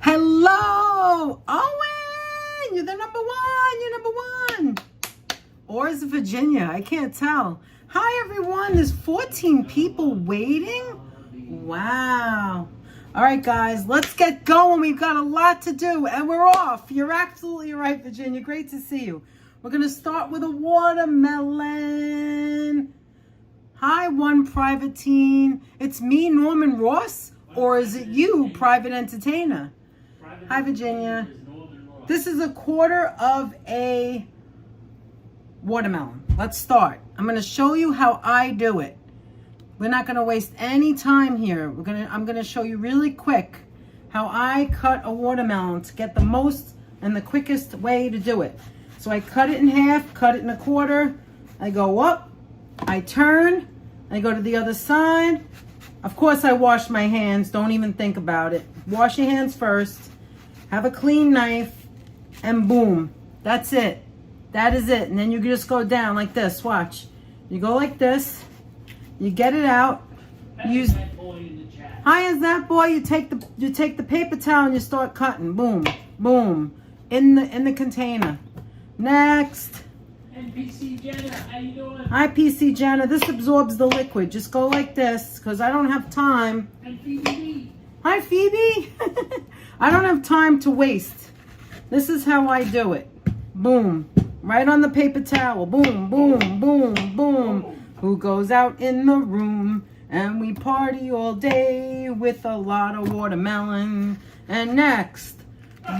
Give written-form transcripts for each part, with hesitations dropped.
Hello, Owen. You're the number one. You're number one. Or is it Virginia? I can't tell. Hi, everyone. There's 14 people waiting. Wow. All right, guys, let's get going. We've got a lot to do, and we're off. You're absolutely right, Virginia. Great to see you. We're going to start with a watermelon. Hi, one private teen. It's me, Norman Ross, or is it you, private entertainer? Hi, Virginia. This is a quarter of a watermelon. Let's start. I'm going to show you how I do it. We're not going to waste any time here. I'm going to show you really quick how I cut a watermelon to get the most and the quickest way to do it. So I cut it in half, cut it in a quarter. I go up, I turn, I go to the other side. Of course, I wash my hands. Don't even think about it. Wash your hands first. Have a clean knife, and boom. That's it. That is it. And then you just go down like this. Watch. You go like this. You get it out. Use. Hi, is that boy? You take the paper towel and you start cutting. Boom, boom, in the container. Next. PC Jenna, how you doing? Hi, PC Jenna. This absorbs the liquid. Just go like this because I don't have time. And Phoebe. Hi, Phoebe. I don't have time to waste. This is how I do it. Boom. Right on the paper towel. Boom, boom, boom, boom. Who goes out in the room and we party all day with a lot of watermelon. And next.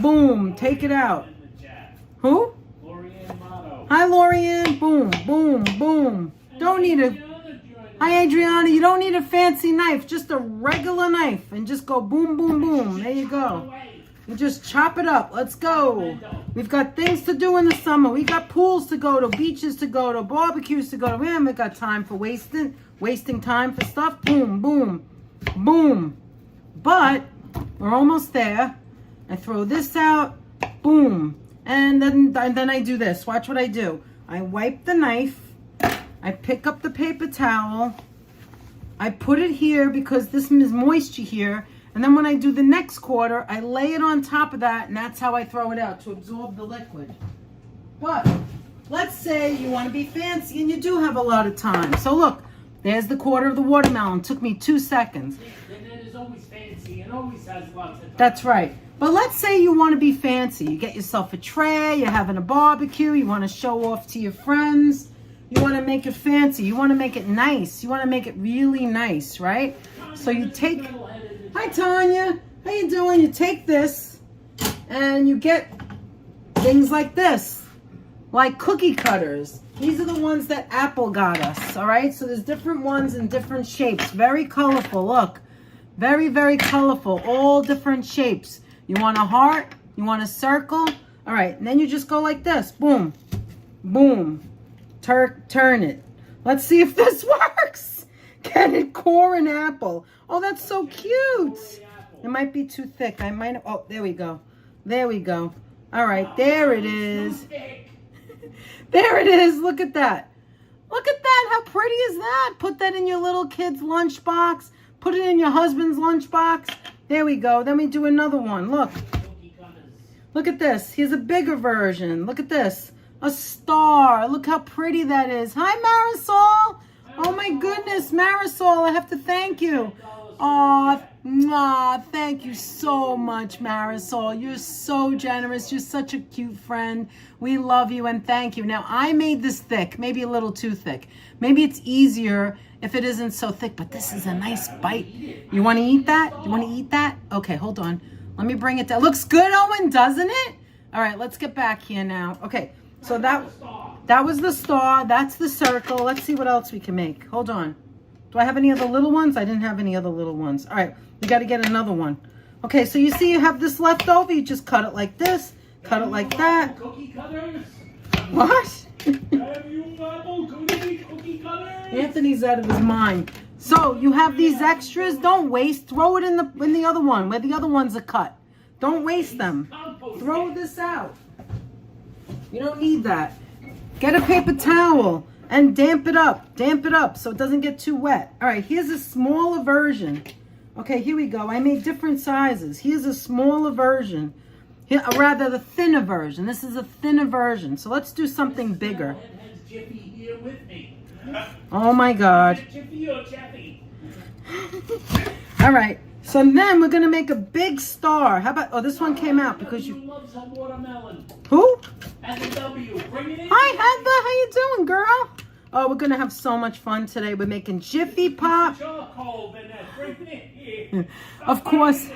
Boom. Take it out. Who? Hi, Lorianne. Boom, boom, boom. Don't need a... Hi, Adriana. You don't need a fancy knife. Just a regular knife. And just go boom, boom, boom. There you go. You just chop it up. Let's go. We've got things to do in the summer. We got pools to go to, beaches to go to, barbecues to go to. We haven't got time for wasting time for stuff. Boom, boom, boom. But we're almost there. I throw this out. Boom. And then I do this. Watch what I do. I wipe the knife. I pick up the paper towel. I put it here because this is moisture here. And then when I do the next quarter, I lay it on top of that, and that's how I throw it out, to absorb the liquid. But let's say you want to be fancy and you do have a lot of time. So look, there's the quarter of the watermelon. It took me 2 seconds. And then there's always fancy and always has lots of time. That's right. But let's say you want to be fancy. You get yourself a tray, you're having a barbecue, you want to show off to your friends. You want to make it fancy. You want to make it nice. You want to make it really nice, right? So you take... Hi, Tanya. How you doing? You take this and you get things like this, like cookie cutters. These are the ones that Apple got us, all right? So there's different ones in different shapes. Very colorful. Look. Very, very colorful. All different shapes. You want a heart? You want a circle? All right. And then you just go like this. Boom. Boom. Turn it. Let's see if this works. Can it core an apple? Oh, that's so cute. It might be too thick. I might have... Oh, there we go. There we go. All right. There it is. There it is. Look at that. Look at that. How pretty is that? Put that in your little kid's lunchbox. Put it in your husband's lunchbox. There we go. Then we do another one. Look. Look at this. Here's a bigger version. Look at this. A star. Look how pretty that is. Hi, Marisol. Oh, my goodness. Marisol, I have to thank you. Oh, thank you so much, Marisol. You're so generous. You're such a cute friend. We love you and thank you. Now, I made this thick. Maybe a little too thick. Maybe it's easier if it isn't so thick, but this is a nice bite. You want to eat that? You want to eat that? Okay, hold on. Let me bring it down. Looks good, Owen, doesn't it? All right, let's get back here now. Okay, so that was the star. That's the circle. Let's see what else we can make. Hold on. Do I have any other little ones? I didn't have any other little ones. All right, we got to get another one. Okay, so you see you have this left over. You just cut it like this. Cut it like that. Cookie cutters? What? Have you cookie cutters? Anthony's out of his mind. So you have these extras. Don't waste. Throw it in the other one where the other ones are cut. Don't waste them. Throw this out. You don't need that. Get a paper towel and damp it up so it doesn't get too wet. All right, here's a smaller version. Okay, here we go. I made different sizes. Here's a smaller version. Here, rather, the thinner version. This is a thinner version. So let's do something bigger. Has Jiffy here with me? Oh my God. Jiffy or Jeffy? All right. So then we're going to make a big star. How about, oh, this one came out because you. Loves a watermelon. Who? As a W. Bring it in. Hi, Heather. How you doing, girl? Oh, we're going to have so much fun today. We're making Jiffy Pop. Charcoal, Danette. Bring it in. Of course,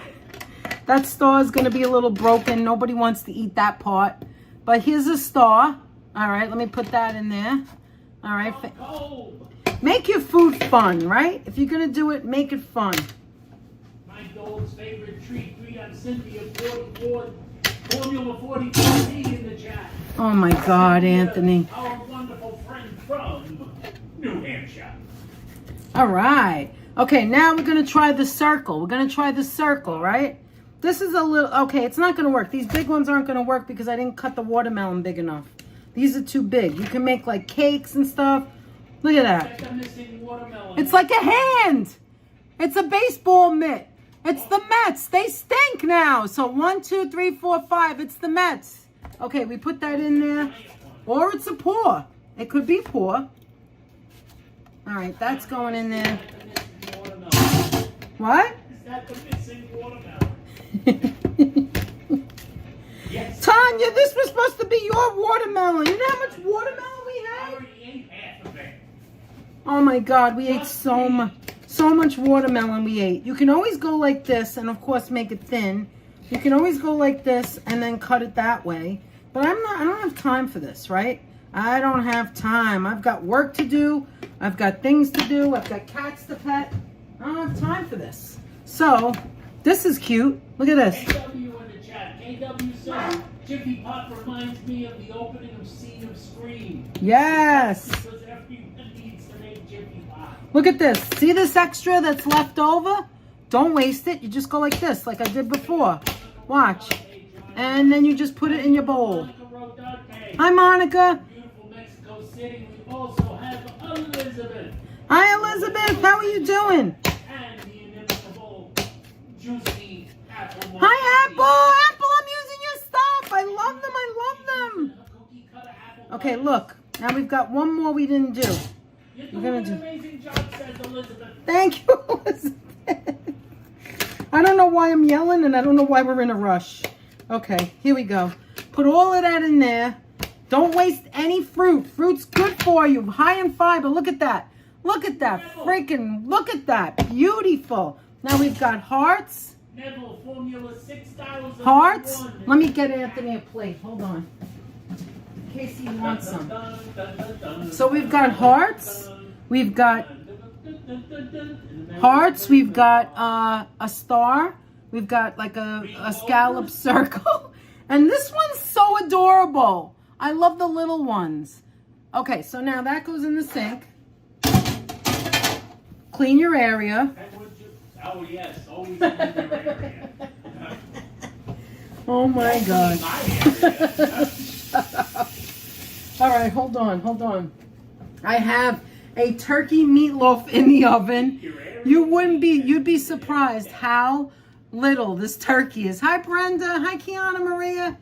that star is going to be a little broken. Nobody wants to eat that part. But here's a star. All right, let me put that in there. All right. Make your food fun, right? If you're going to do it, make it fun. My dog's favorite treat. Greet on Cynthia 44, Formula 44D in the chat. Oh, my God, Anthony. Our wonderful friend from New Hampshire. All right. Okay, now we're going to try the circle. We're going to try the circle, right? This is a little, okay, it's not going to work. These big ones aren't going to work because I didn't cut the watermelon big enough. These are too big. You can make like cakes and stuff. Look at that. It's like a hand. It's a baseball mitt. It's the Mets. They stink now. So 1, 2, 3, 4, 5. It's the Mets. Okay, we put that in there. Or it's a paw. It could be paw. All right, that's going in there. What? Is that the missing watermelon? Yes. Tanya, this was supposed to be your watermelon. You know how much watermelon we I had? already ate half of it. Oh my God, we ate so much watermelon we ate. You can always go like this and of course make it thin. You can always go like this and then cut it that way. But I don't have time for this, right? I don't have time. I've got work to do. I've got things to do. I've got cats to pet. I don't have time for this. So, this is cute. Look at this. KW in the chat. KW says, Jiffy Pop reminds me of the opening of scene of Scream. Yes. Because everyone needs to make Jiffy Pop. Look at this. See this extra that's left over? Don't waste it. You just go like this, like I did before. Watch. And then you just put it in your bowl. Hi, Monica. Beautiful Mexico City. We also have Elizabeth. Hi, Elizabeth. How are you doing? And the inimitable Juicy Apple. Hi, Apple. Apple, I'm using your stuff. I love them. I love them. Okay, look. Now we've got one more we didn't do. You're doing an amazing job, says Elizabeth. Thank you, Elizabeth. I don't know why I'm yelling, and I don't know why we're in a rush. Okay, here we go. Put all of that in there. Don't waste any fruit. Fruit's good for you. High in fiber. Look at that. Look at that. Freaking, look at that. Beautiful. Now we've got hearts. Neville, Formula 6001. Hearts. Let me get Anthony a plate. Hold on. In case he wants some. So we've got hearts. We've got hearts. We've got a star. We've got like a scallop circle. And this one's so adorable. I love the little ones. Okay, so now that goes in the sink. Clean your area. Oh, yes. Always clean your area. Oh, my God. All right, hold on. I have a turkey meatloaf in the oven. You'd be surprised how little this turkey is. Hi, Brenda. Hi, Kiana Maria.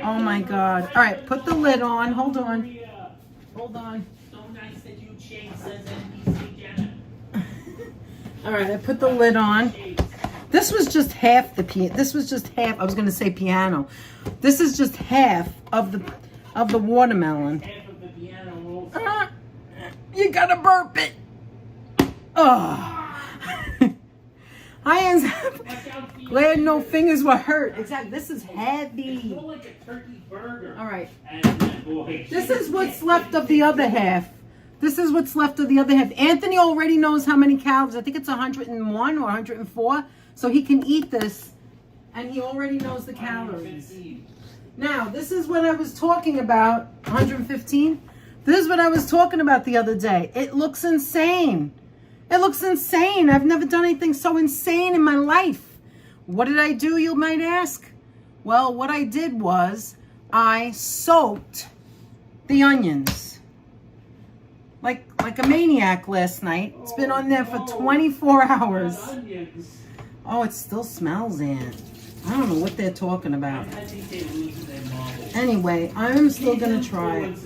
Oh, my God. All right, put the lid on. Hold on. So nice that you changed, says NBC Janet. All right, I put the lid on. This was just half the This was just half. I was going to say piano. This is just half of the watermelon. Half of the piano roll. You gotta burp it. Oh. Hi, glad no fingers were hurt. Exactly. This is heavy. It's more like a turkey burger. All right. And boy, This is what's left of the other half. This is what's left of the other half. Anthony already knows how many calories. I think it's 101 or 104. So he can eat this, and he already knows the calories. Now, this is what I was talking about. 115. This is what I was talking about the other day. It looks insane. It looks insane. I've never done anything so insane in my life. What did I do, you might ask? Well, what I did was I soaked the onions. Like a maniac last night. It's been on there for 24 hours. Oh, it still smells, Aunt. I don't know what they're talking about. Anyway, I'm still going to try it.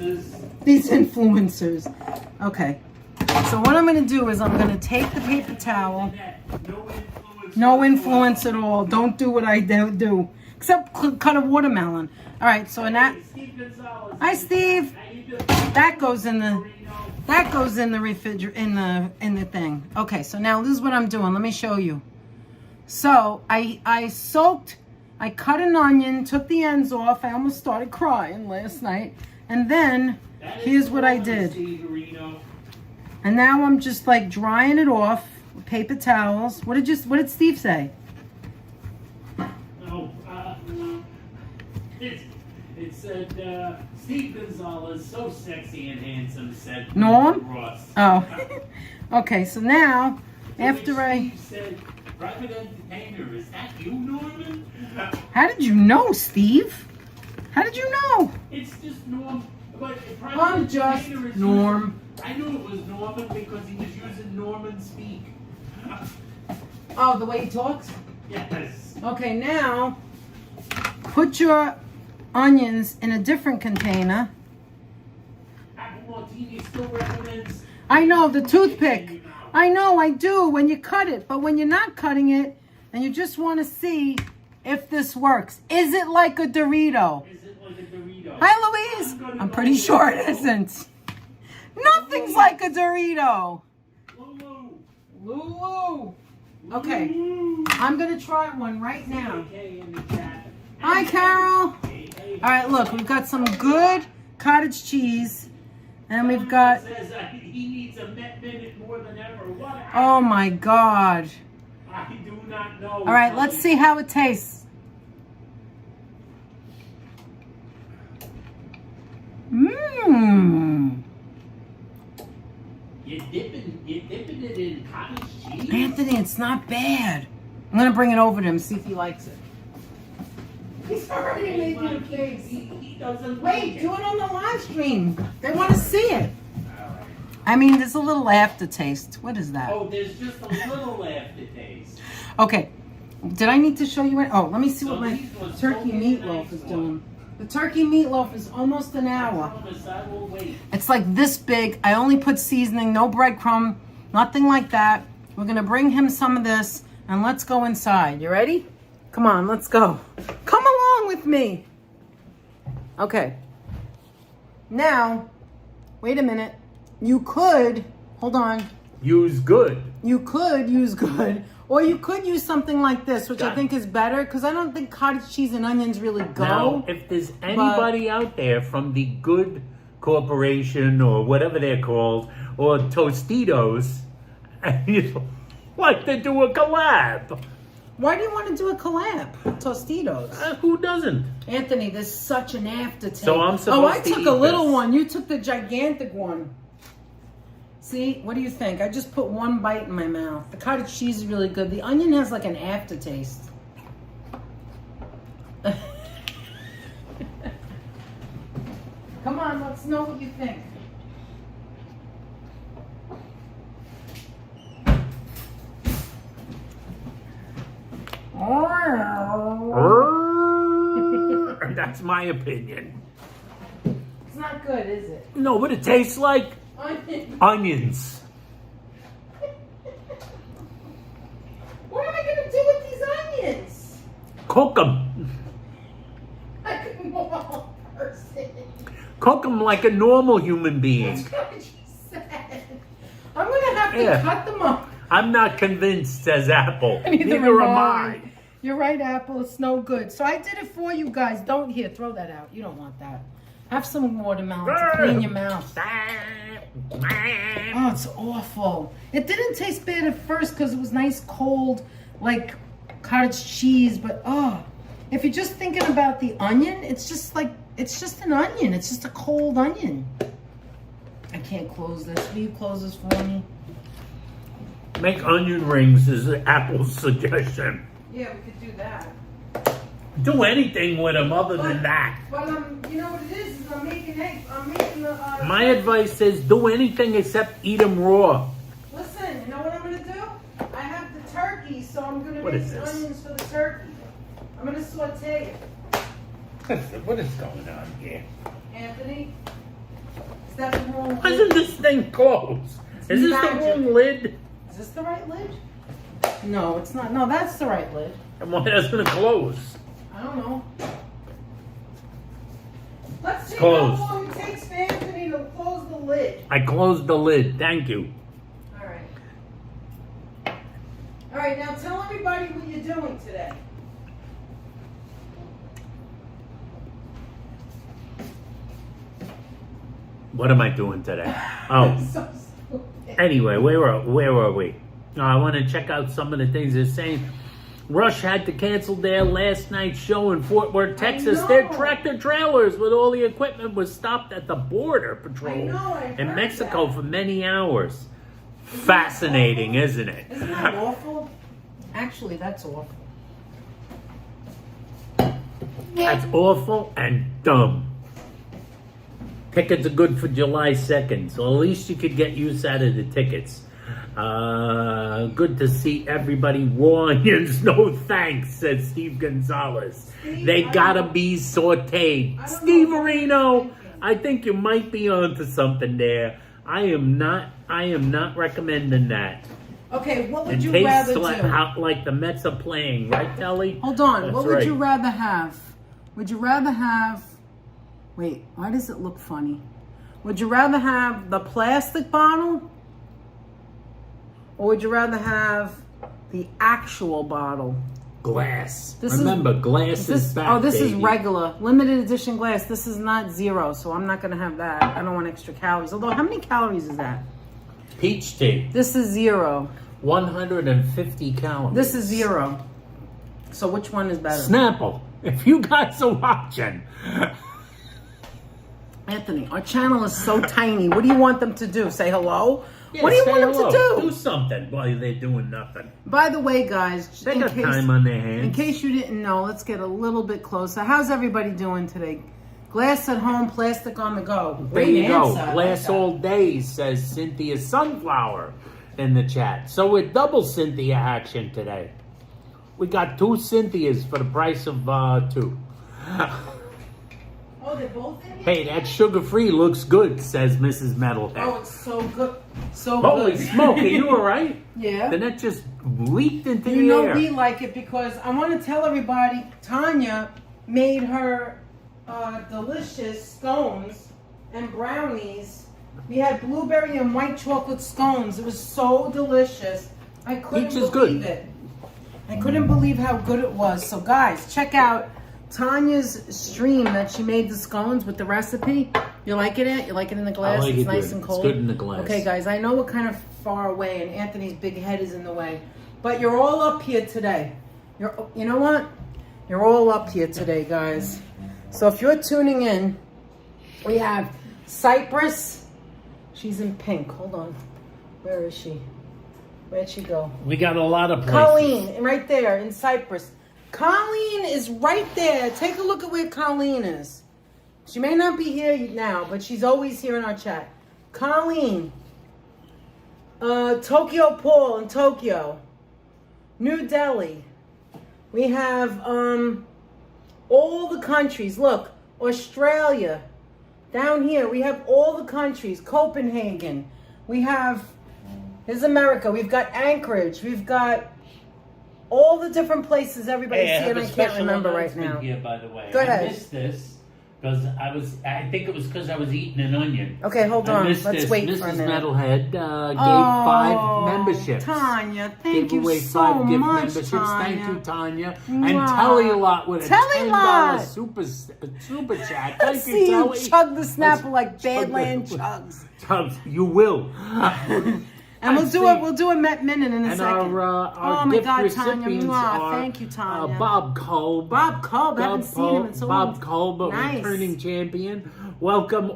These influencers. Okay. So what I'm going to do is I'm going to take the paper towel. No influence at all. Don't do what I do. Except cut a watermelon. All right, so in that... Hi, Steve. That goes in the refrigerator, in the thing. Okay, so now this is what I'm doing. Let me show you. So I cut an onion, took the ends off. I almost started crying last night. And then here's what I did. And now I'm just like drying it off with paper towels. What did Steve say? It said, Steve Gonzalez, so sexy and handsome, said Norm? Ross. Oh. Okay, so now, after Steve said, private entertainer, is that you, Norman? How did you know, Steve? How did you know? It's just Norm. But I'm just Norm. I knew it was Norman because he was using Norman speak. Oh, the way he talks? Yes. Okay, now, put your onions in a different container. Apple martini still recommends. I know, the toothpick. I know, I do when you cut it. But when you're not cutting it and you just want to see if this works. Is it like a Dorito? Is it like a Dorito? Hi, Louise. I'm pretty sure it isn't. Nothing's like a Dorito. Lulu. Okay, I'm going to try one right now. Hi, Carol. All right, look, we've got some good cottage cheese. And we've got... He needs a minute more than ever. What? Oh, my God. I do not know. All right, let's see how it tastes. Mmm. You're dipping it in cottage cheese? Anthony, it's not bad. I'm going to bring it over to him, see if he likes it. He's already making a face. He doesn't Wait, do it on the live stream. They want to see it. I mean, there's a little aftertaste. What is that? Oh, there's just a little aftertaste. Okay. Did I need to show you it? Oh, let me see what my turkey meatloaf is doing. The turkey meatloaf is almost an hour. It's like this big. I only put seasoning, no breadcrumb, nothing like that. We're going to bring him some of this, and let's go inside. You ready? Come on, let's go. Come along with me. Okay. Now, wait a minute. You could, hold on. Use good. You could use good. Or you could use something like this, which I think is better, because I don't think cottage cheese and onions really go. Now, if there's anybody out there from the Good Corporation or whatever they're called, or Tostitos, and you'd like to do a collab. Why do you want to do a collab? Tostitos. Who doesn't? Anthony, there's such an aftertaste. So I'm supposed to I took eat a little this. one. You took the gigantic one. See, what do you think? I just put one bite in my mouth. The cottage cheese is really good. The onion has like an aftertaste. Come on, let's know what you think. That's my opinion. It's not good, is it? No, but it tastes like onions. What am I going to do with these onions? Cook them. Like a normal person. Cook them like a normal human being. That's what I just said. I'm going to have to cut them up. I'm not convinced, says Apple. Neither am I. You're right, Apple. It's no good. So I did it for you guys. Don't, here, throw that out. You don't want that. Have some watermelon to clean your mouth. Oh, it's awful. It didn't taste bad at first because it was nice, cold, like cottage cheese. But, if you're just thinking about the onion, it's just like, it's just an onion. It's just a cold onion. I can't close this. Will you close this for me? Make onion rings is Apple's suggestion. Yeah, we could do that. Do anything with them other than that. But you know what it is I'm making eggs. I'm making the. My advice is do anything except eat them raw. Listen, you know what I'm gonna do? I have the turkey, so I'm going to What make is the this? onions for the turkey. I'm going to saute it. What is going on here? Anthony, is that the wrong Why lid? isn't this thing closed? Is this the magic. wrong lid? Is this the right lid? No, it's not. No, that's the right lid. And why doesn't it close? I don't know. Let's see Closed. how long it takes for Anthony to close the lid. I closed the lid. Thank you. All right. All right, now tell everybody what you're doing today. What am I doing today? Oh, So stupid. anyway, where were we? I want to check out some of the things they're saying. Rush had to cancel their last night's show in Fort Worth, Texas. know. Their tractor trailers with all the equipment was stopped at the border patrol I know, I in heard Mexico that. for many hours. Fascinating, isn't it? Isn't that awful? Actually, that's awful. That's awful and dumb. Tickets are good for July 2nd, so at least you could get use out of the tickets. Good to see everybody. Raw onions, no thanks, says Steve Gonzalez. Steve, They I gotta don't- be sauteed. I don't Steve know what you're Areno, thinking. I think you might be onto something there. I am not recommending that. Okay, what would It you tastes rather like, do? like the Mets are playing, right, Telly? Hold on. That's What would right. you rather have? Would you rather have... Wait, why does it look funny? Would you rather have the plastic bottle? Or would you rather have the actual bottle? Glass. This is- Remember, glass is back, Oh, this is baby. regular. Limited edition glass. This is not zero, so I'm not going to have that. I don't want extra calories. Although, how many calories is that? Peach tea. This is 0. 150 calories. This is 0. So which one is better? Snapple, if you guys are watching, Anthony, our channel is so tiny. What do you want them to do? Say hello? yeah, What do you say want them hello. to do? Do something while they're doing nothing. By the way, guys, They got time on their hands. in case you didn't know, let's get a little bit closer. How's everybody doing today? Glass at home, plastic on the go. There Great you go. answer. I like Glass that. all day, says Cynthia Sunflower in the chat. So we're double Cynthia action today. We got 2 Cynthias for the price of 2. Oh, they're both in here? Hey, that sugar-free looks good, says Mrs. Metalhead. Oh, it's so good. So Holy good. smoke, are you alright? Yeah. Then that just leaked into You the know air. we like it because I want to tell everybody, Tanya made her delicious scones and brownies. We had blueberry and white chocolate scones. It was so delicious. I couldn't Peach is believe good. it. I couldn't believe how good it was. So guys, check out Tanya's stream that she made the scones with the recipe. You like it, Aunt? You like it in the glass? I like it's it nice good. and It's cold. good in the glass. Okay, guys, I know we're kind of far away and Anthony's big head is in the way. But you're all up here today. You know what? You're all up here today, guys. So if you're tuning in, we have Cypress. She's in pink. Hold on. Where is she? Where'd she go? We got a lot of places. Colleen, right there in Cyprus. Colleen is right there. Take a look at where Colleen is. She may not be here now, but she's always here in our chat. Colleen. Tokyo Paul in Tokyo. New Delhi. We have all the countries. Look, Australia. Down here, we have all the countries. Copenhagen. We have... Here's America. We've got Anchorage. We've got all the different places everybody's Hey, I seeing. have a I can't special remember right announcement now. here, by the way. Go ahead. I missed this because I think it was because I was eating an onion. Okay, hold I on. missed Let's this. wait Mrs. for a minute. Metalhead gave 5 memberships. Tanya, thank Gave you away so 5 gift much, memberships. Tanya. Thank you, Tanya. Mwah. And Telly a lot with a Telly $10 lot. super chat. I Thank see you, you Telly. chug the Snapple like chug the- Badland chugs. Tubbs, you will. And we'll I do see. it. We'll do a minute in a And second. our oh my gift God, Tanya! recipients Mwah. are Thank you, Tanya. Bob Kolb. Bob Kolb. I haven't seen him in so long. Bob Kolb, a Nice. returning champion. Welcome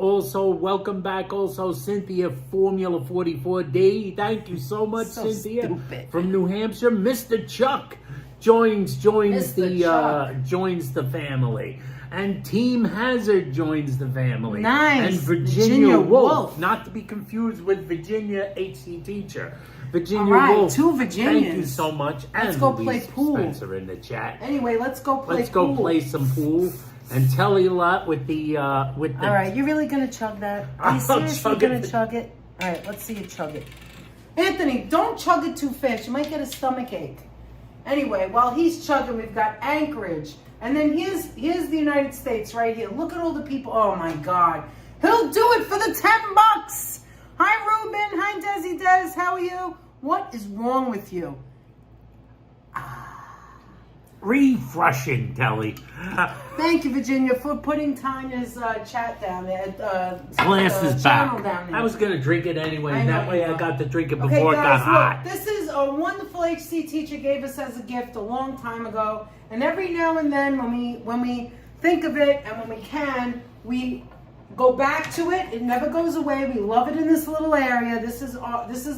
back also Cynthia Formula 44D. Thank you so much, So Cynthia. stupid. From New Hampshire, Mr. Chuck joins Mr. Chuck. joins the family. And Team Hazard joins the family. Nice. And Virginia Virginia Wolf. Wolf. Not to be confused with Virginia HC teacher. Virginia All right, Wolf. 2 Virginians. Thank you so much. Let's And go Louise play pool. Spencer in the chat. Anyway, let's go play Let's pool. go play some pool. And Telly Lot with the All right, you're really going to chug that? Are you I'll seriously chug going it. to chug it? All right, let's see you chug it. Anthony, don't chug it too fast. You might get a stomach ache. Anyway, while he's chugging, we've got Anchorage. And then here's the United States right here. Look at all the people. Oh, my God. He'll do it for the $10. Hi, Ruben. Hi, Desi Des. How are you? What is wrong with you? refreshing, Telly. Thank you, Virginia, for putting Tanya's chat down there. Glasses back. Channel down there. I was going to drink it anyway. I know That way you I are. got to drink it before Okay, it got guys, hot. look, this is a wonderful HC teacher gave us as a gift a long time ago. And every now and then when we think of it and when we can, we go back to it. It never goes away. We love it in this little area. This is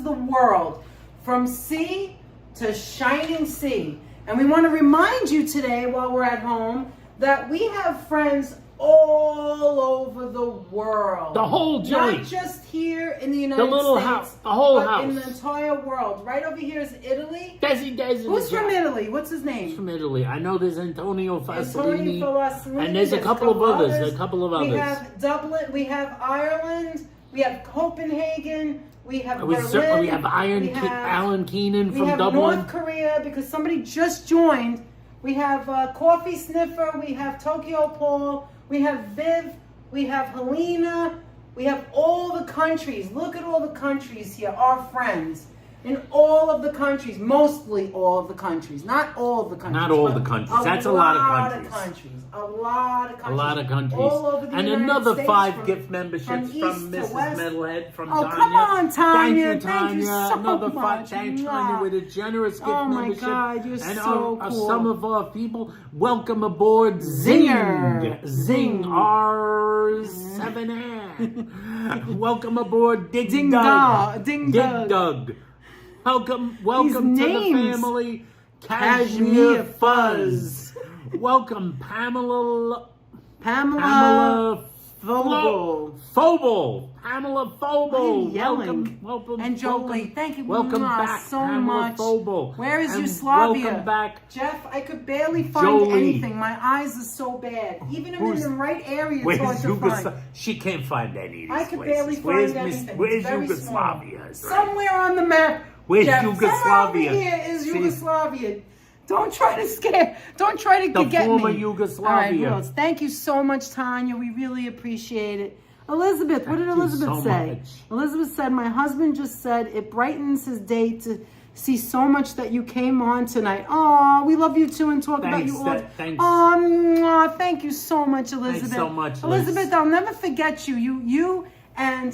the world. From sea to shining sea. And we want to remind you today while we're at home that we have friends all over the world. The whole joint. Not just here in the United The little States. house. The whole but house. in the entire world. Right over here is Italy. Desi. Who's from Italy? What's his He's name? from Italy. I know there's Antonio Fasolini. Fasolini. And there's a couple of others. We have Dublin. We have Ireland. We have Copenhagen. We have Berlin. We have Alan Keenan from we have Dublin. North Korea because somebody just joined. We have Coffee Sniffer. We have Tokyo Paul. We have Viv. We have Helena. We have all the countries. Look at all the countries here. Our friends in all of the countries. Mostly all of the countries. Not all of the countries. Not all the countries. That's a lot of countries. A lot of countries. A lot of countries. All over the and United another States, 5 gift memberships from east to Mrs. west. Metalhead, from Oh, Tanya. come on, Tanya. Thank you, Tanya. so Another 5. much. Thanks, Mwah. Tanya, with a generous gift Oh, my membership. God, you're and so cool. some of our people, welcome aboard Zinger. Zing R7N. Welcome aboard Dig Ding Dug. Dug. Ding Dig Dug. Dug. Welcome to the names. family. Cashmere Fuzz. Welcome, Pamela Vogel. Phobel. Pamela Phobel. I'm yelling. Welcome. And Jolie, thank you Welcome back, so Pamela much. Phobel. Where is And Yugoslavia? Welcome back. Jeff, I could barely find Jolie. anything. My eyes are so bad. Even if I'm in the right area, it's hard to find. She can't find any of these I could places. barely Where's find anything. Where's It's very Yugoslavia? small. Somewhere on the map. Where's Jeff, Yugoslavia? Somewhere over here is See? Yugoslavia. Don't try to scare. Don't try to The get former me. Yugoslavia. All right, who else? Thank you so much, Tanya. We really appreciate it. Elizabeth, what did Thank you Elizabeth so say? much. Elizabeth said, my husband just said it brightens his day to see so much that you came on tonight. Oh, we love you too and talk about you all. Thanks. Oh, thank you so much, Elizabeth. Thanks so much, Liz. Elizabeth, I'll never forget you. You and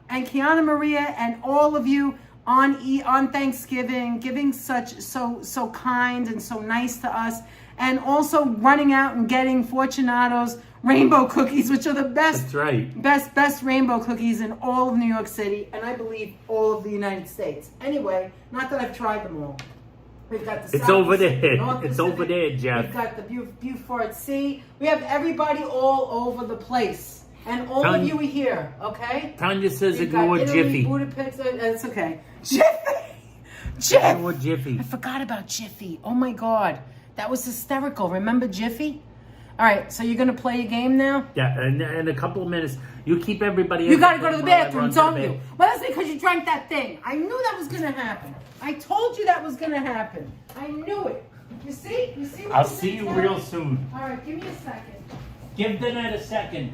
Kiana Maria and all of you on Thanksgiving, giving so kind and so nice to us, and also running out and getting Fortunato's rainbow cookies, which are the best. That's right. Best rainbow cookies in all of New York City, and I believe all of the United States. Anyway, not that I've tried them all. We've got the It's South over Pacific, there. North It's Pacific. over there, Jeff. We've got the Beaufort Sea. We have everybody all over the place. And all of you are here, okay? Tanya says We've got ignore Italy, Jiffy. Budapest, that's okay. Jiffy! Ignore Jiffy. I forgot about Jiffy. Oh my God. That was hysterical. Remember Jiffy? All right, so you're going to play your game now? Yeah, in a couple of minutes. You keep everybody. You got to go to the while I bathroom, run to don't the you? bed. Well, that's because you drank that thing. I knew that was going to happen. I told you that was going to happen. I knew it. You see? You see what I'll this see is you now? real soon. All right, give me a second. Give Danette a second.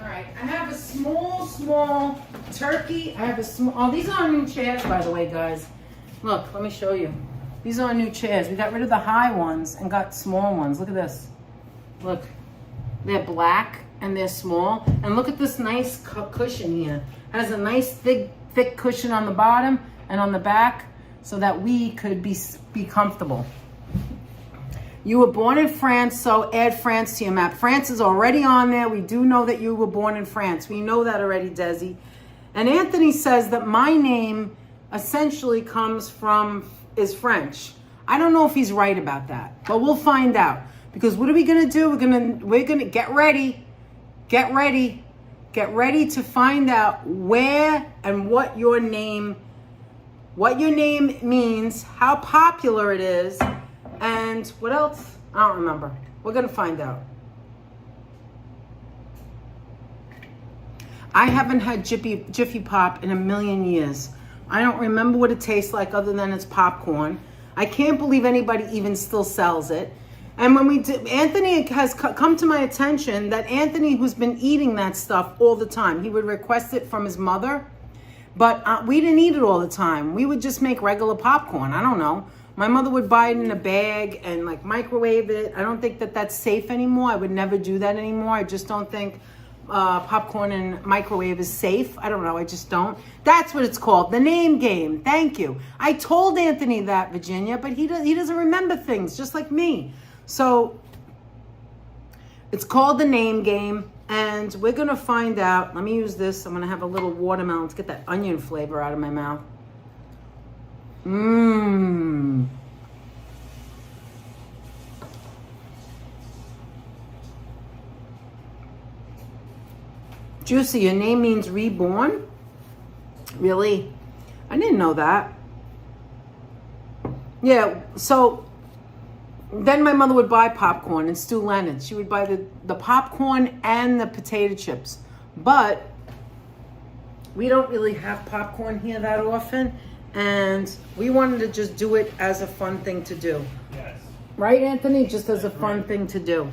All right, I have a small turkey. I have a small. Oh, these are new chairs, by the way, guys. Look, let me show you. These are new chairs. We got rid of the high ones and got small ones. Look at this. Look, they're black and they're small. And look at this nice cushion here. It has a nice thick cushion on the bottom and on the back, so that we could be comfortable. You were born in France, so add France to your map. France is already on there. We do know that you were born in France. We know that already, Desi. And Anthony says that my name essentially is French. I don't know if he's right about that, but we'll find out. Because what are we gonna do? We're gonna get ready to find out where and what your name what your name means, how popular it is, and what else? I don't remember. We're going to find out. I haven't had Jiffy Pop in a million years. I don't remember what it tastes like other than it's popcorn. I can't believe anybody even still sells it. And when we did, Anthony has come to my attention that Anthony, who's been eating that stuff all the time, he would request it from his mother, but we didn't eat it all the time. We would just make regular popcorn. I don't know. My mother would buy it in a bag and like microwave it. I don't think that that's safe anymore. I would never do that anymore. I just don't think popcorn in microwave is safe. I don't know. I just don't. That's what it's called. The name game. Thank you. I told Anthony that, Virginia, but he doesn't remember things, just like me. So it's called the name game, and we're going to find out. Let me use this. I'm going to have a little watermelon to get that onion flavor out of my mouth. Mmm. Juicy, your name means reborn? Really? I didn't know that. Yeah, so then my mother would buy popcorn and Stu Leonard. She would buy the popcorn and the potato chips. But we don't really have popcorn here that often. And we wanted to just do it as a fun thing to do. Yes. Right, Anthony? Just as a fun thing to do.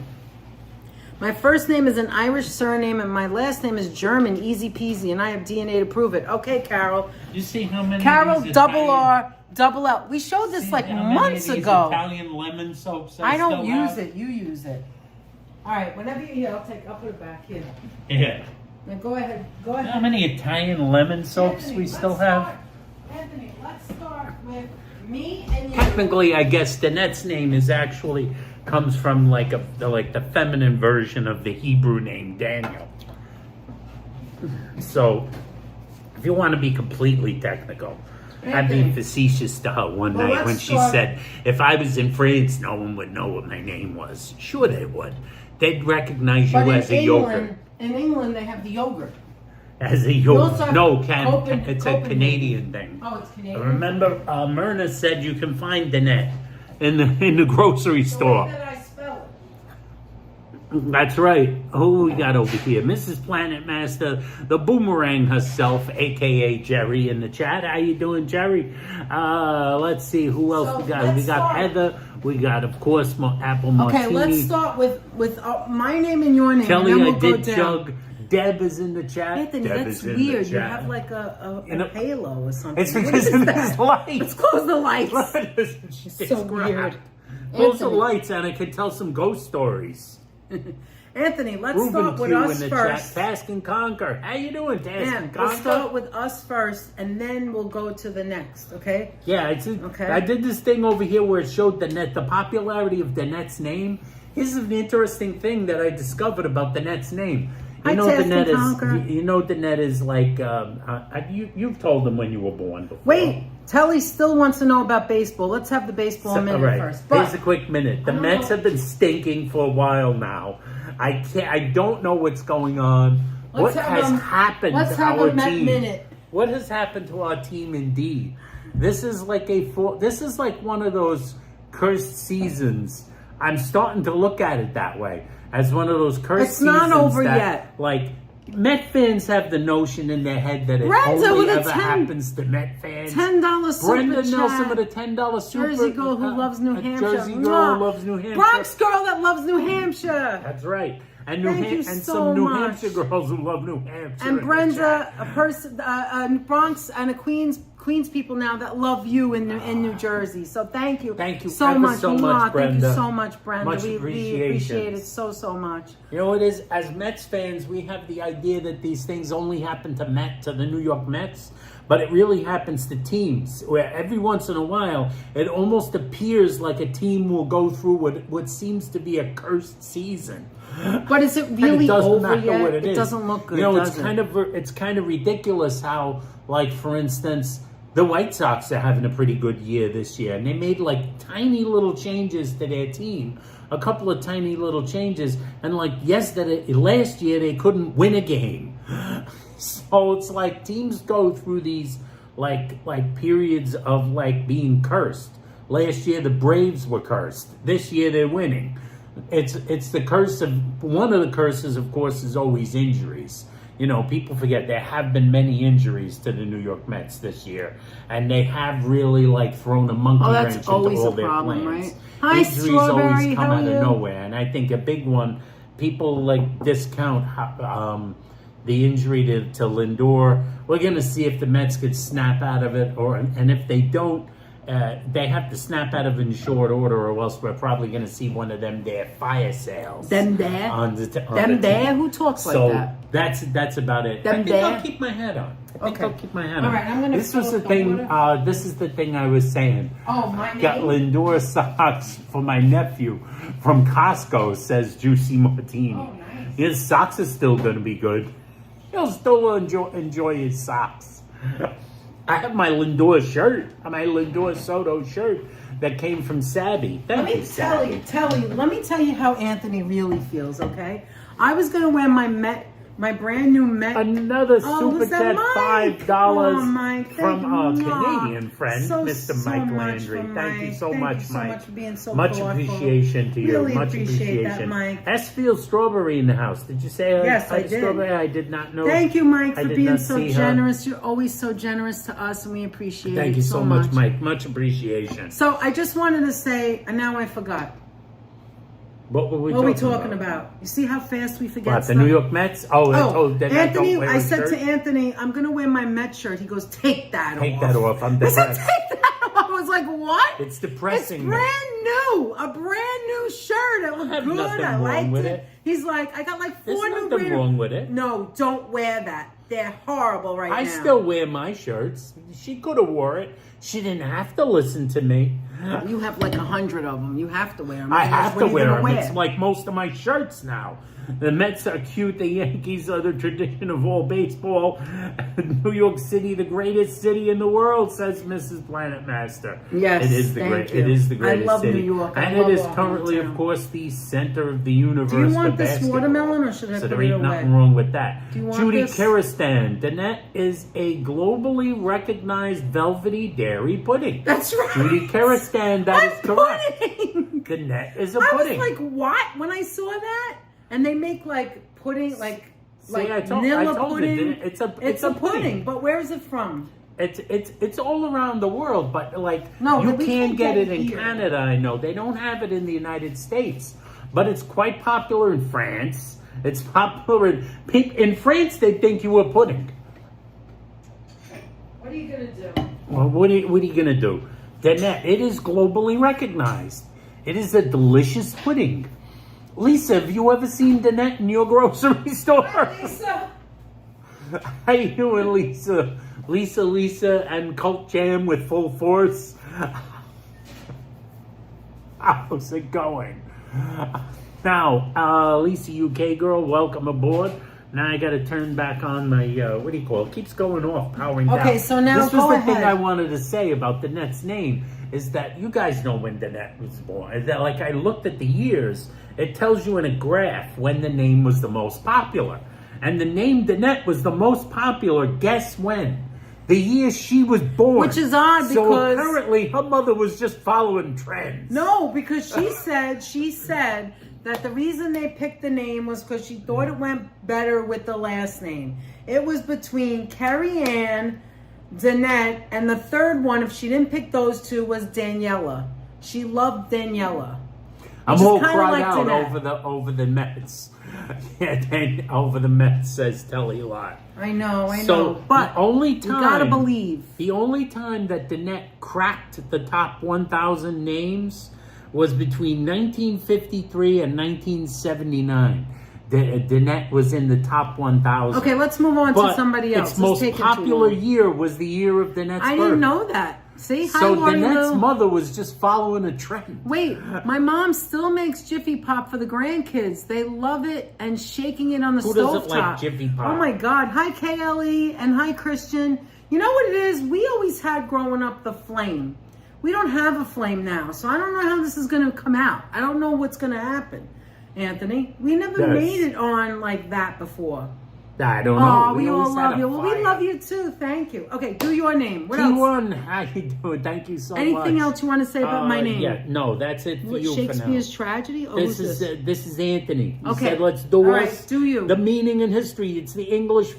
My first name is an Irish surname and my last name is German, easy peasy, and I have DNA to prove it. Okay, Carol. You see how many Carol, of these double Italian, R, double L. We showed this like how many months of these ago. Italian lemon soaps I don't still use have? it. You use it. All right. Whenever you're here, I'll put it back here. Yeah. Now go ahead. Go ahead. How many Italian lemon soaps Anthony, we still let's have? start- Anthony, let's start with me and you. Technically, I guess Danette's name is actually comes from like the feminine version of the Hebrew name Daniel. So, if you want to be completely technical, I'd be facetious to her one Well, night when let's she start- said, if I was in France, no one would know what my name was. Sure they would. They'd recognize you But as a yogurt. in England, they have the yogurt. As a You also yogurt. have No, Copenhagen. it's a Canadian thing. Oh, it's Canadian. Remember, Myrna said you can find Danette in the grocery The store. way that I spell That's right. Who we got over here? Mrs. Planet Master, the boomerang herself, aka Jerry, in the chat. How you doing, Jerry? Let's see who else So, we got. let's We got start. Heather. We got, of course, Apple it. Martini. Okay, let's start with my name and your name. Kelly, and then I we'll go did down. jug. Deb is in the chat. Anthony, Deb that's is in the weird. You chat. have like a You know, halo or something. It's What because is of that? these lights. Let's close the lights. It's so weird. Close the Anthony. lights and I can tell some ghost stories. Anthony, let's Ruben start with Q us in the first. chat. Task and Conquer. How you doing, Task Yeah, and let's Conquer? start with us first, and then we'll go to the next. Okay? Yeah, Okay. I did this thing over here where it showed the popularity of Danette's name. Here's an interesting thing that I discovered about Danette's name. Hi, Task and Danette Conquer. is. You know, Danette is like. You've told them when you were born before. Wait, Telly still wants to know about baseball. Let's have the baseball minute all right. first. Here's a quick minute. The I don't Mets know. have been stinking for a while now. I don't know what's going on. Let's What have has a- happened let's to have our a Met team? minute. What has happened to our team? Indeed, this is like this is like one of those cursed seasons. I'm starting to look at it that way, as one of those cursed It's seasons. not over that, yet. Like Met fans have the notion in their head that it Brenda only with a ever 10 happens to Met fans. $10 super Brenda chat. Nelson with a $10 super. Jersey girl who loves New a Hampshire. Jersey girl Mwah. who loves New Hampshire. Bronx girl that loves New Hampshire. That's right. And Thank you and so some New much. Hampshire girls who love New Hampshire. And in the Brenda, chat. a person, a Bronx and a Queens people now that love you in New Jersey. So thank you. Thank you so ever much. so much, Mwah. Thank Brenda. you so much, Brenda. Much we appreciate appreciation. it so much. You know, it is, as Mets fans, we have the idea that these things only happen to the New York Mets, but it really happens to teams, where every once in a while, it almost appears like a team will go through what seems to be a cursed season. But is it And really it doesn't over matter yet? what It is. doesn't look good, You know, does it? it's kind of ridiculous how, like, for instance, the White Sox are having a pretty good year this year, and they made like tiny little changes to their team, a couple of tiny little changes, and like last year they couldn't win a game. So it's like teams go through these like periods of like being cursed. Last year the Braves were cursed. This year they're winning. It's the curse of, one of the curses, of course, is always injuries. You know, people forget there have been many injuries to the New York Mets this year, and they have really like thrown a monkey wrench into all their plans. Right? Hi, Injuries Strawberry. always come How out are of you? nowhere, and I think a big one, people like discount the injury to Lindor. We're going to see if the Mets could snap out of it, and if they don't, they have to snap out of it in short order, or else we're probably going to see one of them there fire sales. Them there? Them there? Who talks like that? That's about it. Them I think there? I'll keep my hat on. I'll keep my hat on. All right, I'm going to This was the thing. This is the thing I was saying. Oh, my Got name? Lindor socks for my nephew from Costco, says Juicy Martini. Oh, nice. His socks are still going to be good. He'll still enjoy his socks. I have my Lindor shirt, my Lindor Soto shirt that came from Savvy. Thank you, Savvy. Let me tell you how Anthony really feels, okay? I was going to wear my brand new Met. Another super who's that, chat, Mike? $5 Oh, Mike, from thank you. our Canadian friend, Mr. Mike Landry. Thank you so much, Mike. Much for being so much thoughtful. appreciation to you. Really Much appreciate appreciation. that, Mike. Esfield Strawberry in the house. Did you say Yes, I did. Strawberry? I did not know. Thank you, Mike, I for did being not so see her. generous. You're always so generous to us, and we appreciate it. Thank you so much, Mike. Much appreciation. So I just wanted to say, and now I forgot. What were we talking about? You see how fast we forget What, the stuff? New York Mets? Oh, Anthony, don't wear I a said shirt? to Anthony, I'm going to wear my Met shirt. He goes, take that off. Take that off. I'm I said, depressed. take that off. I was like, what? It's depressing. It's brand new. A brand new shirt. It looked have good. nothing I wrong liked with it. it. He's like, I got like 4 There's new nothing wrong with it. No, don't wear that. They're horrible right now. I still wear my shirts. She could have wore it. She didn't have to listen to me. You have like 100 of them. You have to wear them. I have What to are you wear gonna them. It's like most of my shirts now. The Mets are cute. The Yankees are the tradition of all baseball. New York City, the greatest city in the world, says Mrs. Planet Master. Yes, it is the thank you. It is the greatest I love city. New York. And it is currently, of course, the center of the universe. Do you want for this basketball. watermelon, or should I so put there it ain't away? nothing wrong with that. Do you want Judy this? Kiristan. Danette is a globally recognized velvety dairy pudding. That's right. Judy Kiristan, that is correct. Pudding. Danette is a I pudding. was like, what? When I saw that, and they make like pudding, like I told vanilla pudding. you, it's a pudding. But where is it from? It's all around the world, but like No, you we can't get it in here. Canada. I know they don't have it in the United States, but it's quite popular in France. It's popular in France. They think you were pudding. What are you gonna do? Well, what are you gonna do? Danette, it is globally recognized. It is a delicious pudding. Lisa, have you ever seen Danette in your grocery store? Hi, Lisa. How you doing, Lisa? Lisa, and Cult Jam with full force. How's it going? Now, Lisa, UK girl, welcome aboard. Now I got to turn back on my, what do you call it? Keeps going off, powering down. Okay, so now this was go the ahead. thing I wanted to say about Danette's name, is that you guys know when Danette was born. That, like, I looked at the years. It tells you in a graph when the name was the most popular. And the name Danette was the most popular, guess when? The year she was born. Which is odd so because... apparently her mother was just following trends. No, because she said that the reason they picked the name was because she thought it went better with the last name. It was between Carrie Ann, Danette, and the third one, if she didn't pick those two, was Daniela. She loved Daniela. I'm all cried like out Danette. over the Mets. Yeah, over the Mets, says Telly Lot. I know. So But the only time, you gotta believe. The only time that Danette cracked the top 1,000 names was between 1953 and 1979. Danette was in the top 1,000. Okay, let's move on to somebody else. Its most popular year was the year of Danette's birth. I didn't know that. See, so hi, Danette's mother was just following a trend. Wait, my mom still makes Jiffy Pop for the grandkids. They love it and shaking it on the Who stovetop. doesn't like Jiffy Pop? Oh my God! Hi, KLE, and hi, Christian. You know what it is? We always had growing up the flame. We don't have a flame now, so I don't know how this is going to come out. I don't know what's going to happen, Anthony. We never made it on like that before. I don't know. Oh, we all always had love a you. Well, we fire. love you too. Thank you. Okay, do your name. What else? T1, how you doing? Thank you so much. Anything else you want to say about my name? Yeah, no, that's it for What, you Shakespeare's for now. tragedy? Or This who's is this is Anthony. He Okay. said, let's do All us. right, do you. The meaning and history. It's the English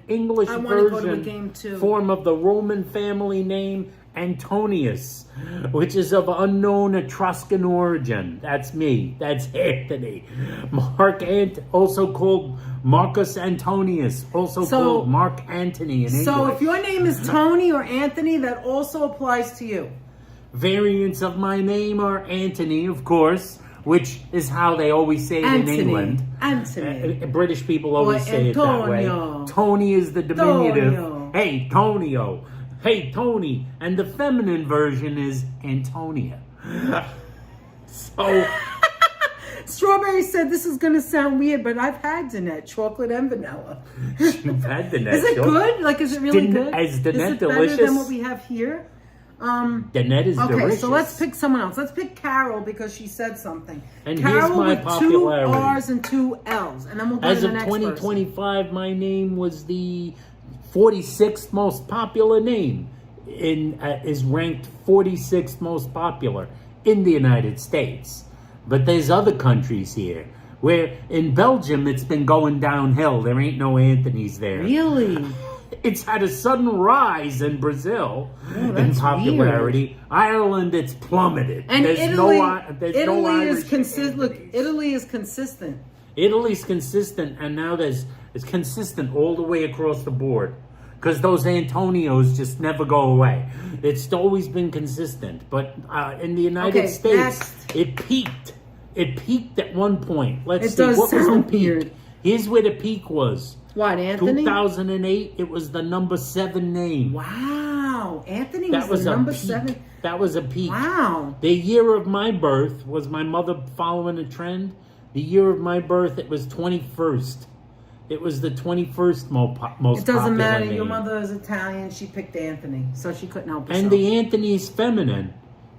English I wanna go to a version game too. form of the Roman family name Antonius, which is of unknown Etruscan origin. That's me. That's Anthony. Also called Marcus Antonius, also called Mark Antony in English. So if your name is Tony or Anthony, that also applies to you. Variants of my name are Anthony, of course, which is how they always say it Anthony. in England. Anthony. British people always Or say it that way. Antonio. Tony is the diminutive. Tonio. Hey, Tonio. Hey, Tony. And the feminine version is Antonia. So... Strawberry said this is going to sound weird, but I've had Danette, chocolate and vanilla. You've had Danette. Is it good? Like, is it really good? Is Danette it delicious? better than what we have here? Danette is okay, delicious. so let's pick someone else. Let's pick Carol because she said something. And Carol here's my with popularity. 2 R's and 2 L's. And then we'll go As to of the next 2025, my name was the 46th most popular name. Is ranked 46th most popular in the United States. But there's other countries here where in Belgium it's been going downhill. There ain't no Anthony's there. Really? It's had a sudden rise in Brazil in that's popularity. weird. Ireland, it's plummeted. And there's Italy, there's Italy no is Irish consistent. Look, Anthony's. Italy is consistent. Italy's consistent, and now it's consistent all the way across the board. Because those Antonios just never go away. It's always been consistent. But in the United States, next. it peaked. It peaked at one point. Let's It see. does What was the sound peak? weird. Here's where the peak was. What, Anthony? 2008, it was the number 7 name. Wow. Anthony That was was the a number peak. 7. That was a peak. Wow. The year of my birth, was my mother following a trend? The year of my birth, it was 21st. It was the 21st most popular It doesn't matter. name. Your mother is Italian. She picked Anthony, so she couldn't help herself. And the Anthony's feminine.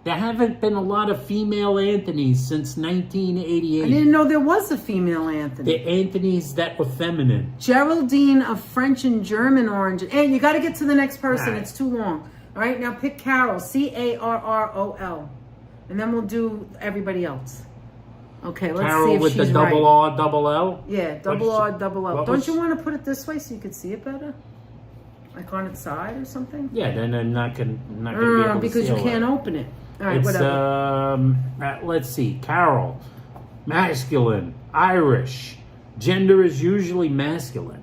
There haven't been a lot of female Anthonys since 1988. I didn't know there was a female Anthony. The Anthonys that were feminine. Geraldine of French and German origin. Hey, you got to get to the next person. Right. It's too long. All right, now pick Carol. Carrol. And then we'll do everybody else. Okay, let's Carol see if with she's the double right. R, double L? Yeah, double R, double L. what Don't was- you want to put it this way so you could see it better? Like on its side or something? Yeah, then I'm not gonna be able to Because you see can't it. open it. All right, It's, whatever. let's see. Carol, masculine, Irish. Gender is usually masculine.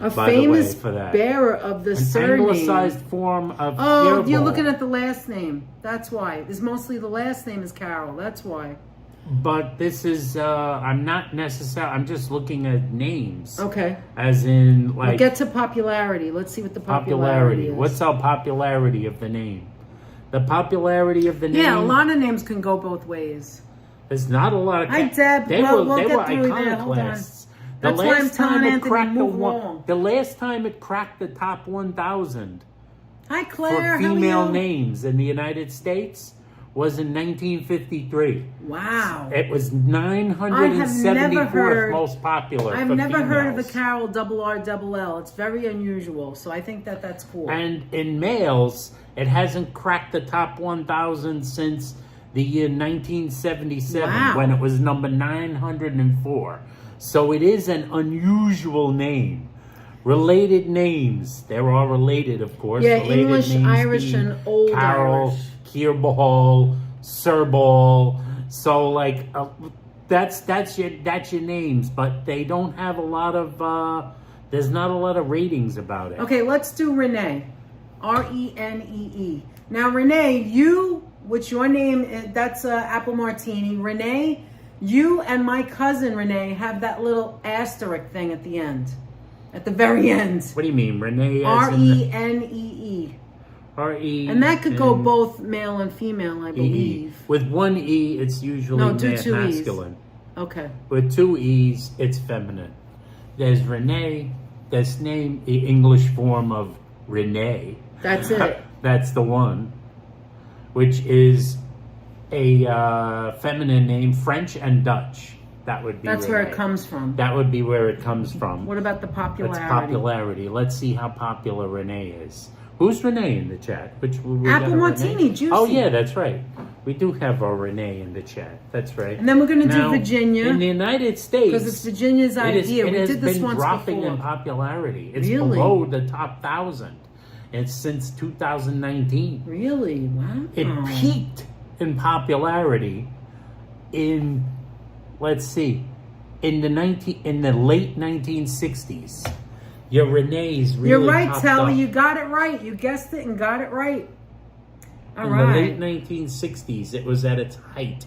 A by the way, famous for that. bearer of the An surname. anglicized form of Oh, you're Theobald. looking at the last name. That's why. It's mostly the last name is Carol. That's why. But this is, I'm not necessarily, I'm just looking at names. Okay. As in, We'll like, get to popularity. Let's see what the popularity is. What's our popularity of the name? The popularity of the name? Yeah, a lot of names can go both ways. There's not a lot of... Hi, Deb. They Well, were, we'll they get were through there. Hold on. iconoclasts. That's why I'm telling it Anthony, cracked move along. the last time it cracked the top 1,000 Hi, for Claire. female how are you? names in the United States was in 1953. Wow. It was I have never 974th heard- most popular. I've for never heard of the females. Carol double R double L. It's very unusual, so I think that that's cool. And in males, it hasn't cracked the top 1,000 since the year 1977 Wow. when it was number 904. So it is an unusual name. Related names. There are related, of course. Yeah, related English, names Irish, being and Old Carol, Irish. Kirball, Sirball. So like that's your names, but they don't have a lot of there's not a lot of ratings about it. Okay, let's do Renee. Renee. Now, Renee, which your name is, that's Apple Martini. Renee, you and my cousin Renee have that little asterisk thing at the end. At the very end. What do you mean, Renee? As in Renee. R-E. And that could go both male and female, I believe. With one E, it's usually No, do two E's. masculine. Okay. With 2 E's, it's feminine. There's Renee. That's named the English form of Renee. That's it. That's the one. Which is a feminine name, French and Dutch. That would be That's Renee. where it comes from. That would be where it comes from. What about the popularity? It's popularity. Let's see how popular Renee is. Who's Renee in the chat? We Apple got a Martini, Renee? juicy. Oh yeah, that's right. We do have our Renee in the chat. That's right. And then we're going to do Now, Virginia. In the United States, because it's Virginia's idea. it We has did this been once dropping before. in popularity. It's Really? below the top 1,000. It's since 2019. Really? Wow. It peaked in popularity in, let's see, in the late 1960s. Your Renee's really You're right, popped Telly. up. You got it right. You guessed it and got it right. All In right. the late 1960s, it was at its height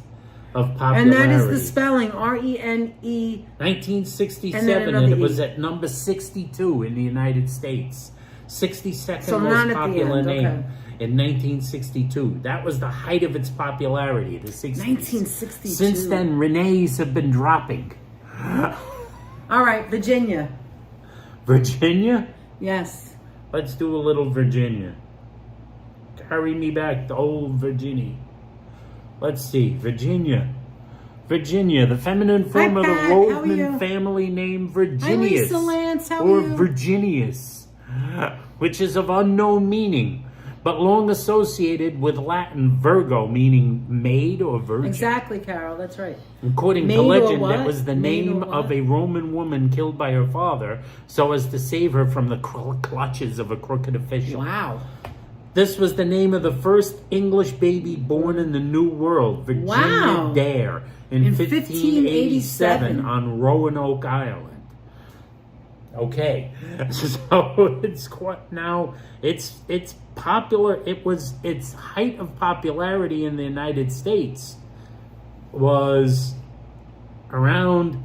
of popularity. And that is the spelling, R-E-N-E. 1967, and it was at number 62 in the United States. 62nd So not most at the popular end, name okay. in 1962. That was the height of its popularity, the 60s. 1962. Since then, Renee's have been dropping. All right, Virginia. Virginia? Yes. Let's do a little Virginia. Carry me back to old Virginia. Let's see, Virginia. Virginia, the feminine form of the Pat. How are you? Roman family name Hi, Virginius, Lisa Lance. How or are you? Virginius, which is of unknown meaning, but long associated with Latin Virgo, meaning maid or virgin. Exactly, Carol. That's right. According Maid to or legend, what? it was the Maid name or of what? a Roman woman killed by her father so as to save her from the clutches of a crooked official. Wow. This was the name of the first English baby born in the New World, Virginia Wow. Dare, in 1587 on Roanoke Island. Okay, so it's quite now. It's popular. It was its height of popularity in the United States was around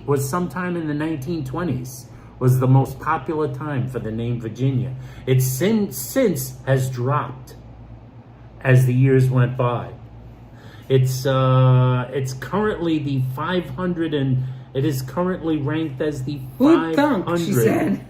was sometime in the 1920s. Was the most popular time for the name Virginia. It since has dropped as the years went by. It's currently the 500 and it is currently ranked as the Who thunk, 500. she said.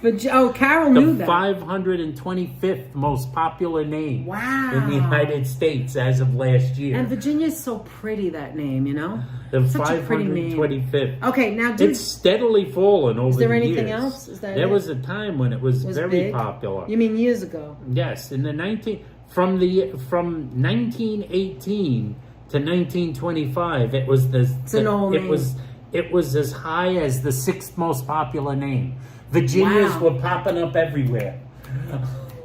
But Carol The knew that. 525th most popular name Wow. in the United States as of last year. And Virginia's so pretty, that name, you know? The Such a pretty name. 525th. Okay, now It's steadily fallen over the years. Is there anything else? Is that there it? was a time when it was very big? popular. You mean years ago? Yes, in the from 1918 to 1925, it was an old name. It was as high as the 6th most popular name. Virginias Wow. were popping up everywhere.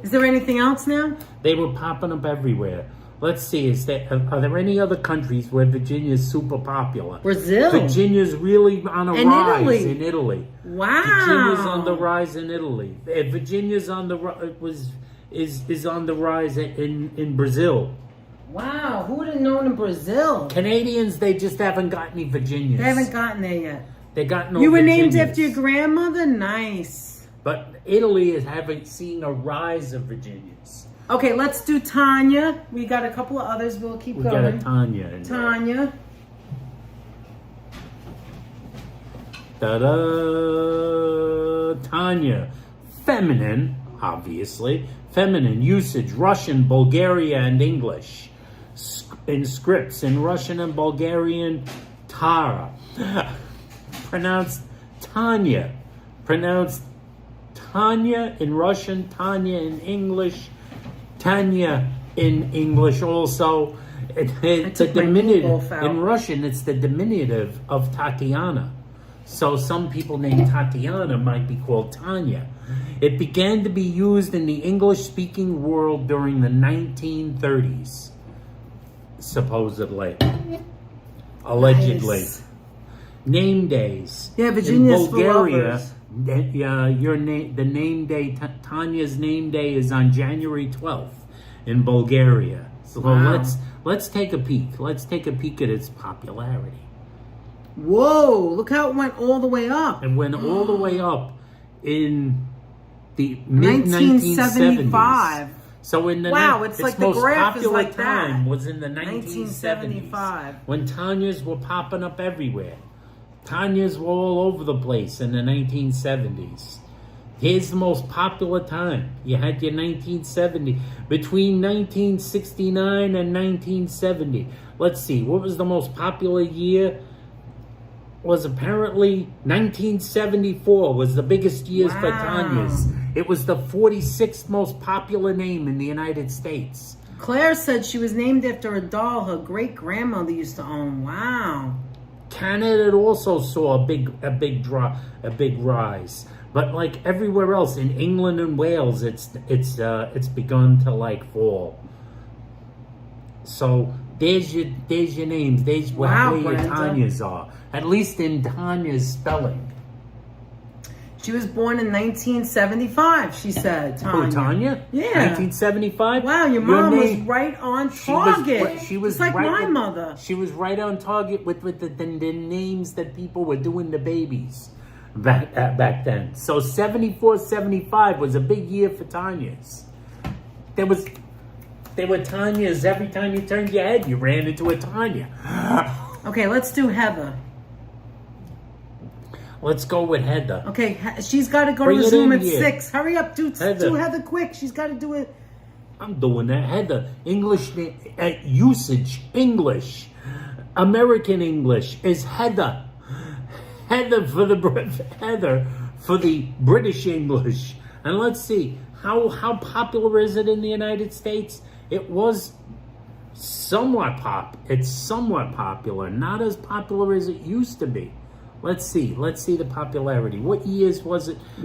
Is there anything else now? They were popping up everywhere. Let's see, are there any other countries where Virginia is super popular? Brazil. Virginia's really on a And rise Italy. in Italy. Wow. Virginia's on the rise in Italy. Virginia's on the is on the rise in Brazil. Wow, who would have known in Brazil? Canadians, they just haven't got any Virginias. They haven't gotten there yet. They got no You were Virginias. named after your grandmother? Nice. But Italy is seen a rise of Virginias. Okay, let's do Tanya. We got a couple of others. We'll keep We going. got a Tanya in there. Tanya. Ta-da! Tanya. Feminine, obviously. Feminine usage, Russian, Bulgaria, and English. In scripts, in Russian and Bulgarian, Tara. Pronounced Tanya. Pronounced Tanya in Russian, Tanya in English, Tanya in English also. It's a took my diminutive. meatloaf out. In Russian, it's the diminutive of Tatiana. So some people named Tatiana might be called Tanya. It began to be used in the English-speaking world during the 1930s, supposedly. Allegedly. Nice. Name days. Yeah, Virginia's in Bulgaria, for lovers. the name day, Tanya's name day is on January 12th in Bulgaria. So Wow. let's take a peek. Let's take a peek at its popularity. Whoa, look how it went all the way up. And went all the way up in the mid 1970s. 1975. So in the Wow, it's like the most graph is popular like that. time was in the 1970s 1975. when Tanyas were popping up everywhere. Tanyas were all over the place in the 1970s. Here's the most popular time. You had your 1970. Between 1969 and 1970. Let's see, what was the most popular year? Was apparently 1974 was the biggest years for Tanya's. It was the 46th most popular name in the United States. Claire said she was named after a doll her great-grandmother used to own. Wow. Canada also saw a big rise. But like everywhere else in England and Wales, it's begun to like fall. So there's your names. There's where your Tanyas are. At least in Tanya's spelling. She was born in 1975. She said. Tanya. Oh, Tanya? Yeah. 1975. Wow, your mom was right on target. She was it's like right my mother. She was right on target with the names that people were doing to babies. Back then. So 74, 75 was a big year for Tanya's. There were Tanya's every time you turned your head, you ran into a Tanya. Okay, let's do Heather. Let's go with Heather. Okay, she's got to go to Zoom at 6. Hurry up, do Heather quick. She's got to do it. I'm doing that. Heather. English usage. English. American English is Heather. Heather for the British English. And let's see, how popular is it in the United States? It was somewhat It's somewhat popular. Not as popular as it used to be. Let's see the popularity. What years was it? It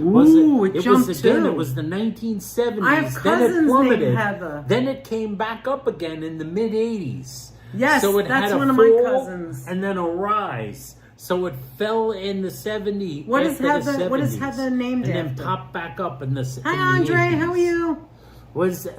jumped was too. It was the 1970s. I have then it cousins plummeted. named Heather. Then it came back up again in the mid 80s. Yes, so it that's had a one of fall my cousins. And then a rise. So it fell in the 70s. What is Heather? What is Heather named and after? then popped back up in the. Hi, Andre. How are you? Was when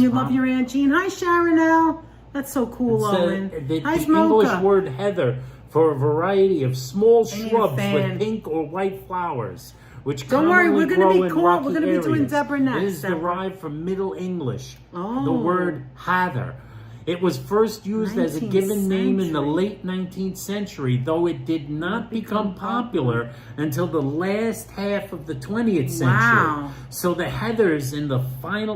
you love your Aunt Jean. Hi, Sharon L. That's so cool, Owen. The Hi, English word heather for a variety of small shrubs fan. with pink or white flowers, which Don't worry, we're going gonna to be cool. We're going to be doing Deborah next. It is Deborah. derived from Middle English. Oh. The word hather. It was first used as a given name in the late 19th century, though it did not become popular until the last half of the 20th century. Wow. So the heathers in the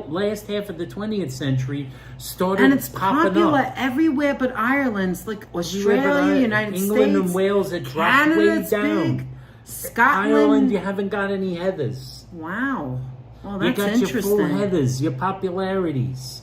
last half of the 20th century started and it's popping popular up. everywhere but Ireland. It's like Australia, United England States, and Wales, it dropped Canada, way it's down. big. Scotland. Ireland, you haven't got any heathers. Wow. Oh, You that's got interesting. your full heathers, your popularities.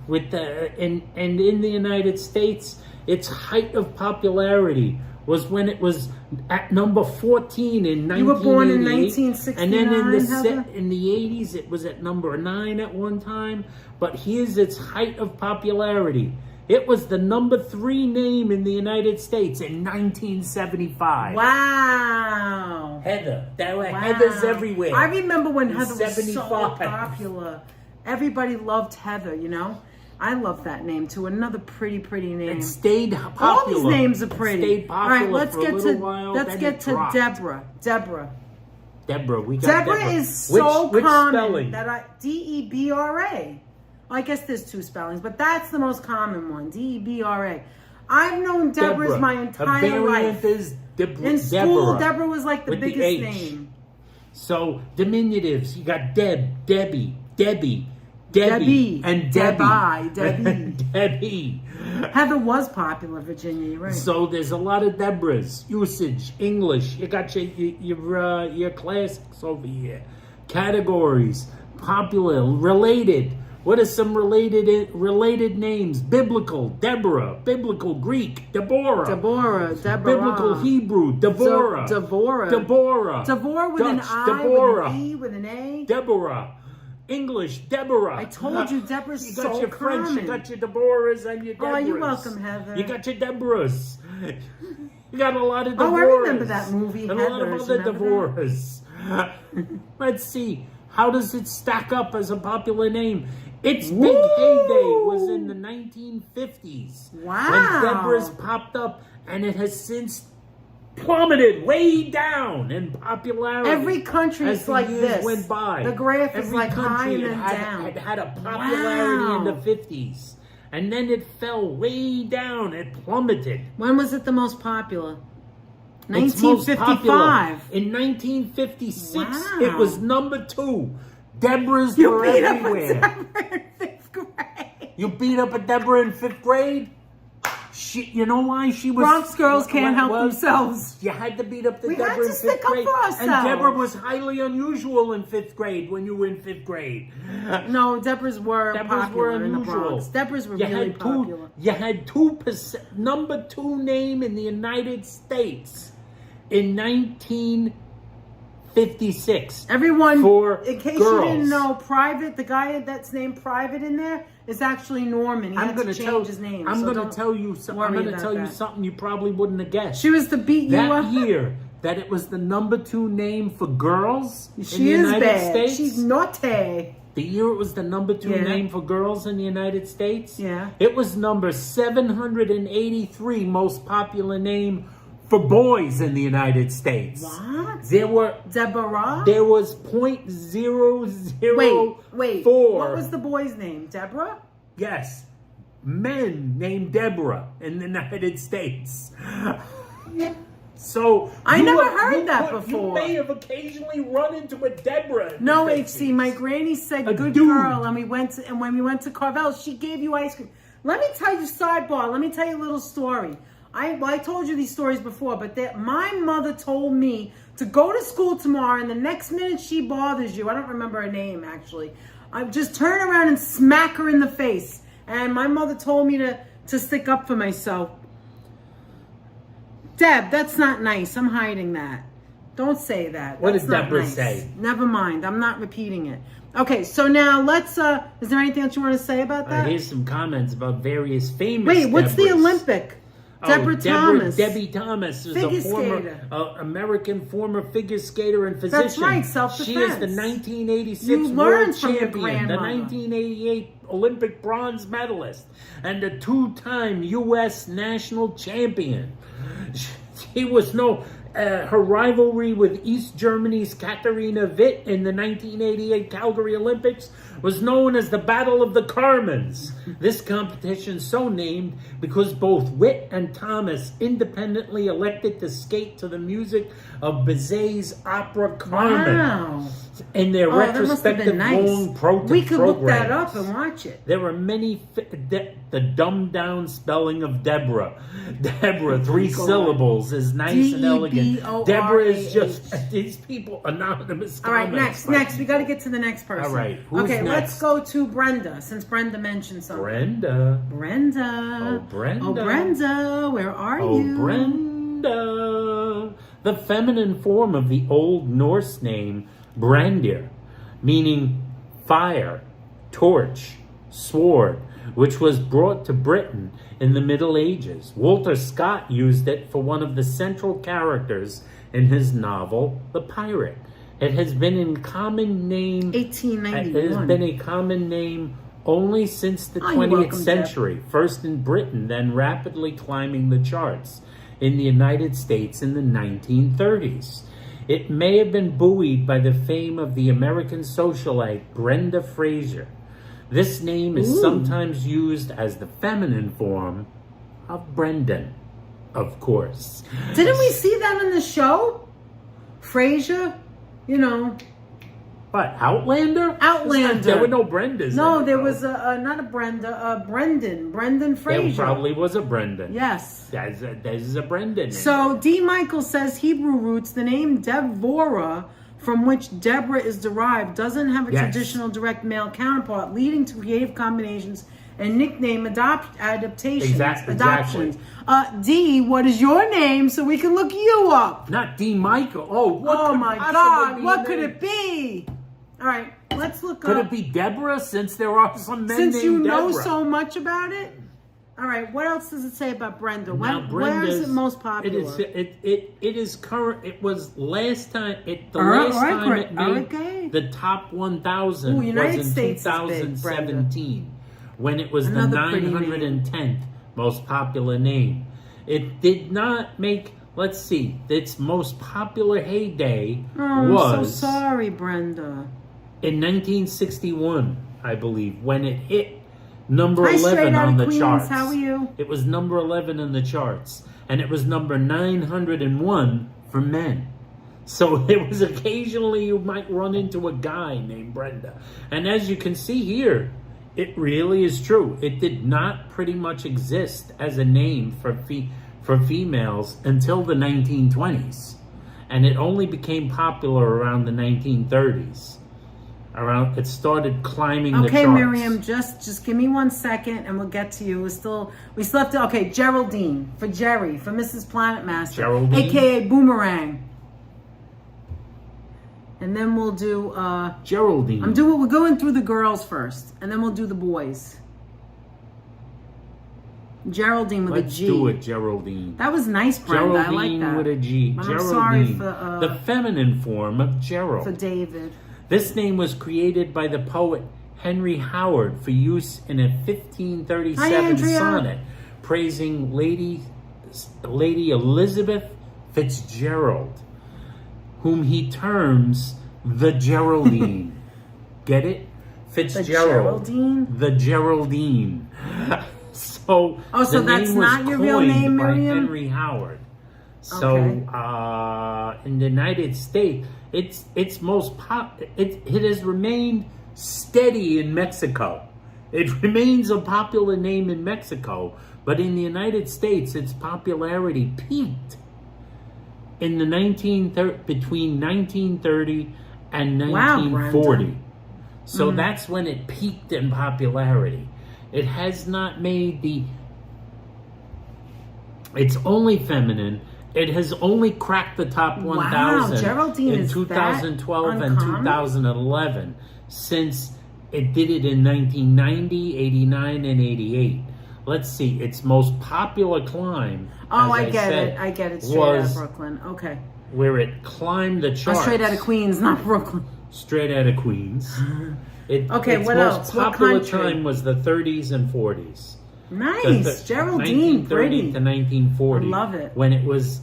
With and in the United States, its height of popularity was when it was at number 14 in 1988. You were born in 1969, and then Heather? in the 80s, it was at number 9 at one time. But here's its height of popularity. It was the number 3 name in the United States in 1975. Wow. Heather. There were Heathers everywhere. I remember when Heather was so 75. popular. Everybody loved Heather, you know? I love that name too. Another pretty name. It stayed popular. All these names are pretty. Stayed popular. All right, let's for get a little to while, let's then get it to dropped. Deborah. Deborah, we got Deborah is so which common spelling? that Debra. Well, I guess there's 2 spellings, but that's the most common one. Debra. I've known Deborah's my entire life. Is In school, Deborah was like the with biggest the H. name. So diminutives, you got Deb, Debbie, and Debbie. Debbie. Debbie. Heather was popular, Virginia. You're right. So there's a lot of Deborahs. Usage, English. You got your classics over here. Categories, popular, related. What are some related names? Biblical, Deborah. Biblical, Greek, Deborah. Deborah. Biblical, Hebrew, Deborah. Deborah with Dutch, an I, Deborah. with an E, with an A. Deborah. English, Deborah. I told you, Deborah's You got so your French, common. you got your Deborahs and your Deborahs. Oh, you're welcome, Heather. You got your Deborahs. You got a lot of Deborahs. Oh, I remember that movie, And a lot of Heathers. other Remember that? Deborahs. Let's see. How does it stack up as a popular name? Its big Woo! heyday was in the 1950s. Wow. When Deborahs popped up, and it has since plummeted way down in popularity. Every country as is the like years this. went by. The graph is Every like high country and then down. had a popularity Wow. in the 50s. And then it fell way down. It plummeted. When was it the most popular? It's most popular. 1955. In 1956, Wow. it was number 2. Deborah's You were beat everywhere. up a Deborah in 5th grade. You beat up a Deborah in 5th grade? You know why she was... Bronx girls can't help well, themselves. You had to beat up the We had Deborah to in stick 5th up grade. for ourselves. And Deborah was highly unusual in 5th grade when you were in 5th grade. No, Deborah's were popular in the Bronx. Deborah's were really popular. You had 2%, number 2 name in the United States in 1956. Everyone, for in case girls. you didn't know, Private, the guy that's named Private in there, is actually Norman. He had to change his name. I'm so going to tell you something. I'm worry going to tell about you that. something you probably wouldn't have guessed. She was to beat you That up. year that it was the number 2 name for girls in the She is United bad. States. She's naughty. The year it was the number 2 Yeah. name for girls in the United States. Yeah. It was number 783 most popular name for boys in the United States. What? There Deborah? was .004. Wait. What was the boy's name? Deborah? Yes. Men named Deborah in the United States. So I never heard that before. You may have occasionally run into a Deborah. In No, the HC. My granny said A good dude. girl, and when we went to Carvel, she gave you ice cream. Let me tell you, sidebar, let me tell you a little story. I told you these stories before, but my mother told me to go to school tomorrow, and the next minute she bothers you, I don't remember her name actually, I just turn around and smack her in the face. And my mother told me to stick up for myself. Deb, that's not nice. I'm hiding that. Don't say that. What That's did not Deborah nice. say? Never mind. I'm not repeating it. Okay, so now let's, is there anything else you want to say about that? Here's some comments about various famous Wait, what's the Deborahs. Olympic? Deborah Thomas. Debbie Thomas is Figure a former skater. American former figure skater and physician. That's right, self-defense. She is the 1986 You world learned from your champion, the grandmother. 1988 Olympic bronze medalist, and a 2-time U.S. national champion. She was her rivalry with East Germany's Katharina Witt in the 1988 Calgary Olympics was known as the Battle of the Carmens. This competition so named because both Witt and Thomas independently elected to skate to the music of Bizet's opera Carmen. Wow. In their That must have been retrospective nice. long We could look that programs. up and watch it. There are many, the dumbed down spelling of Deborah. Deborah, 3 syllables, is nice and elegant. Deborah is just, these people, anonymous All right, comments. next. We got to get to the next person. All right, who's okay, let's next? go to Brenda, since Brenda mentioned something. Brenda. Brenda. Oh, Brenda. Oh, Brenda, where are you? Brenda. The feminine form of the Old Norse name, Brandir, meaning fire, torch, sword, which was brought to Britain in the Middle Ages. Walter Scott used it for one of the central characters in his novel, The Pirate. It has been in common name. 1891. It has been a common name only since the you're 20th welcome, century. First in Britain, then rapidly climbing the charts in the United States in the 1930s. It may have been buoyed by the fame of the American socialite Brenda Fraser. This name is sometimes used as the feminine form of Brendan, of course. Didn't we see that in the show? Frasier? You know. What, Outlander? Outlander. There were no Brendas. No, in it, there though. was not a Brenda, Brendan Fraser. There probably was a Brendan. Yes. There's a Brendan. in So there. D. Michael says Hebrew roots, the name Devorah, from which Deborah is derived, doesn't have a traditional direct male counterpart, leading to creative combinations and nickname adaptations. Exactly. Adoptions. D, what is your name so we can look you up? Not D. Michael. Oh, what Oh could my possibly God, be what your could name? it be? All right, let's look Could up. it be Deborah, since there are some men Since named you know Deborah? so much about it? All right, what else does it say about Brenda? Now, Where is it most popular? It is current. It was last time. Last Alright, time it made okay. the top 1,000 Ooh, United was in States is big, 2017, when it was Another the pretty 910th most popular name. It did not make. Let's see. Its most popular heyday Oh, was I'm so sorry, Brenda. in 1961, I believe, when it hit number Hi, 11 straight out on of the Queens. charts. How are you? It was number 11 in the charts. And it was number 901 for men. So it was occasionally you might run into a guy named Brenda. And as you can see here, it really is true. It did not pretty much exist as a name for females until the 1920s. And it only became popular around the 1930s. It started climbing the charts. Okay, Miriam, just give me 1 second and we'll get to you. We still have to, okay, Geraldine, for Jerry, for Mrs. Planet Master. Geraldine? AKA Boomerang. And then we'll do, Geraldine. we're going through the girls first, and then we'll do the boys. Geraldine with a G. Let's do it, Geraldine. That was nice, Brenda. I like Geraldine that. with a G. But Geraldine. I'm sorry for, the feminine form of Gerald. for David. This name was created by the poet Henry Howard for use in a 1537 Hi, Andrea. sonnet praising Lady Elizabeth Fitzgerald, whom he terms the Geraldine. Get it? Fitzgerald. The Geraldine. So so the that's name was not your real coined name, by Miriam? Henry Howard. So Okay. in the United States, it has remained steady in Mexico. It remains a popular name in Mexico, but in the United States, its popularity peaked in the between 1930 and 1940. Brenda. So that's when it peaked in popularity. It has not made it's only feminine. It has only cracked the top 1,000 Geraldine in is 2012 that and uncommon? 2011 since it did it in 1990, 89, and 88. Let's see, its most popular climb, Oh, as I get said, it. I get it. Straight out of was Brooklyn. Okay. where it climbed the charts. Straight out of Queens, not Brooklyn. Straight out of Queens. Okay, its what most else? What popular country? time was the 30s and 40s. Nice. Geraldine, 1930 pretty. to 1940. I love it. When it was,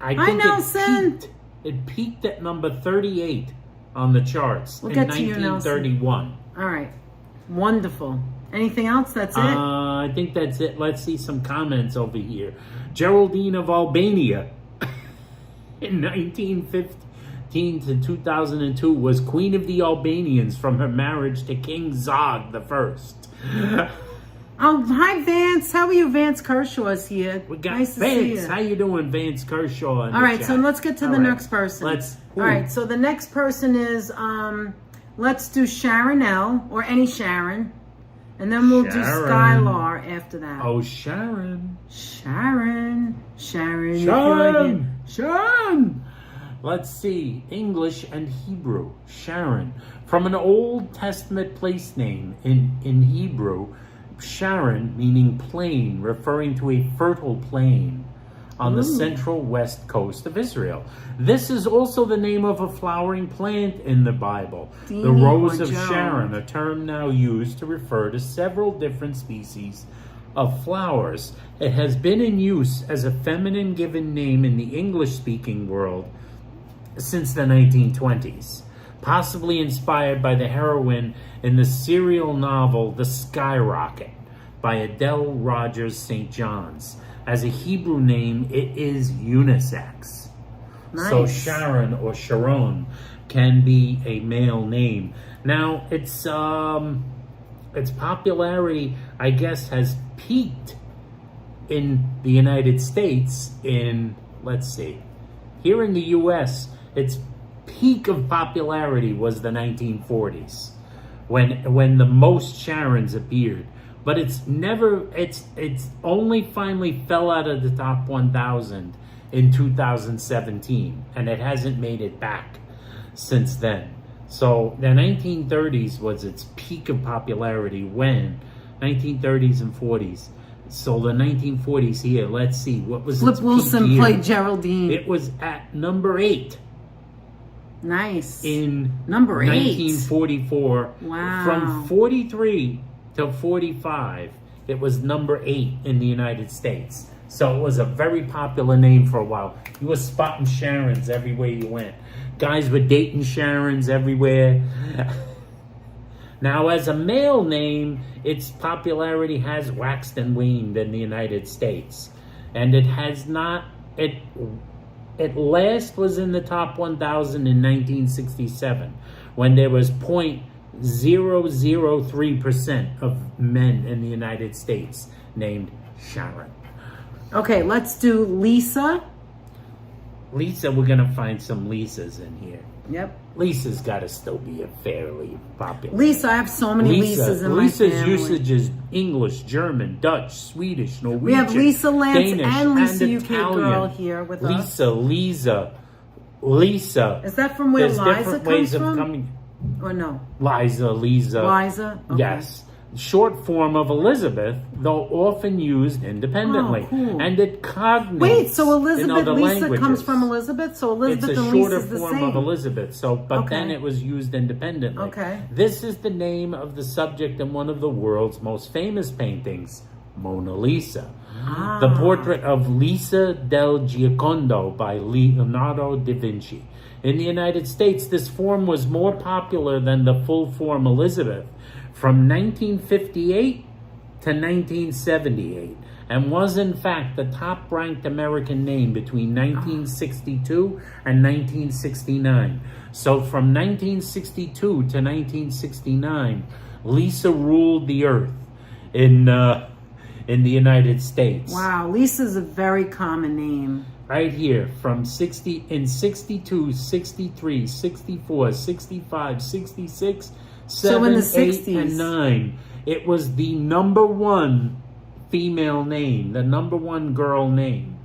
I think Nelson. it peaked at number 38 on the charts We'll in get to you, Nelson. 1931. All right. Wonderful. Anything else? That's it? I think that's it. Let's see some comments over here. Geraldine of Albania in 1915 to 2002 was Queen of the Albanians from her marriage to King Zog the First. Oh, hi, Vance. How are you? Vance Kershaw's here. We got nice to see Vance. you. How you doing, Vance Kershaw? All right, so let's get to the next person. All right, so the next person is, let's do Sharon L. or any Sharon. And then we'll do Skylar after that. Oh, Sharon. Sharon. Sharon. Let's see. English and Hebrew. Sharon. From an Old Testament place name in Hebrew, Sharon, meaning plain, referring to a fertile plain on the central west coast of Israel. This is also the name of a flowering plant in the Bible. The Rose of Sharon, a term now used to refer to several different species of flowers. It has been in use as a feminine given name in the English-speaking world since the 1920s, possibly inspired by the heroine in the serial novel The Skyrocket by Adele Rogers St. John's. As a Hebrew name, it is unisex. Nice. So Sharon or Sharon can be a male name. Now, its popularity, I guess, has peaked in the United States in, let's see, here in the U.S., its peak of popularity was the 1940s, when the most Sharons appeared. But it's only finally fell out of the top 1,000 in 2017, and it hasn't made it back since then. So the 1930s was its peak of popularity when 1930s and 40s. So the 1940s here, let's see, what was Flip its peak Wilson year? played Geraldine. It was at number 8. Nice. In number 8. 1944. Wow. From 43 to 45, it was number 8 in the United States. So it was a very popular name for a while. You were spotting Sharons everywhere you went. Guys were dating Sharons everywhere. Now, as a male name, its popularity has waxed and waned in the United States. And it has not, it last was in the top 1,000 in 1967, when there was 0.003% of men in the United States named Sharon. Okay, let's do Lisa. Lisa, we're going to find some Lisas in here. Yep. Lisa's got to still be a fairly popular. Lisa, I have so many Lisas in my family. Lisa's usage is English, German, Dutch, Swedish, Norwegian, we have Lisa Lance Danish, and Lisa and UK Italian. girl here with us. Lisa. Is that from where There's Liza different comes ways from? of coming. Or no? Lisa. Liza? Okay. Yes. Short form of Elizabeth, though often used independently. Oh, cool. And it cognates Wait, so in Elizabeth, other Lisa languages. comes from Elizabeth? So Elizabeth It's a and shorter Lisa's the form same. of Elizabeth, but Okay. then it was used independently. Okay. This is the name of the subject in one of the world's most famous paintings, Mona Lisa. Ah. The portrait of Lisa del Giocondo by Leonardo da Vinci. In the United States, this form was more popular than the full form Elizabeth from 1958 to 1978, and was in fact the top-ranked American name between 1962 and 1969. So from 1962 to 1969, Lisa ruled the earth in the United States. Wow, Lisa's a very common name. Right here, from 62, 63, 64, 65, 66, 7, in the 8, 60s. and 9. It was the number one female name, the number one girl name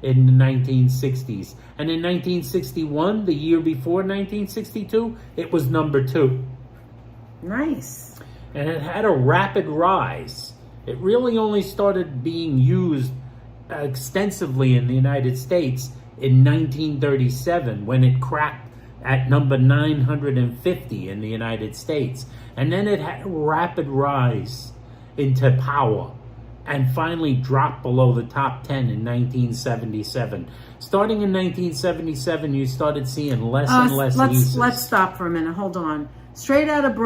in the 1960s. And in 1961, the year before 1962, it was number 2. Nice. And it had a rapid rise. It really only started being used extensively in the United States in 1937, when it cracked at number 950 in the United States. And then it had a rapid rise into power and finally dropped below the top 10 in 1977. Starting in 1977, you started seeing less and less Lisas. Let's stop for a minute. Hold on. Straight out of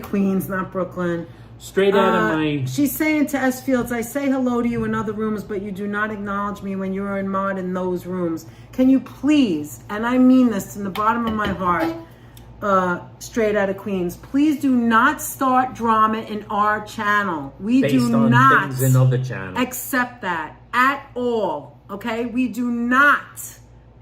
Queens, not Brooklyn. Straight out of my... She's saying to S. Fields, I say hello to you in other rooms, but you do not acknowledge me when you are in mod in those rooms. Can you please, and I mean this in the bottom of my heart, straight out of Queens, please do not start drama in our channel. We Based do on not things in other channels. accept that at all. Okay? We do not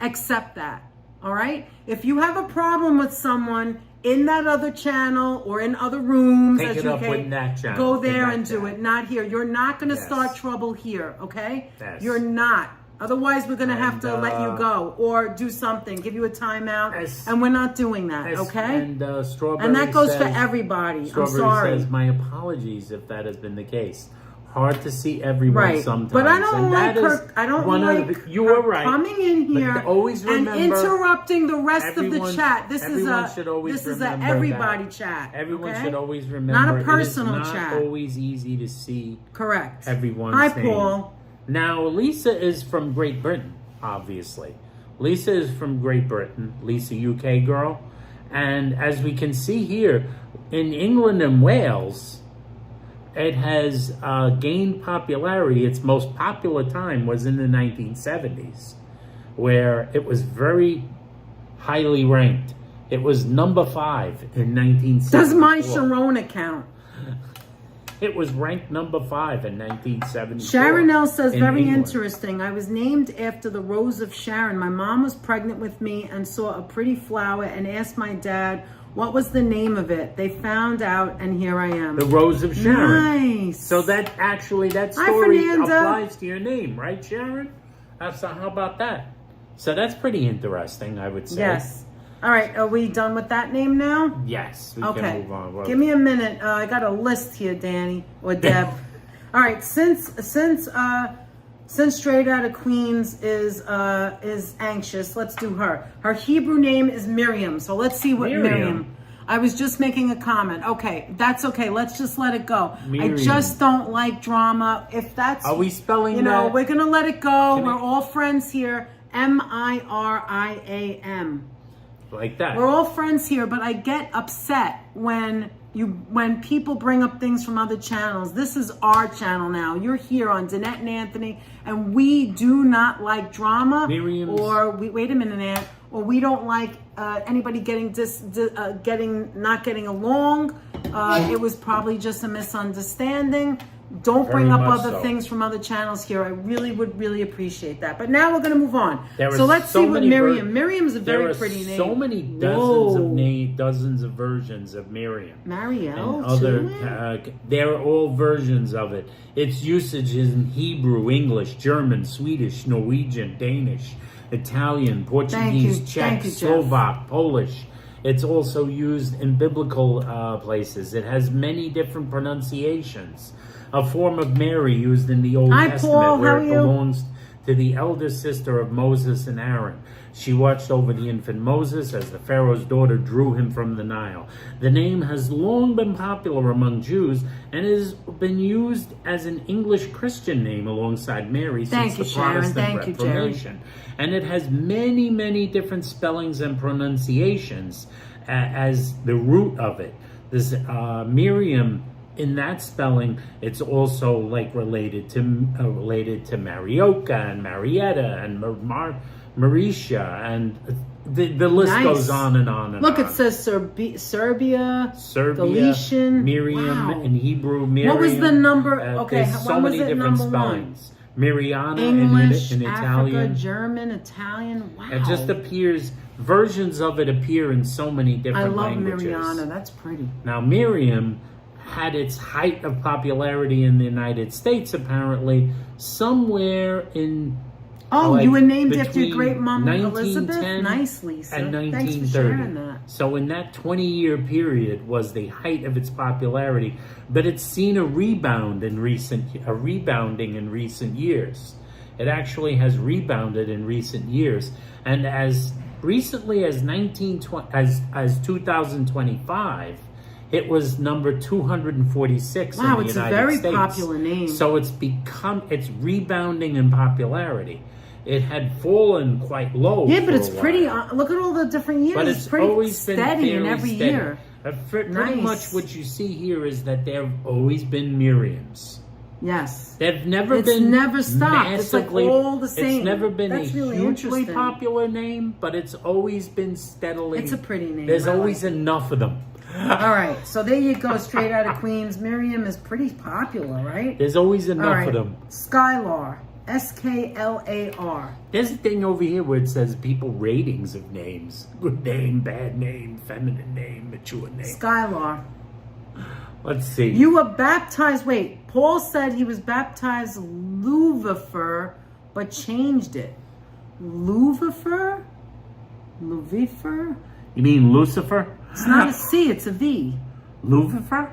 accept that. All right? If you have a problem with someone in that other channel or in other rooms, Take as it you up with that channel. go there With and that do channel. it. Not here. You're not going to Yes. start trouble here, okay? Yes. You're not. Otherwise, we're going to have to And, let you go or do something, give you a timeout, As- and we're not doing that, okay? And Strawberry And that goes for says- everybody. I'm Strawberry sorry. says, my apologies if that has been the case. Hard to see everyone Right, sometimes. but I don't and like that her. is I don't one of like the- you her were right. coming in But here always and remember, interrupting the rest of the everyone- chat. This is everyone a should always this is a remember everybody that. chat. Everyone okay? should always remember. Not a personal it is not chat. always easy to see Correct. everyone's Hi, name. Paul. Now, Lisa is from Great Britain, obviously. Lisa is from Great Britain. Lisa, UK girl. And as we can see here, in England and Wales, it has gained popularity. Its most popular time was in the 1970s, where it was very highly ranked. It was number 5 in 1974. Does my Sharona count? It was ranked number 5 in 1974. Sharon L says, in very England. interesting. I was named after the Rose of Sharon. My mom was pregnant with me and saw a pretty flower and asked my dad what was the name of it. They found out, and here I am. The Rose of Sharon. Nice. So that actually, that Hi, story Fernanda. applies to your name, right, Sharon? So how about that? So that's pretty interesting, I would say. Yes. All right. Are we done with that name now? Yes, we Okay. can move on. Well, Give me a minute. I got a list here, Danny or Deb. All right. Since Straight Outta Queens is anxious, let's do her. Her Hebrew name is Miriam. So let's see what Miriam. I was just making a comment. Okay, that's okay. Let's just let it go. Miriam. I just don't like drama. If that's, Are we spelling you know, that? we're gonna let it go. Can We're I- all friends here. Miriam. like that. We're all friends here, but I get upset when when people bring up things from other channels, this is our channel now. You're here on Danette and Anthony, and we do not like drama. Miriam's. Or wait a minute, Aunt. Or we don't like anybody getting not getting along. It was probably just a misunderstanding. Don't bring up other things from other channels here. I would really appreciate that. But now we're going to move on. So let's see what Miriam. Miriam's a very pretty name. So many dozens of versions of Miriam. Marielle, too. There are all versions of it. Its usage is in Hebrew, English, German, Swedish, Norwegian, Danish, Italian, Portuguese, Czech, Slovak, Polish. It's also used in biblical places. It has many different pronunciations. A form of Mary used in the Old Testament where it belongs to the elder sister of Moses and Aaron. She watched over the infant Moses as the Pharaoh's daughter drew him from the Nile. The name has long been popular among Jews and has been used as an English Christian name alongside Mary since the Protestant Reformation. And it has many, many different spellings and pronunciations as the root of it. This Miriam, in that spelling, it's also like related to Marioka and Marietta and Marisha, and the list goes on and on and Look, on. it says Serbia, Galician, Miriam in Hebrew, Miriam. What was the number? There's so many different spellings. Miriana English, in Italian, Africa, German, Italian. Wow. It just appears, versions of it appear in so many different languages. I love Miriana. That's pretty. Now, Miriam had its height of popularity in the United States, apparently, somewhere in... you were named after your great mom, Elizabeth? Nice, Lisa. And 1930. Thanks for sharing that. So in that 20-year period was the height of its popularity, but it's seen a rebounding in recent years. It actually has rebounded in recent years, and as recently as 2025, it was number 246 in the United States. Wow, it's a very popular name. So it's rebounding in popularity. It had fallen quite low. Yeah, but it's pretty. Look at all the different years. But it's pretty always steady in every year. Pretty much what you see here is that there have always been Miriams. Yes. They've never It's never stopped. It's like all the same. It's never been That's a really hugely popular name, but it's always been steadily. It's a pretty name. There's always enough of them. All right, so there you go, straight out of Queens. Miriam is pretty popular, right? There's always enough of them. Skylar, Sklar. There's a thing over here where it says people ratings of names. Good name, bad name, feminine name, mature name. Skylar. Let's see. You were baptized, wait, Paul said he was baptized Lucifer, but changed it. Lucifer? Lucifer? You mean Lucifer? It's not a C, it's a V. Lucifer?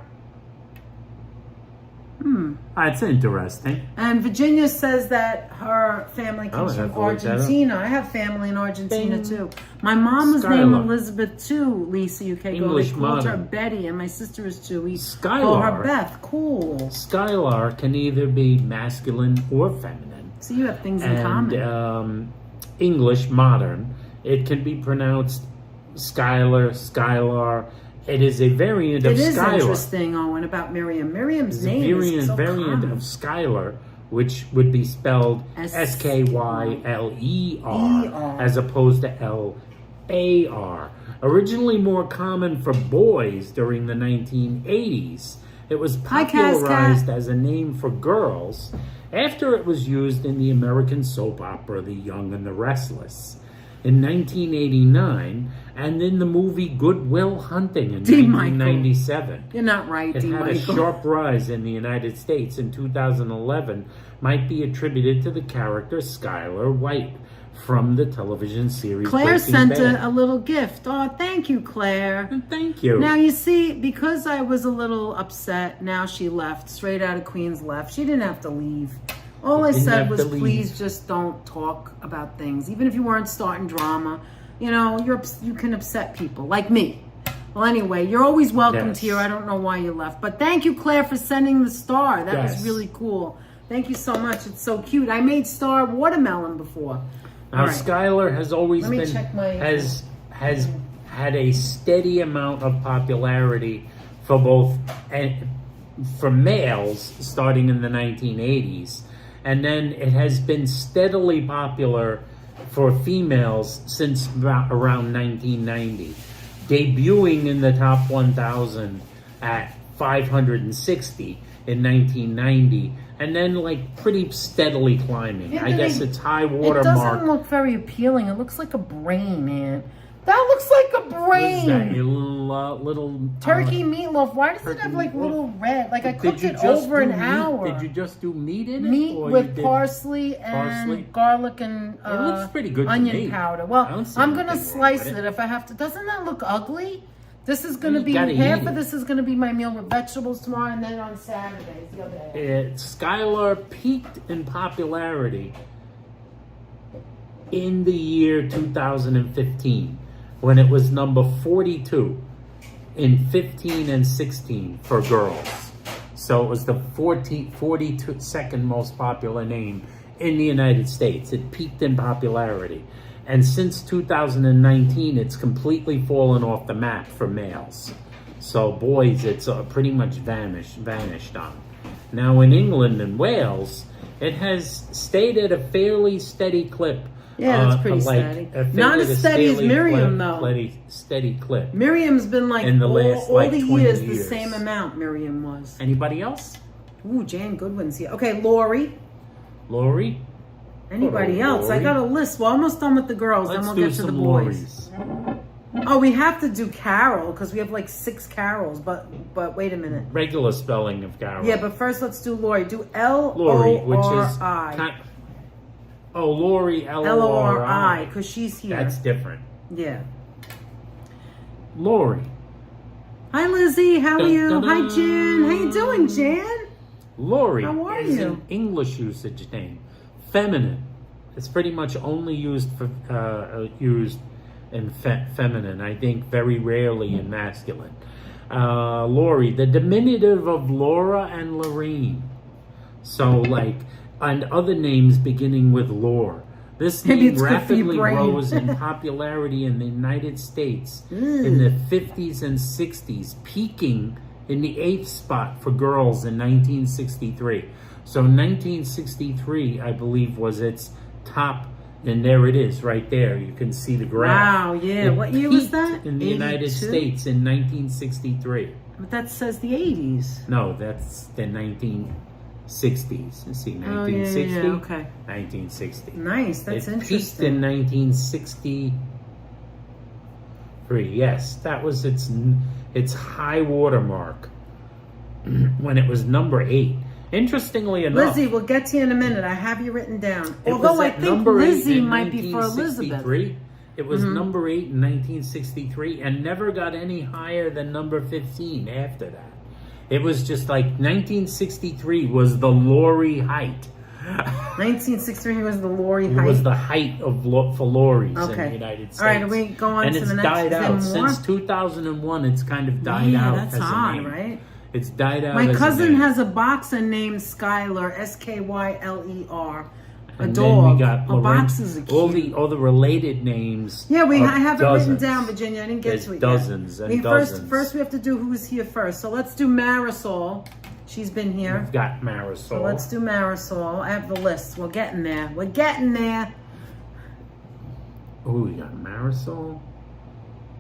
That's interesting. And Virginia says that her family comes from Argentina. I have family in Argentina too. My mom was named Elizabeth too, Lisa. You can go. They called her Betty, and my sister is too. We call her Beth. Cool. Skylar can either be masculine or feminine. So you have things in common. English modern. It can be pronounced Skylar, Skylar. It is a variant of Skylar. It is interesting, Owen, about Miriam. Miriam's name is so variant common. of Skylar, which would be spelled Skyler as opposed to LAR. Originally more common for boys during the 1980s, it was popularized as a name for girls after it was used in the American soap opera The Young and the Restless in 1989, and in the movie Good Will Hunting in 1997. You're not right, It had a sharp rise in the United States in 2011, might be attributed to the character Skylar White from the television series Claire Breaking sent Bad. a little gift. Oh, thank you, Claire. Thank you. Now, you see, because I was a little upset, now she left. Straight out of Queens left. She didn't have to leave. All I said was, please just don't talk about things. Even if you weren't starting drama, you know, you can upset people, like me. Well, anyway, you're always welcomed here. I don't know why you left. But thank you, Claire, for sending the star. That was really cool. Thank you so much. It's so cute. I made star watermelon before. Now, Skylar has always has had a steady amount of popularity for both and for males starting in the 1980s, and then it has been steadily popular for females since around 1990, debuting in the top 1,000 at 560 in 1990, and then like pretty steadily climbing. I guess its high water It mark. doesn't look very appealing. It looks like a brain, man. That looks like a brain. What is that? Your little turkey meatloaf. Why does it have like little red? Like I cooked it over an hour. Did you just do meat in it? Meat or with you parsley and garlic and it looks pretty good to onion me. powder. I Well, don't see I'm gonna anything wrong slice with it if I have to. Doesn't that look ugly? This is gonna You be gotta half eat of it. this is gonna be my meal with vegetables tomorrow, and then on Saturdays the other day. Skylar peaked in popularity in the year 2015 when it was number 42 in 15 and 16 for girls. So it was the 42nd most popular name in the United States. It peaked in popularity. And since 2019, it's completely fallen off the map for males. So boys, it's pretty much vanished on. Now in England and Wales, it has stayed at a fairly steady clip. Yeah, that's pretty steady. Not as steady as Miriam, though. Steady clip. Miriam's been like In the last, all like, the 20 years the years. same amount Miriam was. Anybody else? Ooh, Jan Goodwin's here. Okay, Lori. Lori? Anybody Hello, else? I Lori. got a list. We're almost done with the girls. Let's then do we'll get to the some boys. Loris. Oh, we have to do Carol because we have like 6 Carols. But wait a minute. Regular spelling of Carol. Yeah, but first let's do Lori. Do L Lori, O which R is I. Lori, L O R I, L-O-R-I. because she's here. That's different. Yeah. Lori. Hi Lizzie, how are you? Dun-dun-dun. Hi Jan. How you doing, Jan? Lori How are is you? an English usage name. Feminine. It's pretty much only used for used in feminine. I think very rarely in masculine. Lori, the diminutive of Laura and Lorraine. So like, and other names beginning with Lore. This Maybe name it's good for your rapidly brain. rose in popularity in the United States in the 50s and 60s, peaking in the 8th spot for girls in 1963. So 1963, I believe, was its top, and there it is right there. You can see the graph. Wow, yeah. It What year was peaked that? in the United 82? States in 1963. But that says the 80s. No, that's the 1960s. You see, Oh, yeah, 1960, yeah, okay. 1960. Nice, that's It peaked interesting. in 1963. Yes, that was its high water mark when it was number 8. Interestingly enough, Lizzie, we'll get to you in a minute. I have you written down. it Although was I at think number 8 Lizzie in might be for Elizabeth. 1963. It was number 8 in 1963 and never got any higher than number 15 after that. It was just like 1963 was the Lori height. 1963 was the Lori It height. was the height of for lorries in Okay. the United States. All right, we go on and to it's the next. died Is there out more? since 2001. It's kind of died Yeah, out. that's as a odd, name. right? It's died out. My as cousin a name. has a boxer named Skyler, S-K-Y-L-E-R. A And dog. then we got A Loren- boxers are cute. all the related names. Yeah, of I have it written dozens. down, Virginia. I didn't get There's to it dozens yet. and First, dozens. we have to do who's here first. So let's do Marisol. She's been here. We've got Marisol. So let's do Marisol. I have the list. We're getting there. We're getting there. Oh, we got Marisol.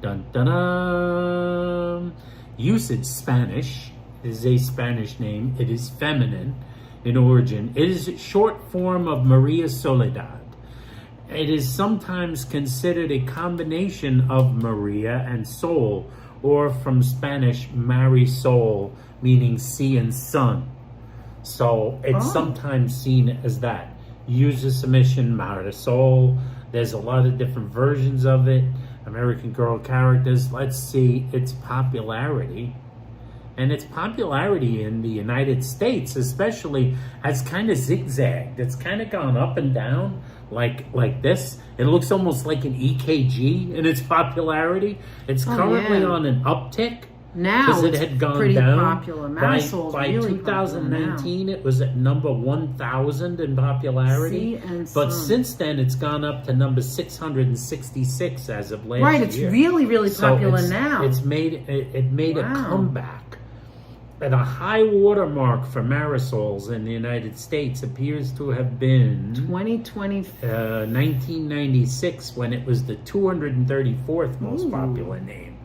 Dun dun dun. Usage Spanish is a Spanish name. It is feminine in origin. It is a short form of Maria Soledad. It is sometimes considered a combination of Maria and Sol, or from Spanish Marisol, meaning sea and sun. So it's sometimes seen as that. User submission, Marisol. There's a lot of different versions of it. American Girl characters. Let's see its popularity. And its popularity in the United States especially has kind of zigzagged. It's kind of gone up and down like this. It looks almost like an EKG in its popularity. It's currently on an uptick. Now because it it's had gone pretty down. popular. Marisol's By really 2019, it was at number 1,000 in popularity. But since then, it's gone up to number 666 as of last year. Right, it's really, really popular now. It made a comeback. And a high watermark for Marisols in the United States appears to have been 1996, when it was the 234th most popular name.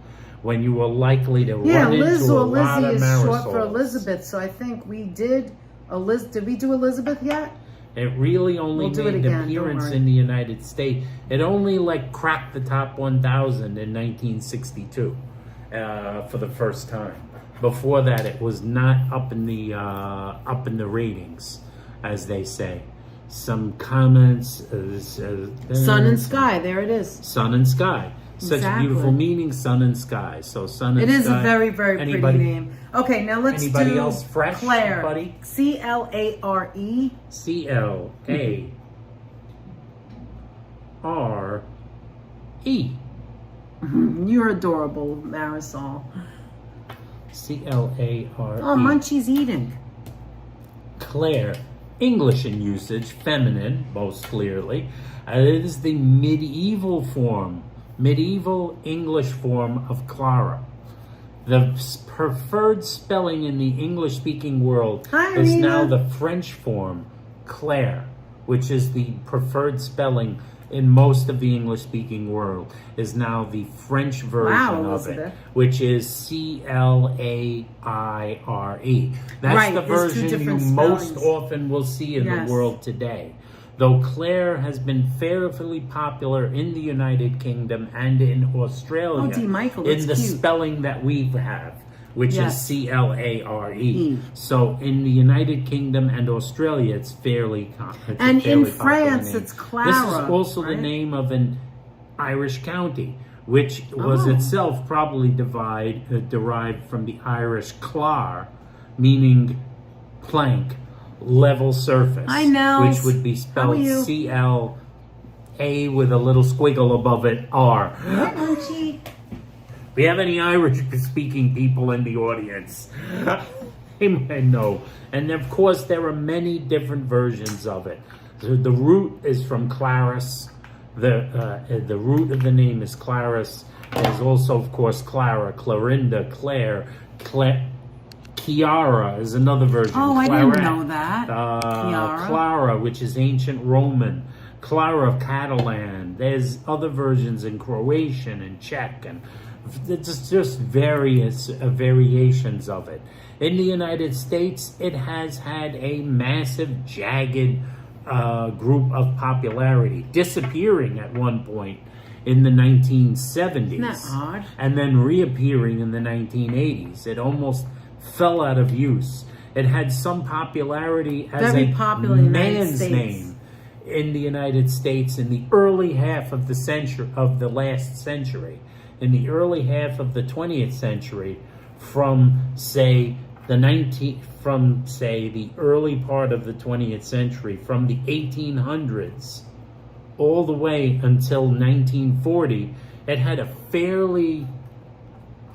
When you were likely to run Liz into or a lot Lizzie of is Marisols. short for Elizabeth, so I think we did. Did we do Elizabeth yet? It really only made an appearance in the United States. It only cracked the top 1,000 in 1962 for the first time. Before that, it was not up in the ratings, as they say. Some comments. Sun and Sky. There it is. Sun and Sky. Such beautiful meaning, sun and sky. So sun and sky. It is a very, very pretty name. Okay, now let's do anybody else fresh, Claire. buddy? C-L-A-R-E. C-L-A-R-E. You're adorable, Marisol. C-L-A-R-E. Oh, Munchie's eating. Claire. English in usage, feminine, most clearly. It is the medieval English form of Clara. The preferred spelling in the English-speaking world is now the French form, Claire, which is the preferred spelling in most of the English-speaking world, is now the French version of it, which is C-L-A-I-R-E. That's the version you most often will see in the world today. Though Claire has been fairly popular in the United Kingdom and in Australia in the spelling that we have, which is C-L-A-R-E. So in the United Kingdom and Australia, it's fairly and in France, it's Clara. This is also the name of an Irish county, which was itself probably derived from the Irish clár, meaning plank. Level surface. I know. Which would be spelled C-L-A with a little squiggle above it, R. Hi, Munchie. We have any Irish-speaking people in the audience? They might know. And of course, there are many different versions of it. The root is from Claris. The root of the name is Claris. There's also, of course, Clara, Clarinda, Claire, Chiara is another version. Oh, I didn't know that. Clara, which is ancient Roman. Clara of Catalan. There's other versions in Croatian and Czech, and it's just various variations of it. In the United States, it has had a massive, jagged group of popularity, disappearing at one point in the 1970s. Isn't that odd? And then reappearing in the 1980s. It almost fell out of use. It had some popularity as a man's name in the United States in the early half of the last century, in the early half of the 20th century, from say the early part of the 20th century, from the 1800s all the way until 1940. It had a fairly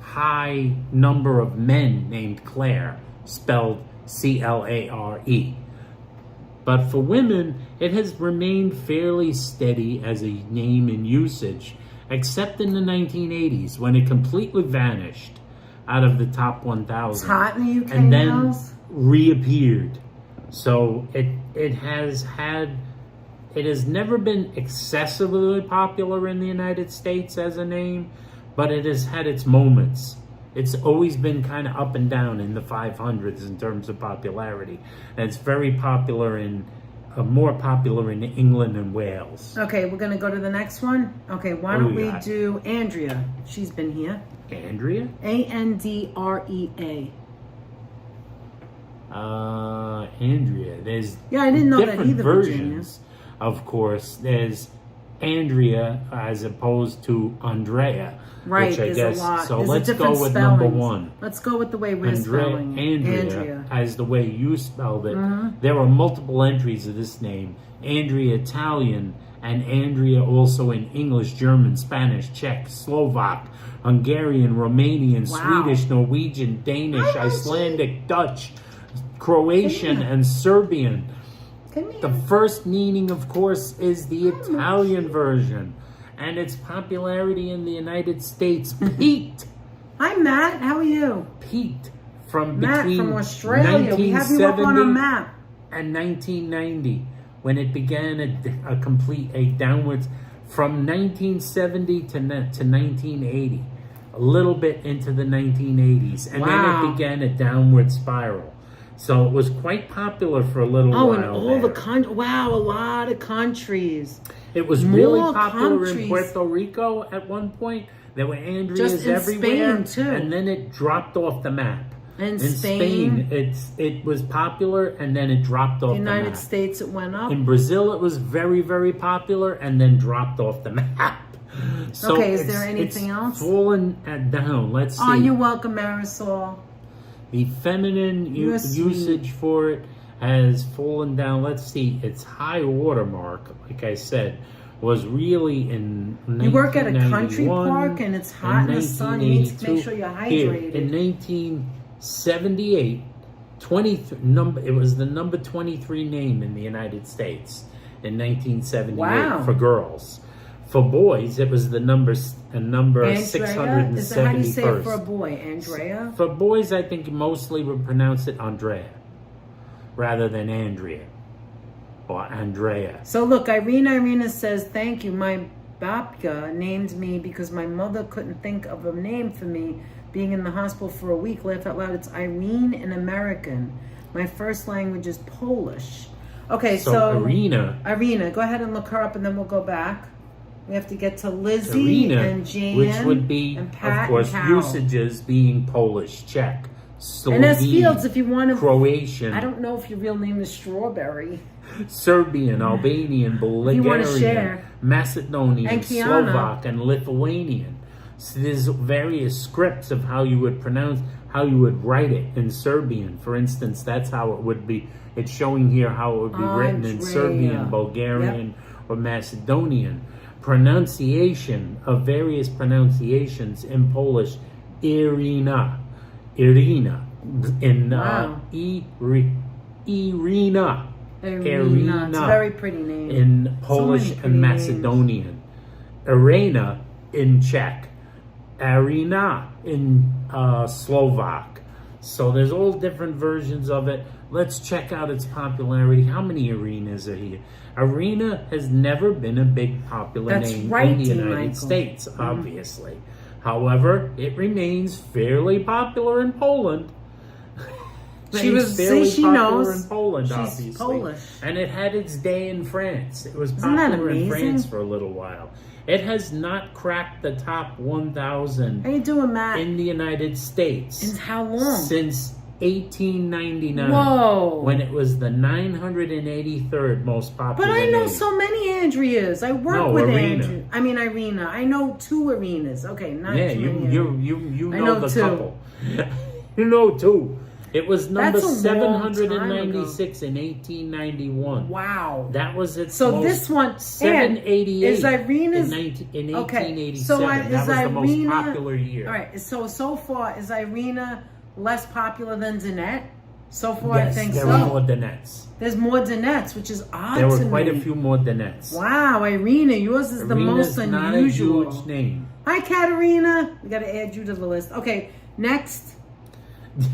high number of men named Claire, spelled C-L-A-R-E. But for women, it has remained fairly steady as a name in usage, except in the 1980s, when it completely vanished out of the top 1,000. It's hot in the UK and then now. Reappeared. So it has never been excessively popular in the United States as a name, but it has had its moments. It's always been kind of up and down in the 500s in terms of popularity. And it's very popular more popular in England and Wales. Okay, we're going to go to the next one. Okay, why don't we do Andrea? She's been here. Andrea? A-N-D-R-E-A. Andrea. There's I didn't know that different either, versions, of course. There's Andrea as opposed to Andrea. Right, which I there's guess, a lot. So There's let's go different with spellings. number one. Let's go with the way we're spelling. Andrea, as the way you spelled it. There are multiple entries of this name. Andrea Italian and Andrea also in English, German, Spanish, Czech, Slovak, Hungarian, Romanian, Swedish, Norwegian, Danish, Icelandic, Dutch, Croatian, and Serbian. The first meaning, of course, is the Italian version. And its popularity in the United States peaked. Hi, Matt. How are you? Peaked from Matt between from Australia. We have you up on a map. And 1990, when it began a downwards from 1970 to 1980, a little bit into the 1980s, and then it began a downward spiral. So it was quite popular for a little while. And all the a lot of countries. It was really popular in Puerto Rico at one point. There were Andreas everywhere, Spain, too. And then it dropped off the map. In Spain, it was popular, and then it dropped off the map. United States, it went up. In Brazil, it was very, very popular, and then dropped off the map. So is there anything else? Fallen down. Let's see. Oh, you're welcome, Marisol. The feminine usage for it has fallen down. Let's see. Its high water mark, like I said, was really in 1991. You work at a country park and it's hot in the sun. You need to make sure you're hydrated. In 1978, it was the number 23 name in the United States in 1978 for girls. For boys, it was the number 671st. Is that how you say it for a boy, Andrea? For boys, I think mostly would pronounce it Andrea rather than Andrea or Andrea. So look, Irina says, thank you. My babka named me because my mother couldn't think of a name for me being in the hospital for a week. Laugh out loud. It's Irene in American. My first language is Polish. Okay, so Irina, go ahead and look her up and then we'll go back. We have to get to Lizzie and Jan, which would be, and Pat, of course, and Carol. usages being Polish, Czech, Slovene, and as Fields, if you want to, Croatian. I don't know if your real name is Strawberry. Serbian, Albanian, Bulgarian, Macedonian, and Slovak, and Lithuanian. So there's various scripts of how you would write it in Serbian. For instance, that's how it would be. It's showing here how it would be written in Serbian, Bulgarian, or Macedonian. Pronunciation of various pronunciations in Polish, Irina, in Irina. It's a very pretty name. In Polish and Macedonian. Irina in Czech. Arena in Slovak. So there's all different versions of it. Let's check out its popularity. How many arenas are here? Arena has never been a big popular name in the United States, obviously. However, it remains fairly popular in Poland. She knows. In Poland, She's obviously. Polish. And it had its day in France. It was Isn't that popular in amazing? France for a little while. It has not cracked the top 1,000 How you doing, Matt? in the United States. Since how long? Since 1899. Whoa. When it was the 983rd most popular But I know name. so many Andreas. I work with Andrew. I mean Irina. I know 2 Arenas. Okay, not too many. You I know know the 2. couple. You know 2. It was number That's a long 796 in 1891. Wow. That was its So most this one, 788 is Irina's in 1887. Okay, so that was the most popular year. All right, so far is Irina less popular than Danette? So far, Yes, I think there so. were more Danettes. There's more Danettes, which is odd. There were quite a few more Danettes. Wow, Irina, yours is the most unusual. Not a huge name. Hi, Katerina. We got to add you to the list. Okay, next.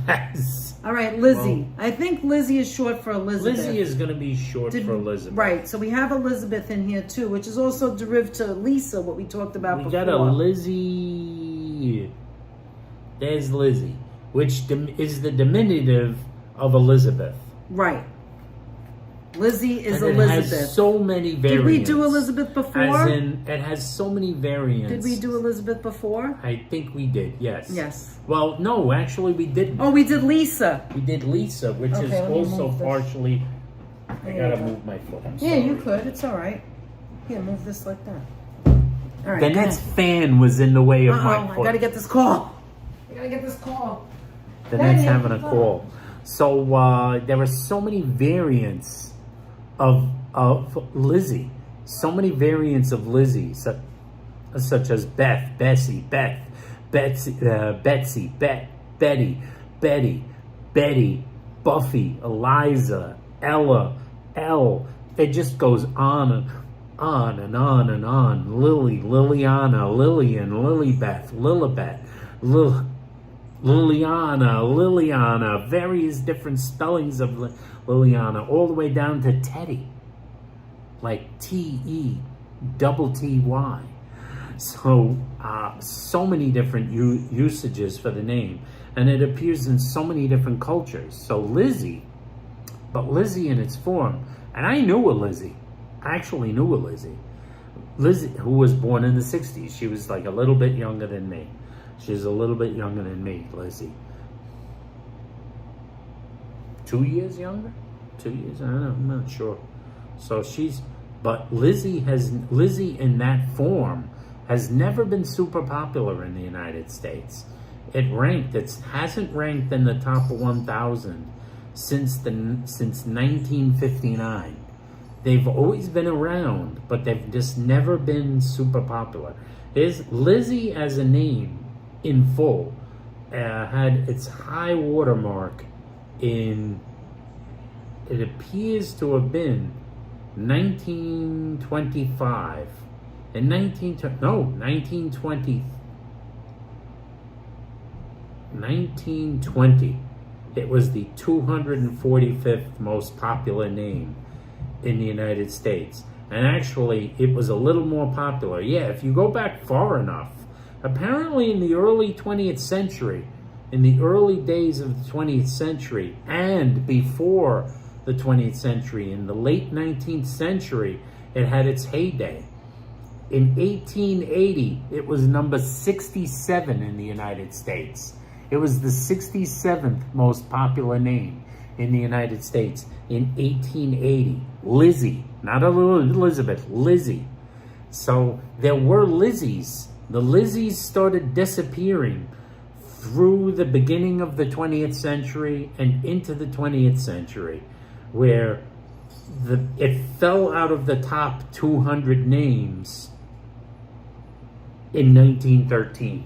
Yes. All right, Lizzie. I think Lizzie is short for Elizabeth. Lizzie is going to be short for Elizabeth. Right, so we have Elizabeth in here too, which is also derived to Lisa, what we talked about before. We got a Lizzie. There's Lizzie, which is the diminutive of Elizabeth. Right. Lizzie is and Elizabeth. It has so many variants. Did we do Elizabeth before? As in, it has so many variants. Did we do Elizabeth before? I think we did, yes. Yes. Well, no, actually we didn't. Oh, we did Lisa. We did Lisa, which is also partially... I gotta move my foot. I'm Yeah, sorry. you could. It's all right. Here, move this like that. All right. Danette's fan was in the way of my I foot. gotta get this call. I gotta get this call. Danette's having a call. So there are so many variants of Lizzie. So many variants of Lizzie, such as Beth, Bessie, Beth, Betsy, Betsy, Betty, Betty, Buffy, Eliza, Ella, Elle. It just goes on and on and on and on. Lily, Liliana, Lillian, Lilybeth, Lilibet, Liliana, various different spellings of Liliana, all the way down to Teddy, like T-E-T-T-Y. So, so many different usages for the name, and it appears in so many different cultures. So Lizzie, but Lizzie in its form, and I knew a Lizzie. I actually knew a Lizzie. Lizzie, who was born in the 60s. She was like a little bit younger than me. She's a little bit younger than me, Lizzie. 2 years younger? 2 years? I don't know. I'm not sure. So but Lizzie in that form has never been super popular in the United States. It hasn't ranked in the top 1,000 since 1959. They've always been around, but they've just never been super popular. Lizzie as a name in full had its high watermark in, it appears to have been 1925. In 1920, it was the 245th most popular name in the United States. And actually, it was a little more popular. Yeah, if you go back far enough, apparently in the early 20th century, in the early days of the 20th century, and before the 20th century, in the late 19th century, it had its heyday. In 1880, it was number 67 in the United States. It was the 67th most popular name in the United States in 1880. Lizzie, not a little Elizabeth, Lizzie. So there were Lizzies. The Lizzies started disappearing through the beginning of the 20th century and into the 20th century, where it fell out of the top 200 names in 1913,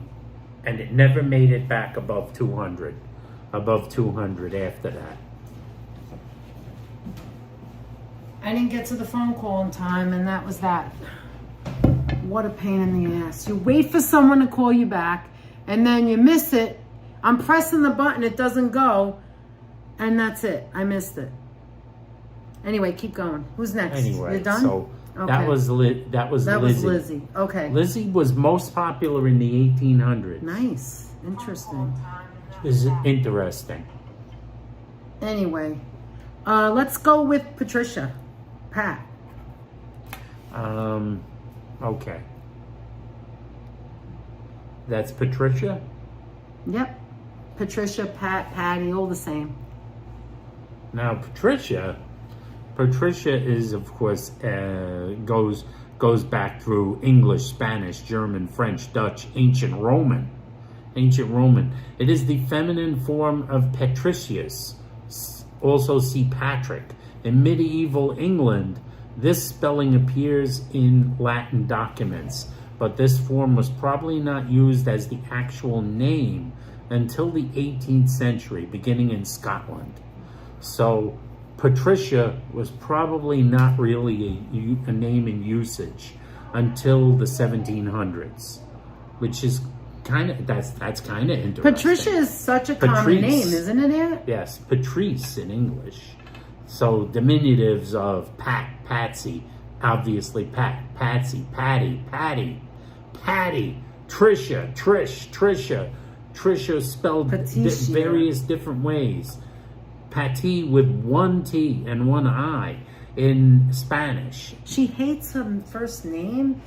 and it never made it back above 200 after that. I didn't get to the phone call in time, and that was that. What a pain in the ass. You wait for someone to call you back, and then you miss it. I'm pressing the button, it doesn't go, and that's it. I missed it. Anyway, keep going. Who's next? Anyway, you're done? so okay. that was Lizzie. Was Lizzie. Okay. Lizzie was most popular in the 1800s. Nice. Interesting. This is interesting. Anyway, let's go with Patricia. Pat. Okay. That's Patricia? Yep. Patricia, Pat, Patty, all the same. Now, Patricia is, of course, goes back through English, Spanish, German, French, Dutch, Ancient Roman. It is the feminine form of Patricius. Also see Patrick. In medieval England, this spelling appears in Latin documents, but this form was probably not used as the actual name until the 18th century, beginning in Scotland. So Patricia was probably not really a name in usage until the 1700s, which is that's kind of interesting. Patricia is such a common name, isn't it? Yes, Patrice in English. So diminutives of Pat, Patsy, obviously Pat, Patsy, Patty, Patty, Trisha, Trisha spelled various different ways. Patty with one T and one I in Spanish. She hates her first name.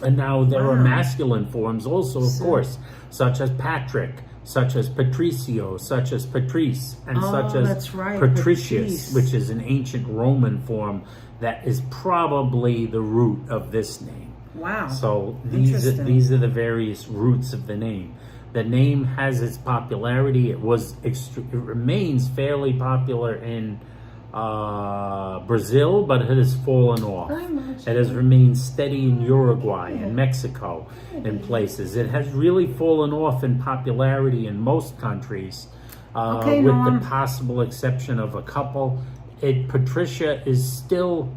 And now there are masculine forms also, of course, such as Patrick, such as Patricio, such as Patrice, and such as that's right, Patricius, Patrice. which is an ancient Roman form that is probably the root of this name. Wow. So Interesting. these are the various roots of the name. The name has its popularity. It remains fairly popular in Brazil, but it has fallen off. It has remained steady in Uruguay and Mexico in places. It has really fallen off in popularity in most countries, with the possible exception of a couple. Patricia is still,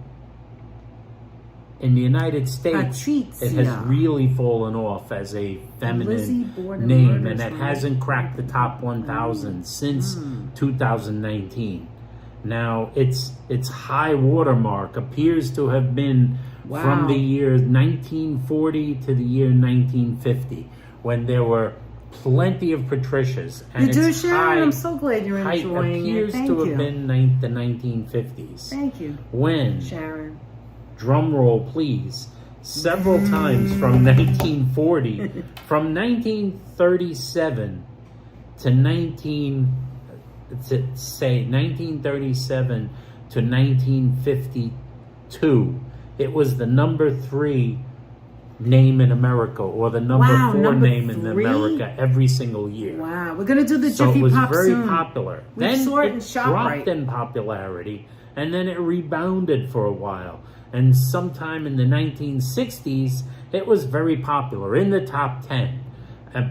in the United States, it has really fallen off as a feminine name, and it hasn't cracked the top 1,000 since 2019. Now, its high watermark appears to have been from the year 1940 to the year 1950, when there were plenty of Patricias. And you do, Sharon? I'm so glad you're enjoying it. Appears to have been the 1950s. Thank you. When, Sharon, drum roll please, several times from 1940, from 1937 to 1937 to 1952, it was the number 3 name in America, or the number 4 name in America every single year. Wow, we're gonna do the So Jiffy it was Pop very soon. popular. We Then saw it in it ShopRite. dropped in popularity, and then it rebounded for a while. And sometime in the 1960s, it was very popular, in the top 10.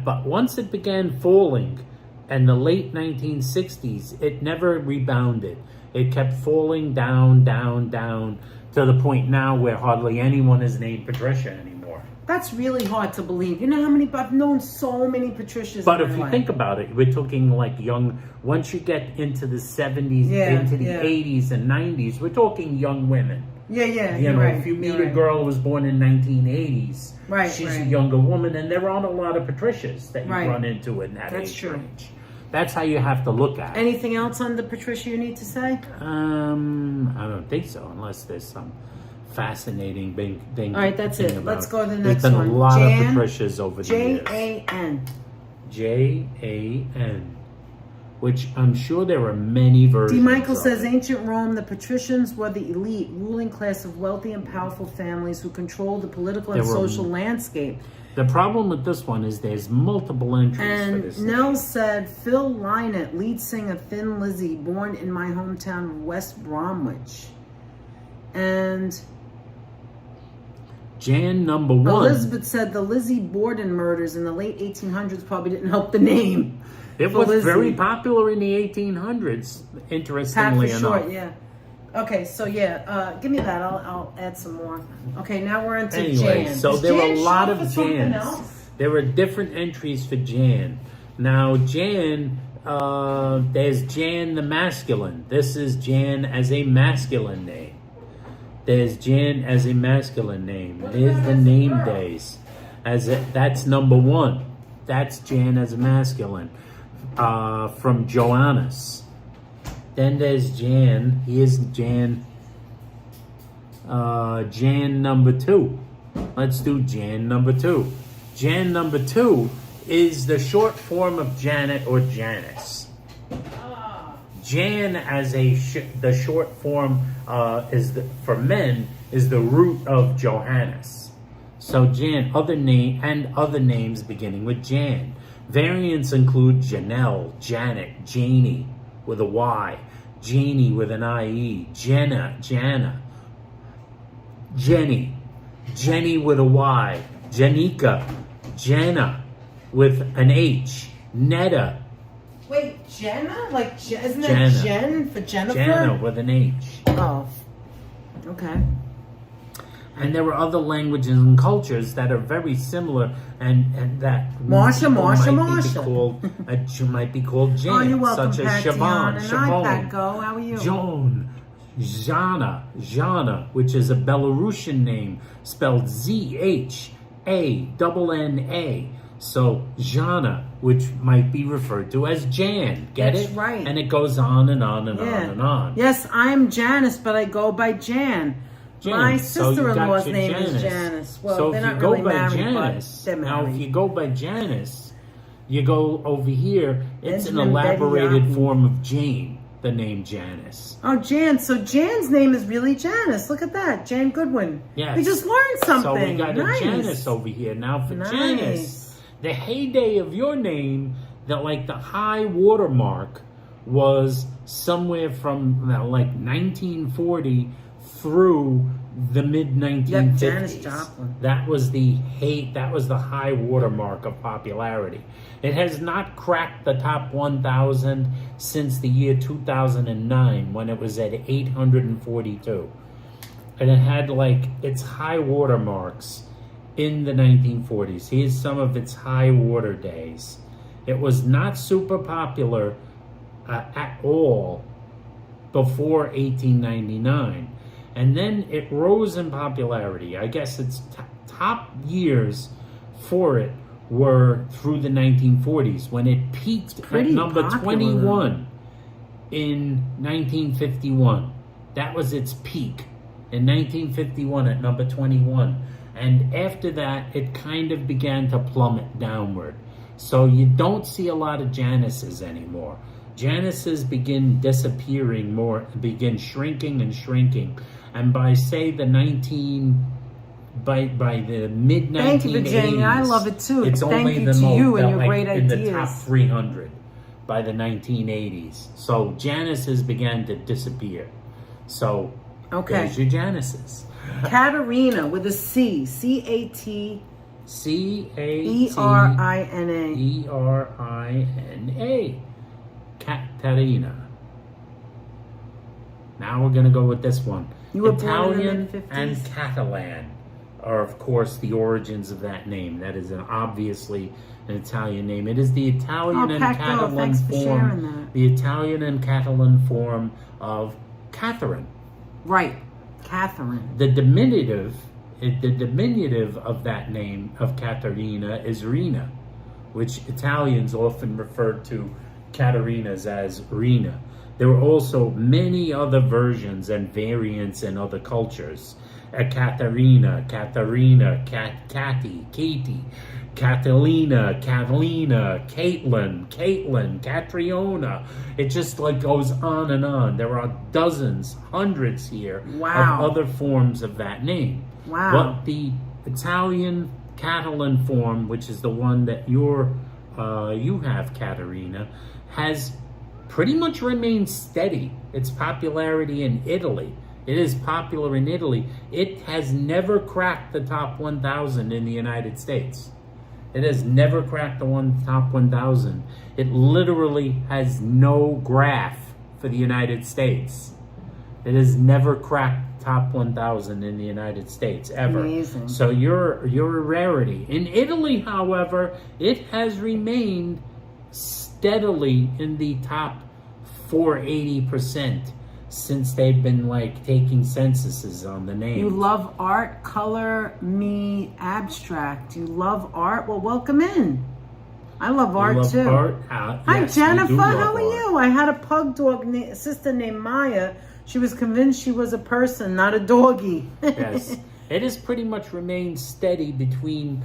But once it began falling, in the late 1960s, it never rebounded. It kept falling down, down, down, to the point now where hardly anyone is named Patricia anymore. That's really hard to believe. You know how many, I've known so many Patricias. But if you think about it, we're talking like young, once you get into the 70s, into the 80s and 90s, we're talking young women. You know, right. If you meet a girl who was born in 1980s, she's a younger woman, and there aren't a lot of Patricias that you run into in that age range. That's how you have to look at it. Anything else on the Patricia you need to say? I don't think so, unless there's some fascinating thing. All right, that's it. Let's go to the There's next been one. a lot of Patricias over the years. Jan. Jan. Which I'm sure there are many versions. D. Michael says, ancient Rome, the patricians were the elite, ruling class of wealthy and powerful families who controlled the political and social landscape. The problem with this one is there's multiple entries for this. And Nell said, Phil Lynott, lead singer Thin Lizzy, born in my hometown of West Bromwich. And Jan number 1. Elizabeth said the Lizzie Borden murders in the late 1800s probably didn't help the name. It was very popular in the 1800s, interestingly enough. Okay, so give me that. I'll add some more. Okay, now we're into Jan. So there are a lot of Jans. There are different entries for Jan. Now, Jan, there's Jan the masculine. This is Jan as a masculine name. There's Jan as a masculine name. There's the name days. That's number 1. That's Jan as a masculine. From Joannes. Then there's Jan. Here's Jan. Jan number 2. Let's do Jan number 2. Jan number 2 is the short form of Janet or Janice. Jan as the short form for men is the root of Johannes. So Jan, other names beginning with Jan. Variants include Janelle, Janet, Janie with a Y, Janie with an IE, Jenna, Jana, Jenny, Jenny with a Y, Janika, Jenna with an H, Netta. Wait, Jenna? Isn't Jenna. that Jen for Jennifer? Jenna with an H. Oh, okay. And there are other languages and cultures that are very similar, and that Marsha. might be called Jan, oh, you're welcome, such Pat as Siobhan, and I, Pat, go. How are you? Joan, Jana, which is a Belarusian name spelled ZHANNA. So Jana, which might be referred to as Jan. Get it? That's right. And it goes on and on and on and on. Yes, I'm Janice, but I go by Jan. My sister-in-law's name is Janice. Well, so they're if you not go really by married, Janice, but they're married. now if you go by Janice, You go over here, it's an Benjamin elaborated Bediaki. form of Jane, the name Janice. Oh, Jan. So Jan's name is really Janice. Look at that. Jan Goodwin. Yes. We just learned something. So we got Nice. a Janice over here. Now for Nice. Janice, the heyday of your name, the high watermark was somewhere from like 1940 through the mid 1950s. Yep, Janis Joplin. That was the high watermark of popularity. It has not cracked the top 1,000 since the year 2009 when it was at 842. And it had like its high watermarks in the 1940s. Here's some of its high water days. It was not super popular at all before 1899. And then it rose in popularity. I guess its top years for it were through the 1940s when it peaked at number popular. 21 in 1951. That was its peak in 1951 at number 21. And after that, it kind of began to plummet downward. So you don't see a lot of Janices anymore. Janices begin disappearing more, begin shrinking and shrinking. And by say the by the mid 1980s, Thank you, Virginia. I love it too. It's Thank only you the to most, you and your like, great in the ideas. top 300 by the 1980s. So Janices began to disappear. So there's your Janices. Katerina with a C. C-A-T. C-A-T-E-R-I-N-A. E-R-I-N-A. Katerina. Now we're going to go with this one. You were born in Italian the mid-50s? and Catalan are, of course, the origins of that name. That is obviously an Italian name. It is the Italian and Paco, Catalan thanks for sharing form. that. The Italian and Catalan form of Catherine. Right. Catherine. The diminutive of that name of Caterina is Rina, which Italians often refer to Caterinas as Rina. There were also many other versions and variants in other cultures. Katerina, Catty, Katie, Catalina, Caitlin, Catriona. It just like goes on and on. There are dozens, hundreds here Wow. of other forms of that name. Wow. But the Italian Catalan form, which is the one that you have, Caterina, has pretty much remained steady. Its popularity in Italy. It is popular in Italy. It has never cracked the top 1,000 in the United States. It has never cracked the top 1,000. It literally has no graph for the United States. It has never cracked top 1,000 in the United States ever. Amazing. So you're a rarity. In Italy, however, it has remained steadily in the top 480% since they've been like taking censuses on the name. You love art, color, me, abstract. You love art? Well, welcome in. I love art love too. Art? Hi, Yes, we Jennifer. do love How are art. you? I had a pug dog sister named Maya. She was convinced she was a person, not a doggy. Yes, it has pretty much remained steady between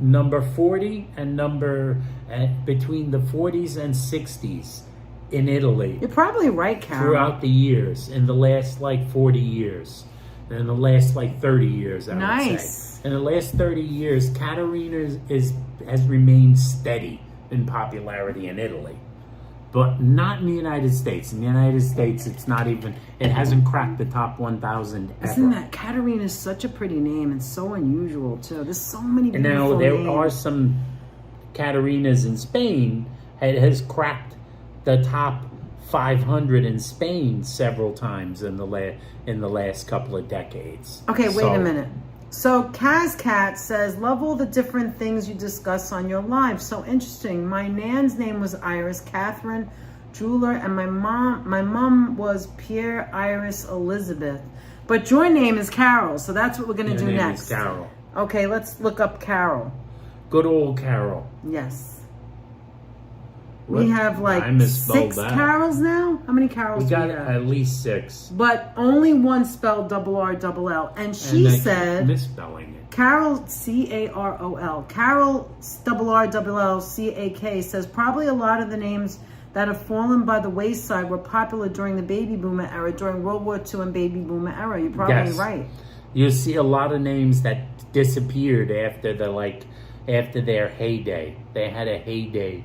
number 40 and between the 40s and 60s in Italy. You're probably right, Carol. Throughout the years, in the last like 40 years, and in the last like 30 years, I would Nice. say. In the last 30 years, Caterina has remained steady in popularity in Italy, but not in the United States. In the United States, it hasn't cracked the top 1,000 ever. Isn't that Katerina is such a pretty name and so unusual too? There's so many And beautiful now there names. are some Caterinas in Spain. It has cracked the top 500 in Spain several times in the last couple of decades. Okay, wait a minute. So Kazcat says, love all the different things you discuss on your live. So interesting. My nan's name was Iris Catherine Jeweler, and my mom was Pierre Iris Elizabeth. But your name is Carol, so that's what we're going to do Your name next. is Carol. Okay, let's look up Carol. Good old Carol. Yes. We have like I misspelled 6 that. carols now. How many carols We do got we have? at least 6. But only one spelled RRL. And she And I keep said, misspelling it. Carol, Carol, Carol RRCAK says, probably a lot of the names that have fallen by the wayside were popular during the baby boomer era, during World War II and baby boomer era. You're probably right. You see a lot of names that disappeared after their heyday. They had a heyday.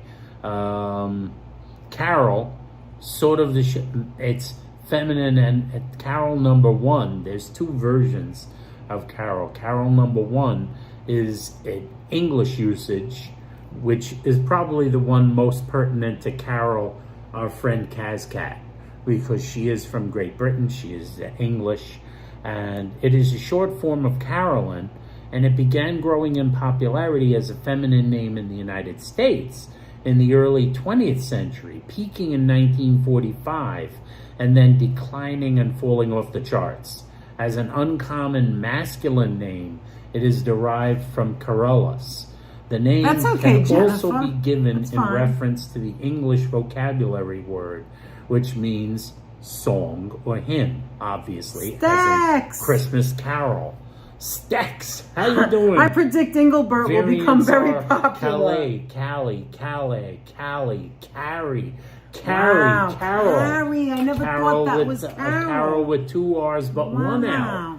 Carol, sort of it's feminine, and Carol number 1. There's 2 versions of Carol. Carol number 1 is an English usage, which is probably the one most pertinent to Carol, our friend Kazkat, because she is from Great Britain. She is English, and it is a short form of Carolyn, and it began growing in popularity as a feminine name in the United States in the early 20th century, peaking in 1945, and then declining and falling off the charts. As an uncommon masculine name, it is derived from Carolus. The name That's okay, can also Jennifer. be given That's in fine. reference to the English vocabulary word, which means song or hymn, obviously, as Stacks. in Christmas carol. Stacks, how you doing? I predict Engelbert will become very popular. Callie, Carrie, Wow, Carol. Carrie, I never Carol thought that with was a Carol. Carol with 2 R's but 1 L. Wow.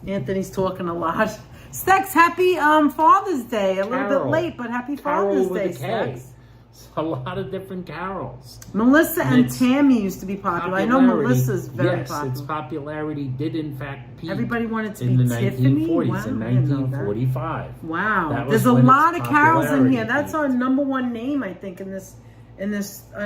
Anthony's talking a lot. Stex, happy Father's Day. A little bit Carol. late, but happy Carol Father's with Day, a K. Stex. A lot of different carols. Melissa and It's Tammy used to be popular. I know Melissa's very yes, popular. its popularity did in fact peak. Everybody wanted to in be the Tiffany? 1940s, Wow, in I didn't know that. 1945. Wow, That was there's a when its lot of carols in here. popularity That's peaked. our number 1 name, I think, in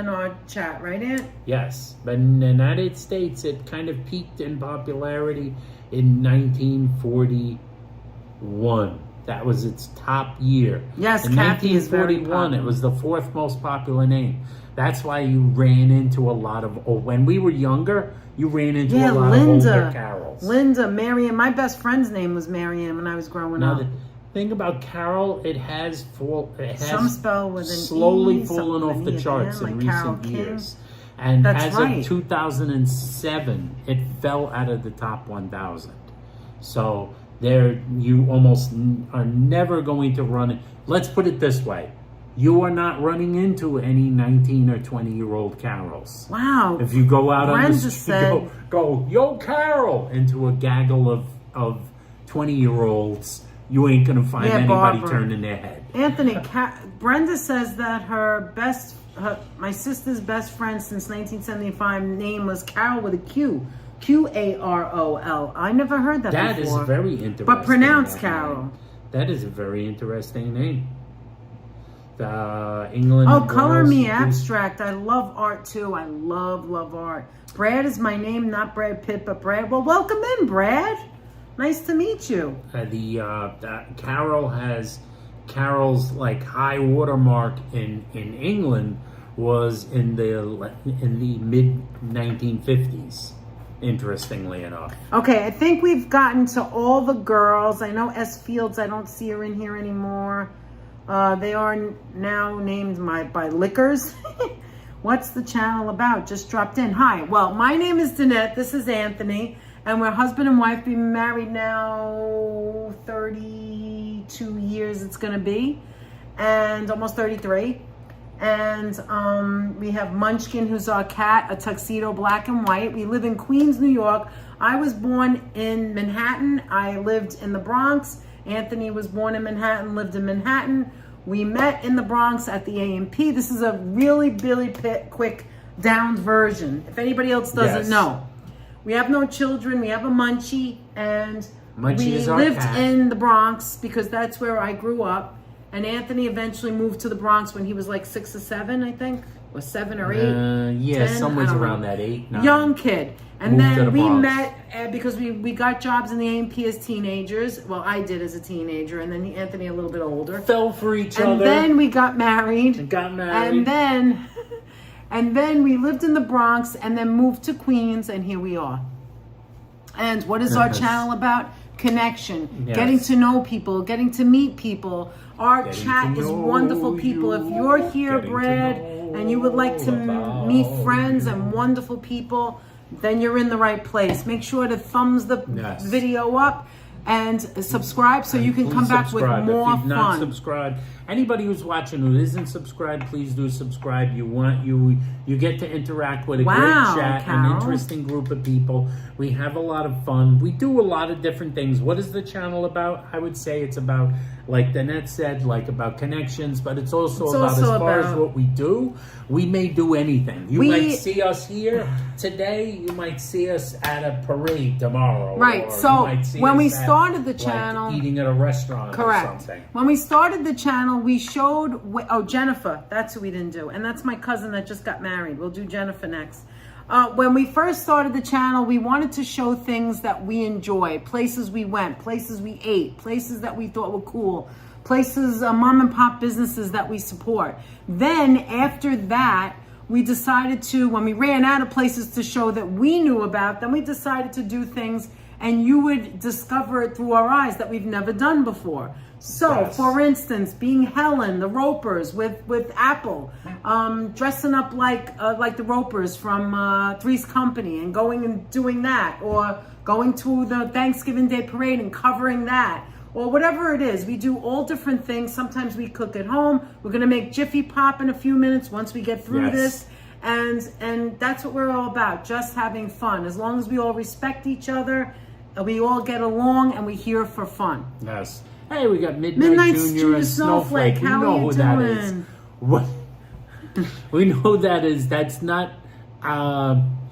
our chat, right, Aunt? Yes, but in the United States, it kind of peaked in popularity in 1941. That was its top year. Yes, in Kathy is very 1941, it popular. was the 4th most popular name. That's why you ran into a lot of, when we were younger, you ran into a lot of older carols. Linda, Marion. My best friend's name was Marion when I was growing Now, up. the thing about Carol, it has Some spell with an slowly E, fallen some off with the an E at charts the end, in like Carol recent King. years. And That's as right. of 2007, it fell out of the top 1,000. So you almost are never going to run it. Let's put it this way. You are not running into any 19 or 20-year-old carols. Wow. If you go out on the Brenda street, said- go, yo, Carol, into a gaggle of 20-year-olds, you ain't going to find anybody Barbara. turning their head. Anthony, Brenda says that my sister's best friend since 1975 name was Carol with a Q. Carol. I never heard that That before. is very interesting. But pronounced that Carol. name. That is a very interesting name. England. Oh, and Color Wales. Me Abstract. I love art too. I love art. Brad is my name, not Brad Pitt, but Brad. Well, welcome in, Brad. Nice to meet you. Carol's like high watermark in England was in the mid 1950s. Interestingly enough. Okay, I think we've gotten to all the girls. I know S. Fields, I don't see her in here anymore. They are now named by Liquors. What's the channel about? Just dropped in. Hi. Well, my name is Danette. This is Anthony. And we're husband and wife. Been married now 32 years it's going to be. And almost 33. And we have Munchkin, who's our cat, a tuxedo, black and white. We live in Queens, New York. I was born in Manhattan. I lived in the Bronx. Anthony was born in Manhattan, lived in Manhattan. We met in the Bronx at the A&P. This is a really, really quick downed version. If anybody else doesn't know. We have no children. We have a Munchie. And Munchie we is our lived cat. in the Bronx because that's where I grew up. And Anthony eventually moved to the Bronx when he was like 6 or 7, I think. Or 7 or 8. 10, somewhere I don't around know. that 8, 9. Young kid. And Moved to then the we Bronx. met because we got jobs in the A&P as teenagers. Well, I did as a teenager, and then Anthony a little bit older. Fell for each And other. then we got married. And got married. And then we lived in the Bronx and then moved to Queens, and here we are. And what is our Yes. channel about? connection, Yes. getting to know people, getting to meet people. Our Getting chat to is know wonderful people. If you're here, getting to Brad, know and you would like to meet about friends you. and wonderful people, then you're in the right place. Make sure to thumbs the Yes. video up and subscribe so you can Please come back with subscribe. more If you've not fun. subscribed, anybody who's watching who isn't subscribed, please do subscribe. You get to interact with a Wow, great chat, Carol. an interesting group of people. We have a lot of fun. We do a lot of different things. What is the channel about? I would say it's about, like Danette said, like about connections, but it's also about as far as what we do. We may do anything. You might see us here today. You might see us at a parade tomorrow. Right. Or So you might see when us we at, started the like, channel, eating at a restaurant or correct. something. When we started the channel, we showed Jennifer. That's who we didn't do, and that's my cousin that just got married. We'll do Jennifer next. When we first started the channel, we wanted to show things that we enjoy, places we went, places we ate, places that we thought were cool, places, mom and pop businesses that we support. Then after that, we decided to, when we ran out of places to show that we knew about, then we decided to do things and you would discover it through our eyes that we've never done before. So, Yes. for instance, being Helen, the Ropers with Apple, dressing up like the Ropers from Three's Company and going and doing that, or going to the Thanksgiving Day parade and covering that, or whatever it is. We do all different things. Sometimes we cook at home. We're gonna make Jiffy Pop in a few minutes once we get through Yes. this. And that's what we're all about, just having fun. As long as we all respect each other, we all get along, and we're here for fun. Yes. Hey, we got Midnight Junior and Snowflake. How we know are you who that is. doing? What? We know that is. That's not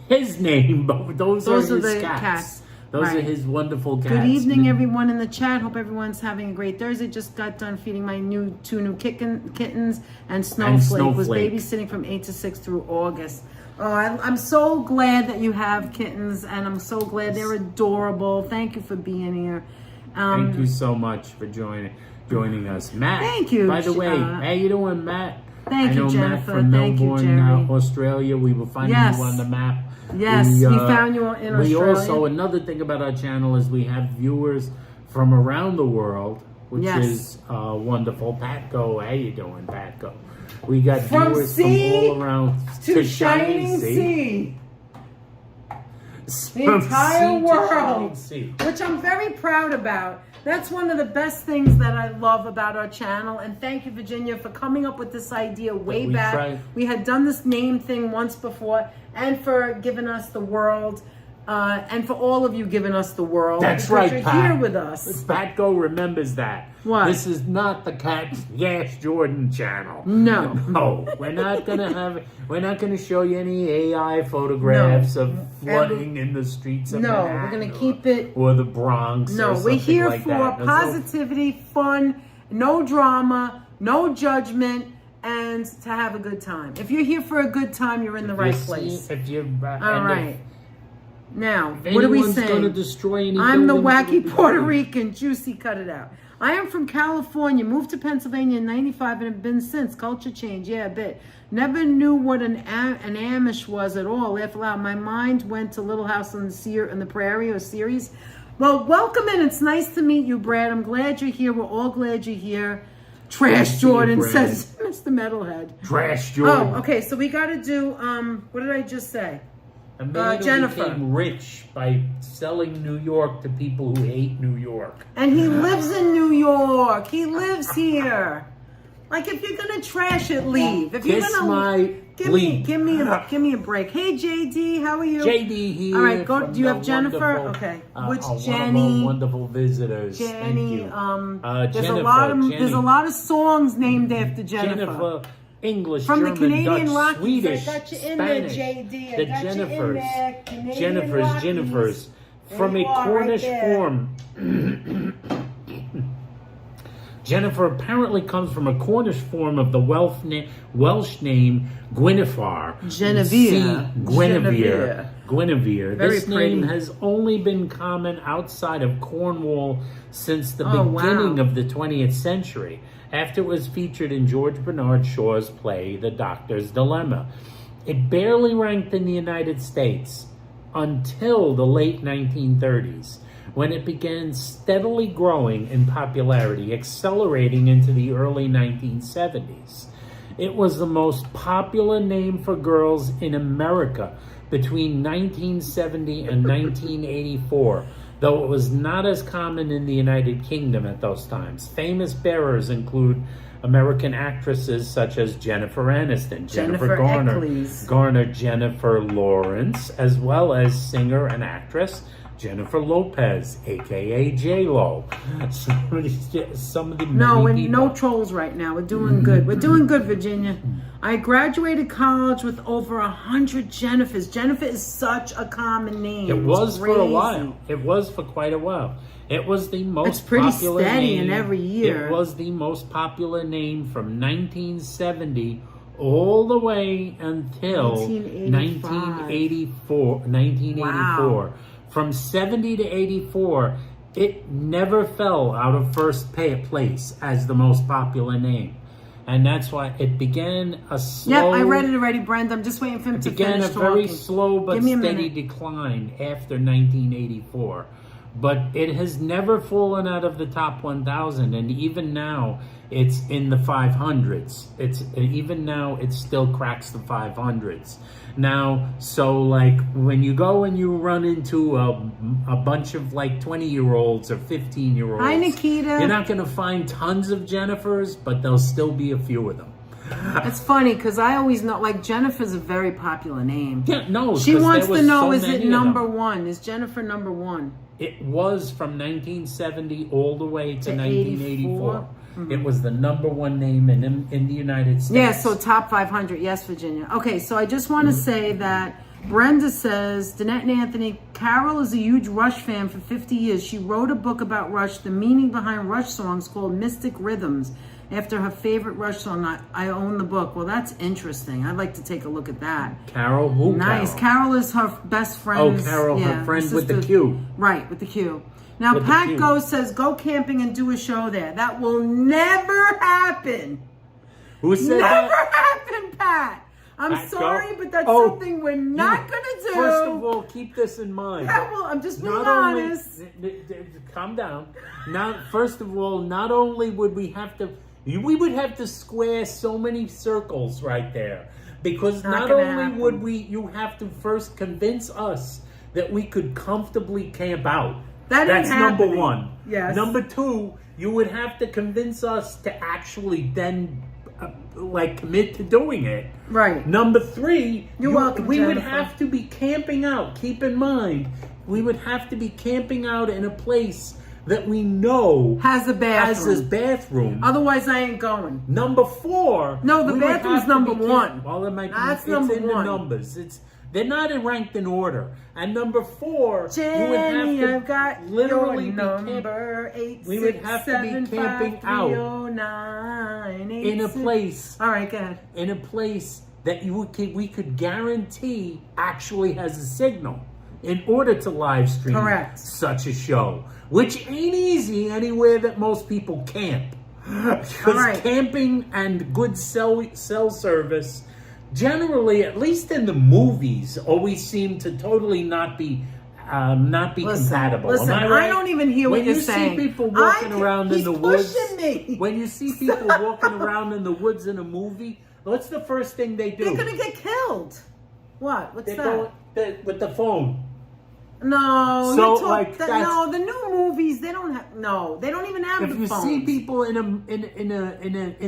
his name, but those are Are his the cats. cats. Those are Right. his wonderful cats. Good evening, everyone in the chat. Hope everyone's having a great Thursday. Just got done feeding my two new kittens, and Snowflake was babysitting from 8 to 6 through August. Oh, I'm so glad that you have kittens, and I'm so glad they're adorable. Thank you for being here. Thank you so much for joining us, Matt. Thank you. By the way, how you doing, Matt? Thank I know you, Jennifer. Matt from Thank you, Melbourne, Jerry. Australia. We will find Yes. you on the map. Yes, we found you in We Australia. also, another thing about our channel is we have viewers from around the world, which Yes. is wonderful. Patco, how you doing, Patco? We got From viewers sea from all around to shining sea. The From entire sea to world, shining sea. which I'm very proud about. That's one of the best things that I love about our channel. And thank you, Virginia, for coming up with this idea way back. We had done this name thing once before, and for giving us the world, and for all of you giving us the world. That's because right, you're Pat. here with us. Patco remembers that. What? This is not the Cat Yes Jordan channel. No. No, we're not gonna show you any AI photographs of flooding in the streets of No, Manhattan. we're gonna keep it. or the Bronx. No, or we're something here like for that. There's positivity, fun, no drama, no judgment, and to have a good time. If you're here for a good time, you're in the right place. If you're All right. Now, if what are we anyone's saying? gonna destroy any I'm the buildings, wacky Puerto Rican, Juicy, cut it out. I am from California, moved to Pennsylvania in 95 and have been since. Culture change, yeah, a bit. Never knew what an Amish was at all. Laugh aloud. My mind went to Little House on the Prairie or series. Well, welcome in. It's nice to meet you, Brad. I'm glad you're here. We're all glad you're here. Trash Jordan, says Mr. Metalhead. Trash Jordan. Oh, okay. So we got to do, what did I just say? A man who Jennifer. became rich by selling New York to people who hate New York. And he lives in New York. He lives here. Like, if you're gonna trash it, leave. If you're Kiss gonna my give leave. me a break. Hey, JD, how are you? JD here. All right, go. from Do you have the Jennifer? wonderful, Okay. one Which of our Jenny? wonderful visitors. Jenny. Thank you. There's Jennifer, a lot of Jenny. there's a lot of songs named after Jennifer. Jennifer, English, From German, the Canadian Dutch, Rockies. Swedish, I got you in Spanish. there, JD. I The got you in Jennifers. there. Canadian Jennifers, Rockies. Jennifers. There From a you are, Cornish right there. form. Jennifer apparently comes from a Cornish form of the Welsh name Gwynethar. Genevieve. See Guinevere. Guinevere. Very This name pretty. has only been common outside of Cornwall since the Oh, beginning wow. of the 20th century, after it was featured in George Bernard Shaw's play The Doctor's Dilemma. It barely ranked in the United States until the late 1930s, when it began steadily growing in popularity, accelerating into the early 1970s. It was the most popular name for girls in America between 1970 and 1984, though it was not as common in the United Kingdom at those times. Famous bearers include American actresses such as Jennifer Aniston, Jennifer Garner, Jennifer Lawrence, as well as singer and actress Jennifer Lopez, aka J-Lo. Some of the no trolls right now. We're doing good. We're doing good, Virginia. I graduated college with over 100 Jennifers. Jennifer is such a common name. It was for a while. It was for quite a while. It was the most it's pretty popular steady name. in every year. It was the most popular name from 1970 all the way until 1984. Wow. From 70 to 84, it never fell out of first place as the most popular name. And that's why it began a slow... Yep, I read it already, Brenda. I'm just waiting for him to finish talking. It began a very slow but steady decline after 1984. But it has never fallen out of the top 1,000, and even now it's in the 500s. Even now it still cracks the 500s. Now, so like when you go and you run into a bunch of like 20-year-olds or 15-year-olds, hi Nikita, you're not going to find tons of Jennifers, but there'll still be a few of them. It's funny because I always know, like, Jennifer's a very popular name. Yeah, no, she wants to know, so is it number one? Is Jennifer number one? It was from 1970 all the way to 1984. Mm-hmm. It was the number one name in the United States. Yeah, so top 500. Yes, Virginia. Okay, so I just want to say that Brenda says, Danette and Anthony, Carol is a huge Rush fan for 50 years. She wrote a book about Rush, the meaning behind Rush songs called Mystic Rhythms, after her favorite Rush song. I own the book. Well, that's interesting. I'd like to take a look at that. Carol? Who? Nice. Carol is her best friend. Oh, Carol, her friend with the Q. Right, with the Q. Now, with Pat Go says, go camping and do a show there. That will never happen. Who said that? Never happen, Pat. I'm sorry, but that's something we're not going to do. First of all, keep this in mind. Yeah, well, I'm just being honest. Calm down. First of all, not only would we have to square so many circles right there, because not only would you have to first convince us that we could comfortably camp out. That's number one. Yes. Number two, you would have to convince us to actually then commit to doing it. Right. Number three, we would have to be camping out. Keep in mind, we would have to be camping out in a place that we know has a bathroom. Otherwise, I ain't going. Number four. No, the bathroom's number one. Well, That's number one. The numbers. They're not ranked in order. And number four, Jenny, you would have to I've got literally number 8675309 we would have to be camping out in a place. All right, go ahead. In a place that we could guarantee actually has a signal in order to live stream such a show, which ain't easy anywhere that most people camp. Because camping and good cell service, generally, at least in the movies, always seem to totally not be compatible. Listen, Am I right? I don't even hear what you're saying. When you see people walking around in the woods, me. When you see people walking around in the woods in a movie, what's the first thing they do? They're gonna get killed. What? What's that? With the phone. No, so no, the new movies they don't have. No, they don't even have the phones. If you see people in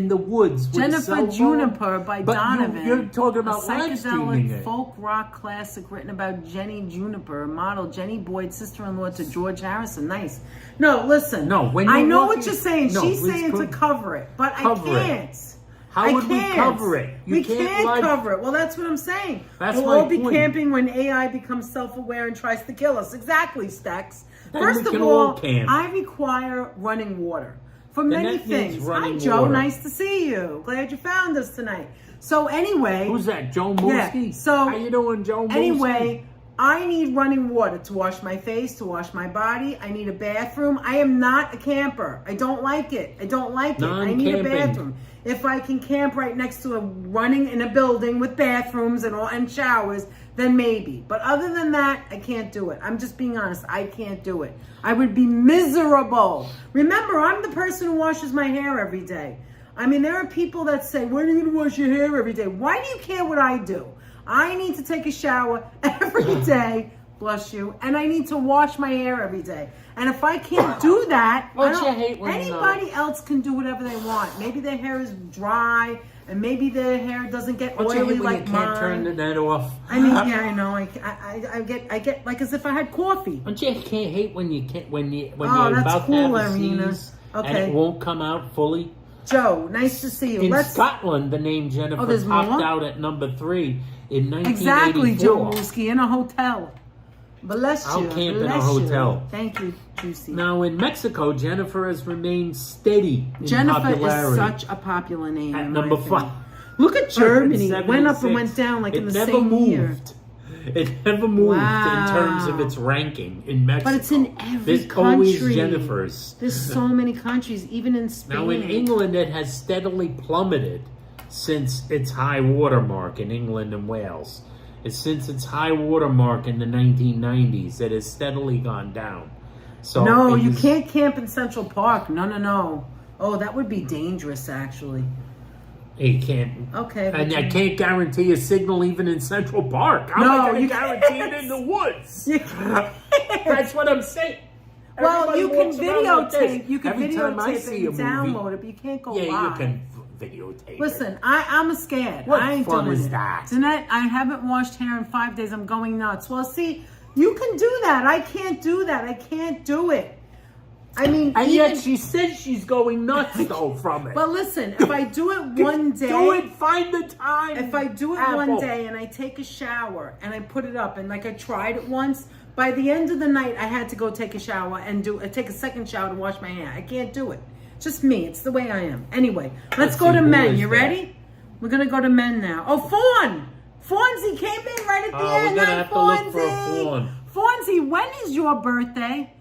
the woods, with Jennifer Juniper by Donovan. You're talking about live streaming it. Folk rock classic written about Jenny Juniper, model Jenny Boyd, sister-in-law to George Harrison. Nice. No, listen. No, I know what you're saying. She's saying to cover it, but I can't. How would we cover it? We can't cover it. Well, that's what I'm saying. We'll all be camping when AI becomes self-aware and tries to kill us. Exactly, Stex. First of all, I require running water for many things. Hi, Joe. Nice to see you. Glad you found us tonight. So anyway. Who's that? Joe Mooski? Yeah, so how you doing, Joe Mooski? Anyway, I need running water to wash my face, to wash my body. I need a bathroom. I am not a camper. I don't like it. I don't like it. I need a bathroom. If I can camp right next to running in a building with bathrooms and showers, then maybe. But other than that, I can't do it. I'm just being honest. I can't do it. I would be miserable. Remember, I'm the person who washes my hair every day. I mean, there are people that say, when are you going to wash your hair every day? Why do you care what I do? I need to take a shower every day, bless you, and I need to wash my hair every day. And if I can't do that, anybody else can do whatever they want. Maybe their hair is dry, and maybe their hair doesn't get oily like mine. Can't turn the net off. I mean, yeah, I know. I get like as if I had coffee. Don't you hate when you're that's about cool, to have a Irina. seize Okay. and it won't come out fully? Joe, nice to see you. In Scotland, the name Jennifer popped out at number 3 in 1984. Exactly, Joe Mooski, in a hotel. Bless you. I'll camp in a hotel. Thank you, Juicy. Now, in Mexico, Jennifer has remained steady in Jennifer popularity. is such a popular name. At number 5. Look at Germany. It went up and went down like in the same year. It never moved in terms of its ranking in Mexico. But it's in every There's country. always Jennifers. There's so many countries, even in Spain. Now, in England, it has steadily plummeted since its high water mark in England and Wales. Since its high water mark in the 1990s, it has steadily gone down. So no, you can't camp in Central Park. No. Oh, that would be dangerous, actually. You can't. Okay. And I can't guarantee a signal even in Central Park. How am I going to guarantee it in the woods? That's what I'm saying. Well, Everybody you can walks around like this. videotape. You can Every time I videotape see it and a movie, download it, but you can't go live. you can videotape Listen, it. I'm scared. What I ain't fun doing is it. that? Danette, I haven't washed hair in 5 days. I'm going nuts. Well, see, you can do that. I can't do that. I can't do it. I mean, and yet she says she's going nuts though from it. But listen, if I do it one day, do it. Find the time. If I do it one day and I take a shower and I put it up and like I tried it once, by the end of the night I had to go take a shower and take a second shower to wash my hair. I can't do it. Just me. It's the way I am. Anyway, let's go to men. You ready? We're gonna go to men now. Oh, Fawn! Fonzie came in right at the end. We're gonna have to look for a Fawn. Fonzie, when is your birthday?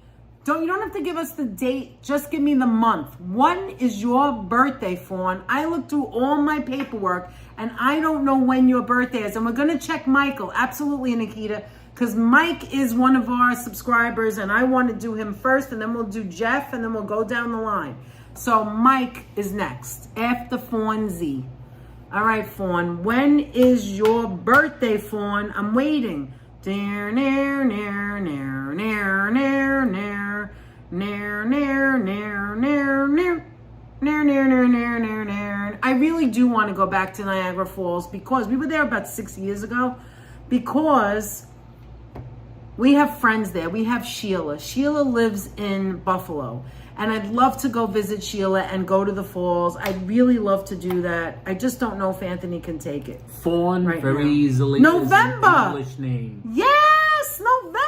You don't have to give us the date. Just give me the month. When is your birthday, Fawn? I looked through all my paperwork, and I don't know when your birthday is. And we're going to check Michael. Absolutely, Nikita. Because Mike is one of our subscribers, and I want to do him first, and then we'll do Jeff, and then we'll go down the line. So Mike is next, after Fonzie. All right, Fawn. When is your birthday, Fawn? I'm waiting. I really do want to go back to Niagara Falls because we were there about 6 years ago because we have friends there. We have Sheila. Sheila lives in Buffalo. And I'd love to go visit Sheila and go to the falls. I'd really love to do that. I just don't know if Anthony can take it. Fawn very easily. November. Is an English name. Yes, November.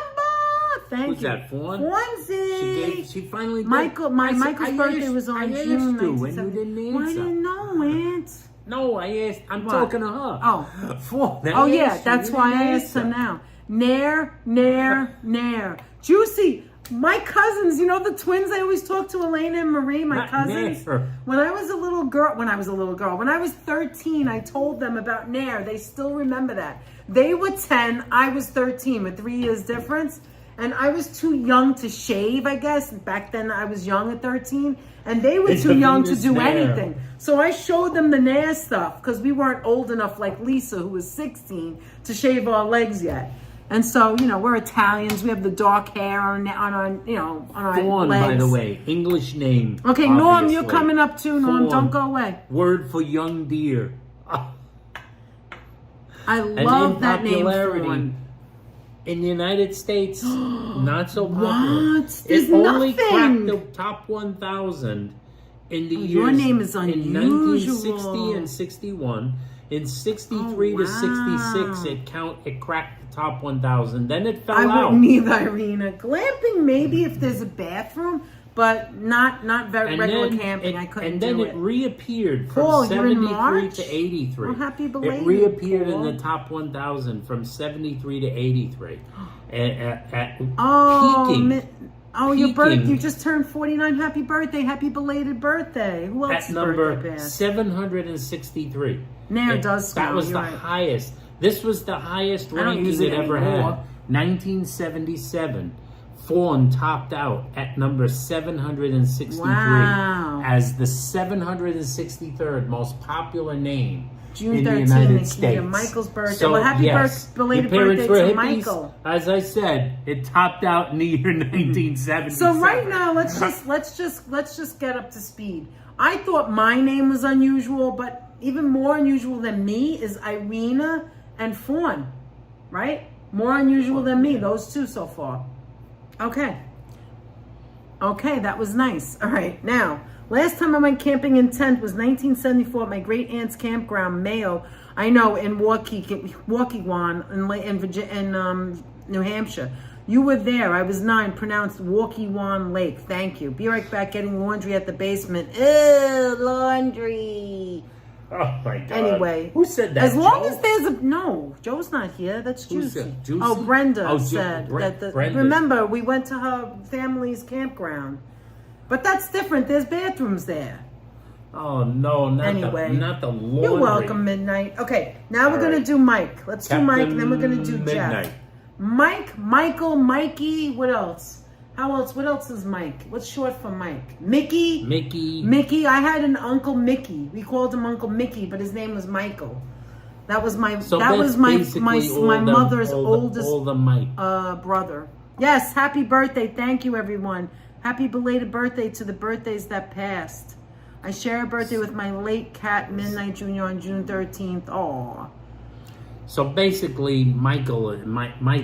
Thank Who's you. that, Fawn? Fonzie. She finally did. Michael's birthday was on June 19th. And you didn't answer. Well, I didn't know, Aunt. No, I asked. I'm talking to her. Oh. Fawn. That's why I asked her now. Nair. Juicy. My cousins, you know the twins I always talk to, Elena and Marie, my cousins? When I was a little girl, when I was 13, I told them about Nair. They still remember that. They were 10, I was 13, with 3 years difference. And I was too young to shave, I guess. Back then I was young at 13. And they were too young to do anything. So I showed them the Nair stuff because we weren't old enough like Lisa, who was 16, to shave our legs yet. And so, we're Italians. We have the dark hair on our Fawn, legs. by the way, English name. Okay, obviously. Norm, you're coming up too. Norm, Fawn, don't go away. Word for young deer. I love that name, Fawn. In the United States, not so popular. What? There's it only nothing. cracked the top 1,000 in the years. Your name is unusual. In 1960 and 61. In 63 to 66, it cracked the top 1,000. Then it fell out. I wouldn't either, Irina. Glamping, maybe if there's a bathroom, but not very And regular then camping. I couldn't And then do it reappeared from Paul, you're in 73 March? to 83. Well, happy belated, It reappeared Paul. in the top 1,000 from 73 to 83. At Oh, your birthday! peaking You just turned 49. Happy birthday! Happy belated birthday! Who else? at number 763. Now it does That smell, was the you're right. highest. This was the highest I don't ranking use it it ever anymore. had. 1977. Fawn topped out at number 763 Wow. as the 763rd most popular name June in the 13th, United and States. Michael's birthday. So, Well, happy yes, belated your parents birthday were to hippies. Michael. As I said, it topped out in the year 1977. So right now, let's just get up to speed. I thought my name was unusual, but even more unusual than me is Irina and Fawn, right? More unusual than me, those two so far. Okay, that was nice. All right, now, last time I went camping in tent was 1974 at my great aunt's campground, Mayo. I know, in Waukegan in New Hampshire. You were there. I was 9, pronounced Waukegan Lake. Thank you. Be right back getting laundry at the basement. Ew, laundry. Oh my God. Anyway. Who said that? As long Joe? as there's a... No, Joe's not here. That's Who Juicy. said- Juicy? Oh, Brenda Oh, said that... Brenda. Remember, we went to her family's campground. But that's different. There's bathrooms there. Oh no, not Anyway. not the laundry. You're welcome, Midnight. Okay, now we're All going right. to do Mike. Let's do Mike, and then we're going to do Midnight. Jeff. Mike, Michael, Mikey, what else? How else? What else is Mike? What's short for Mike? Mickey? Mickey. I had an Uncle Mickey. We called him Uncle Mickey, but his name was Michael. That was my So that that's was my basically my mother's oldest all the Mike. brother. Yes, happy birthday. Thank you, everyone. Happy belated birthday to the birthdays that passed. I share a birthday with my late cat, Midnight Jr. on June 13th. Aw. So basically, Mike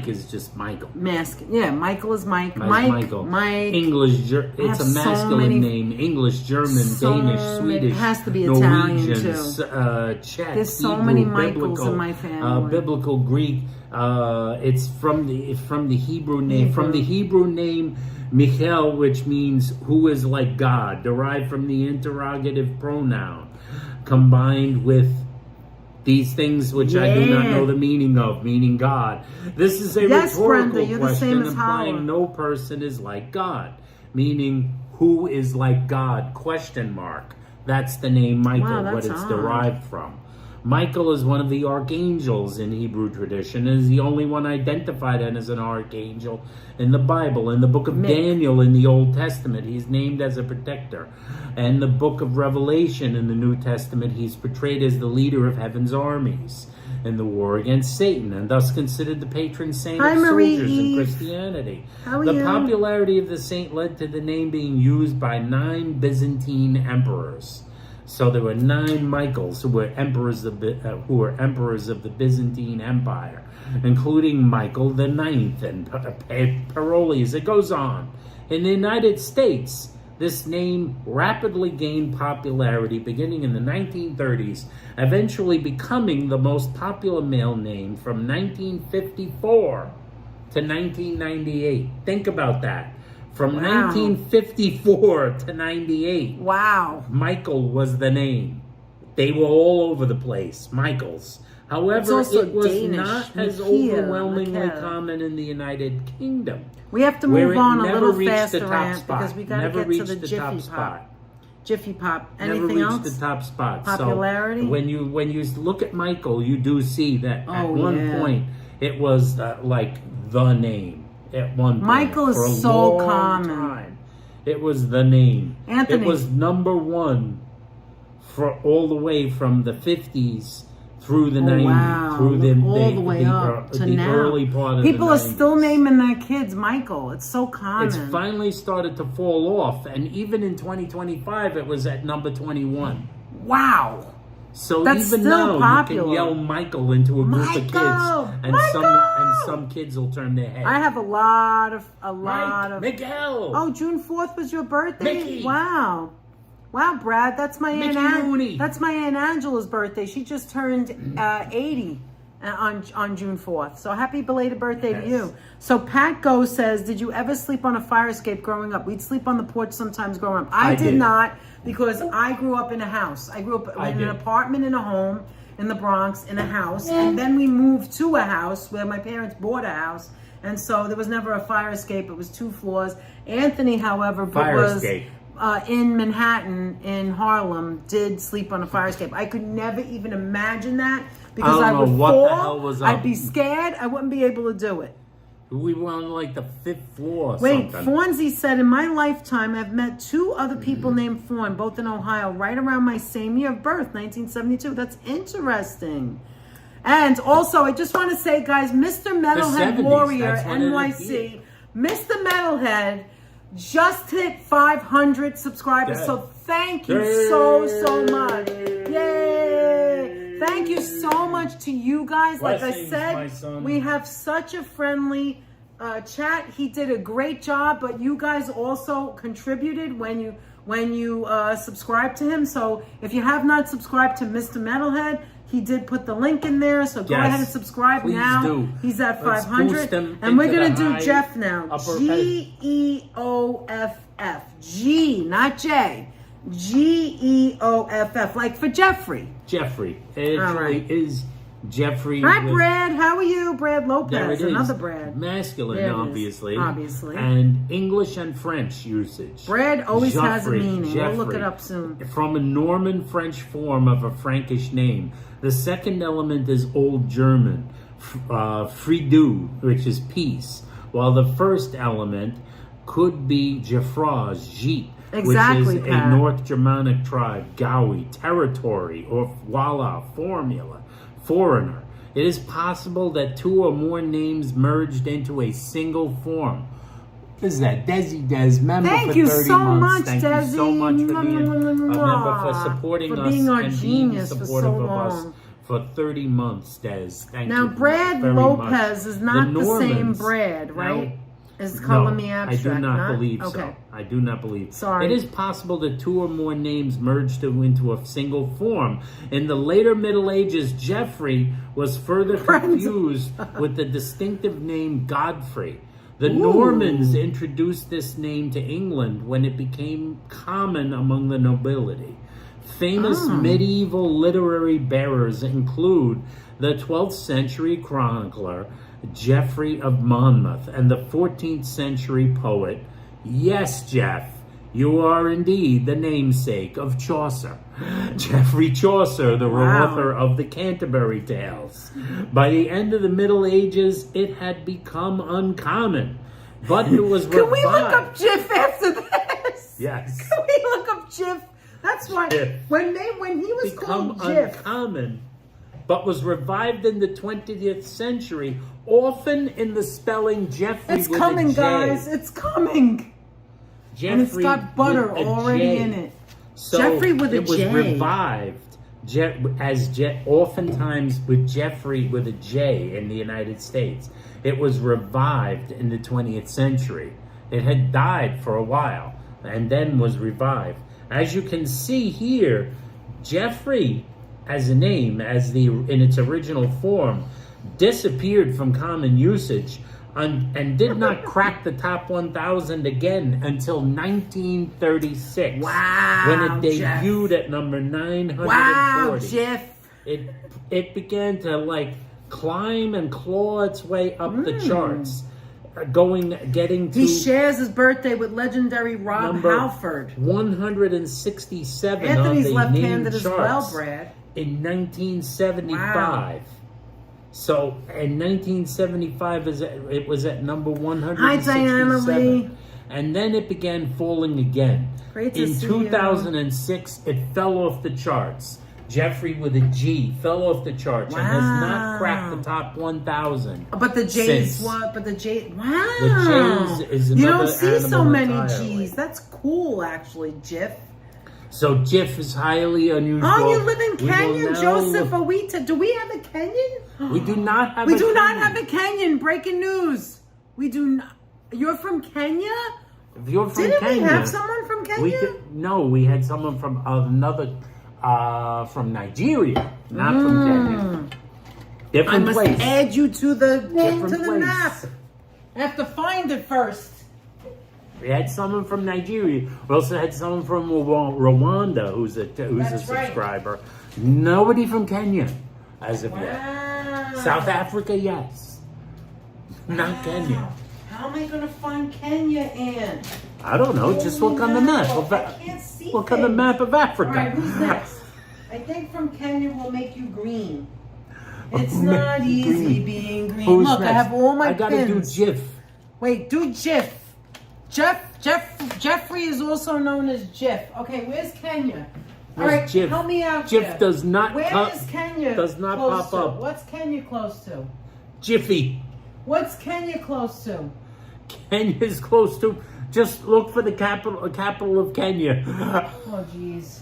is just Michael. Yeah, Michael is Mike. Michael. Mike. English. It's a masculine name. English, German, Danish, Swedish. It has to be Norwegian, Italian, Czech. There's so Hebrew, many Michaels biblical, in my family. Biblical, Greek. It's from the Hebrew name. From the Hebrew name Michael, which means who is like God, derived from the interrogative pronoun, combined with these things which I do not know the meaning of, meaning God. This is a rhetorical Brenda, you're the question same as implying Howard. no person is like God, meaning who is like God, question mark. That's the name Michael, Wow, what that's it's odd. derived from. Michael is one of the archangels in Hebrew tradition, and is the only one identified as an archangel in the Bible. In the book of Daniel in the Old Testament, he's named as a protector. And the book of Revelation in the New Testament, he's portrayed as the leader of heaven's armies in the war against Satan, and thus considered the patron saint of soldiers in Christianity. The popularity of the saint led to the name being used by 9 Byzantine emperors. So there were 9 Michaels who were emperors of the Byzantine Empire, including Michael the Ninth and Parolles. It goes on. In the United States, this name rapidly gained popularity beginning in the 1930s, eventually becoming the most popular male name from 1954 to 1998. Think about that. From 1954 to 98. Wow. Michael was the name. They were all over the place. Michaels. However, it was Danish. not as Michiel, overwhelmingly Michael. common in the United Kingdom. We have to where move it on a never little reached faster, the top Aunt, spot. because we got to Never get to reached the the Jiffy top Pop. spot. Jiffy Pop. Anything Never reached else? the top spot. Popularity? So when you look at Michael, you do see that at one point it was like the name. At one point, Michael is for a so long common. time, it was the name. Anthony. It was number 1 for all the way from the 50s through the 90s, Wow. through all the way up to the now. early part of People the are 90s. still naming their kids Michael. It's so common. It's finally started to fall off, and even in 2025, it was at number 21. Wow. So That's even still now, popular. you can yell Michael into a group of kids, and Michael! some kids will turn their head. I have a lot of Miguel. Oh, June 4th was your birthday? Mickey. Wow. Wow, Brad, that's my Mickey Aunt Rooney. That's my Aunt Angela's birthday. She just turned 80. on June 4th. So happy belated birthday to Yes. you. So Pat Go says, did you ever sleep on a fire escape growing up? We'd sleep on the porch sometimes growing up. I did not, because I grew up in a house. I grew up in an apartment in a home in the Bronx in a house. And then we moved to a house where my parents bought a house. And so there was never a fire escape. It was 2 floors. Anthony, however, in Manhattan, in Harlem, did sleep on a fire escape. I could never even imagine that because I would fall. The hell was up. I'd be scared. I wouldn't be able to do it. We were on like the 5th floor or Wait, something. Fonzie said, in my lifetime, I've met 2 other people named Fawn, both in Ohio, right around my same year of birth, 1972. That's interesting. And also, I just want to say, guys, Mr. Metalhead 70s, Warrior, that's when it NYC, Mr. Metalhead just hit 500 subscribers. Yeah. So thank you so much. Yay! Thank you so much to you guys. Like Blessings, I my said, son. we have such a friendly chat. He did a great job, but you guys also contributed when you subscribed to him. So if you have not subscribed to Mr. Metalhead, he did put the link in there, so go ahead and subscribe. Please now. do. He's at Let's 500. boost And we're into going to the do high Jeff now. upper Geoff. G, not J. Geoff, like for Jeffrey. Jeffrey. It All actually right. is Jeffrey. Hi, Brad. How are you? Brad There Lopez. it is. Another Brad. Masculine, There it is. obviously. Obviously. And English and French usage. Brad always has a Geoffrey, meaning. We'll look Jeffrey. it up soon. From a Norman French form of a Frankish name. The second element is Old German, fridu, which is peace. While the first element could be Jeffraz, Jeet, Exactly, which is Pat. a North Germanic tribe, Gaui, territory, or voila, formula, foreigner. It is possible that 2 or more names merged into a single form. This is that Desi Des member Thank for you 30 so months. much, Thank Desi. you so much for being a member, for supporting For us being our and genius being for supportive so of us long. for 30 months, Des. Thank Now, you Brad very Lopez much. is not the same Normans- Brad, right? Now, Is color me I abstract? do not believe so. Okay. I do not believe. Sorry. It is possible that 2 or more names merged into a single form. In the later Middle Ages, Geoffrey was further confused with the distinctive name Godfrey. The Normans introduced this name to England when it became common among the nobility. Famous medieval literary bearers include the 12th century chronicler Geoffrey of Monmouth and the 14th century poet, yes, Jeff, you are indeed the namesake of Chaucer. Geoffrey Chaucer, the author of the Canterbury Tales. By the end of the Middle Ages, it had become uncommon, but it was revived. Can we look up Jiff after this? Yes. Can we look up Jiff? That's why Jiff. when he was Become called Jiff. uncommon, but was revived in the 20th century, often in the spelling Jeffrey It's with coming, a J. guys. It's coming. Jeffrey And it's got butter with a already J. in it. So Jeffrey with a it was J. revived oftentimes with Jeffrey with a J in the United States. It was revived in the 20th century. It had died for a while and then was revived. As you can see here, Jeffrey as a name, in its original form, disappeared from common usage and did not crack the top 1,000 again until 1936. Wow, when it Jeff. debuted at number 940. Wow, Jiff. It began to climb and claw its way up the charts, getting to He shares his birthday with legendary Rob number Halford. 167 Anthony's on the left-handed name as charts well, Brad. in 1975. Wow. So in 1975, it was at number 167. Hi, Diana Lee. And then it began falling again. Great to in see 2006, it fell off the charts. Jeffrey with a G fell off the charts and has not cracked the top 1,000. But the J's since. what? But the J. Wow. The J's is You another don't see so animal many entirely. G's. That's cool, actually, Jiff. So Jiff is highly unusual. Oh, you live in We will Kenyon, now Joseph. look- Do we have a Kenyon? We do not have. We a do not Kenyan. have a Kenyon. Breaking news. We do not. You're from Kenya? If you're from Didn't Kenya, we have someone from Kenya? we had someone from another from Nigeria, not from Kenya. Different I must place. add you to the Different map. place. I have to find it first. We had someone from Nigeria. We also had someone from Rwanda who's a That's right. subscriber. Nobody from Kenya as of yet. Wow. South Africa, yes. Not Kenya. How am I going to find Kenya, Ann? I don't know. Just look on the map. I can't see Look on the things. map of Africa. All right, who's next? I think from Kenya will make you green. It's not easy being green. Who's Look, next? I have all my I gotta pins. do Jiff. Wait, do Jiff. Jeffrey is also known as Jiff. Okay, where's Kenya? All Where's right, Jiff? help me out Jiff here. does not Where pop- is Kenya does not close pop to? up. What's Kenya close to? Jiffy. What's Kenya close to? Kenya's close to. Just look for the capital of Kenya. Oh, jeez.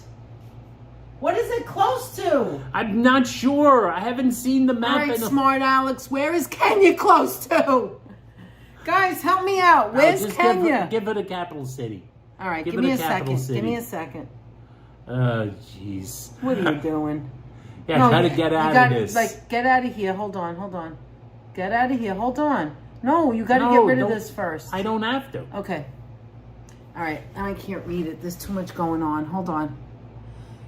What is it close to? I'm not sure. I haven't seen the All map. right, smart Alex, where is Kenya close to? Guys, help me out. Where's just Kenya? Give it a capital city. All right, give give it me a a capital second. city. Give me a second. Oh, jeez. What are you doing? Yeah, gotta get you out of gotta, this. Like, get out of here. Hold on. Get out of here. Hold on. No, you got to No, get rid of don't- this first. I don't have to. Okay. All right. I can't read it. There's too much going on. Hold on.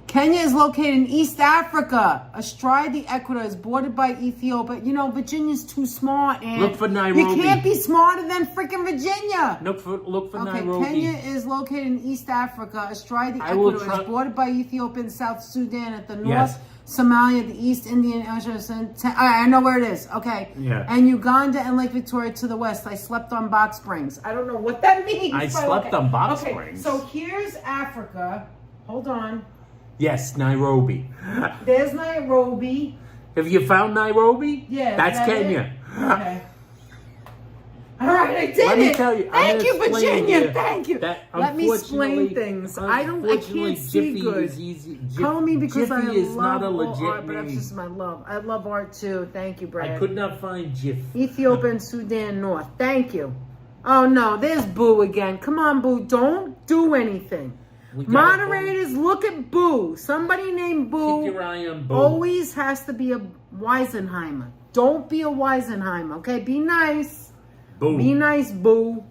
Kenya is located in East Africa, astride the equator, is bordered by Ethiopia. You know, Virginia's too smart, and Look for Nairobi. You can't be smarter than freaking Virginia. Look for Okay, Nairobi. Kenya is located in East Africa, astride the I will equator, try- is bordered by Ethiopia and South Sudan at the north, Yes. Somalia, the East Indian Ocean. I know where it is. Okay. Yeah. And Uganda and Lake Victoria to the west. I slept on Box Springs. I don't know what that means. I but slept okay. on Box Okay, Springs. so here's Africa. Hold on. Yes, Nairobi. There's Nairobi. Have you found Nairobi? Yeah. is That's that it? Kenya. Okay. All right, I did Let me it. tell you, I'm Thank gonna you, explain Virginia. to you Thank you. that Let me explain unfortunately- things. unfortunately, I can't see Jiffy good. is easy. Call me because Jiffy I is love not a all legit art, but that's name. just my love. I love art too. Thank you, Brad. I could not find Jiff. Ethiopia and Sudan North. Thank you. Oh no, there's Boo again. Come on, Boo. Don't do anything. We gotta Moderators, look at Boo. Somebody named Boo Keep your eye on Boo. always has to be a Weisenheimer. Don't be a Weisenheimer, okay? Be nice. Boo. Be nice, Boo.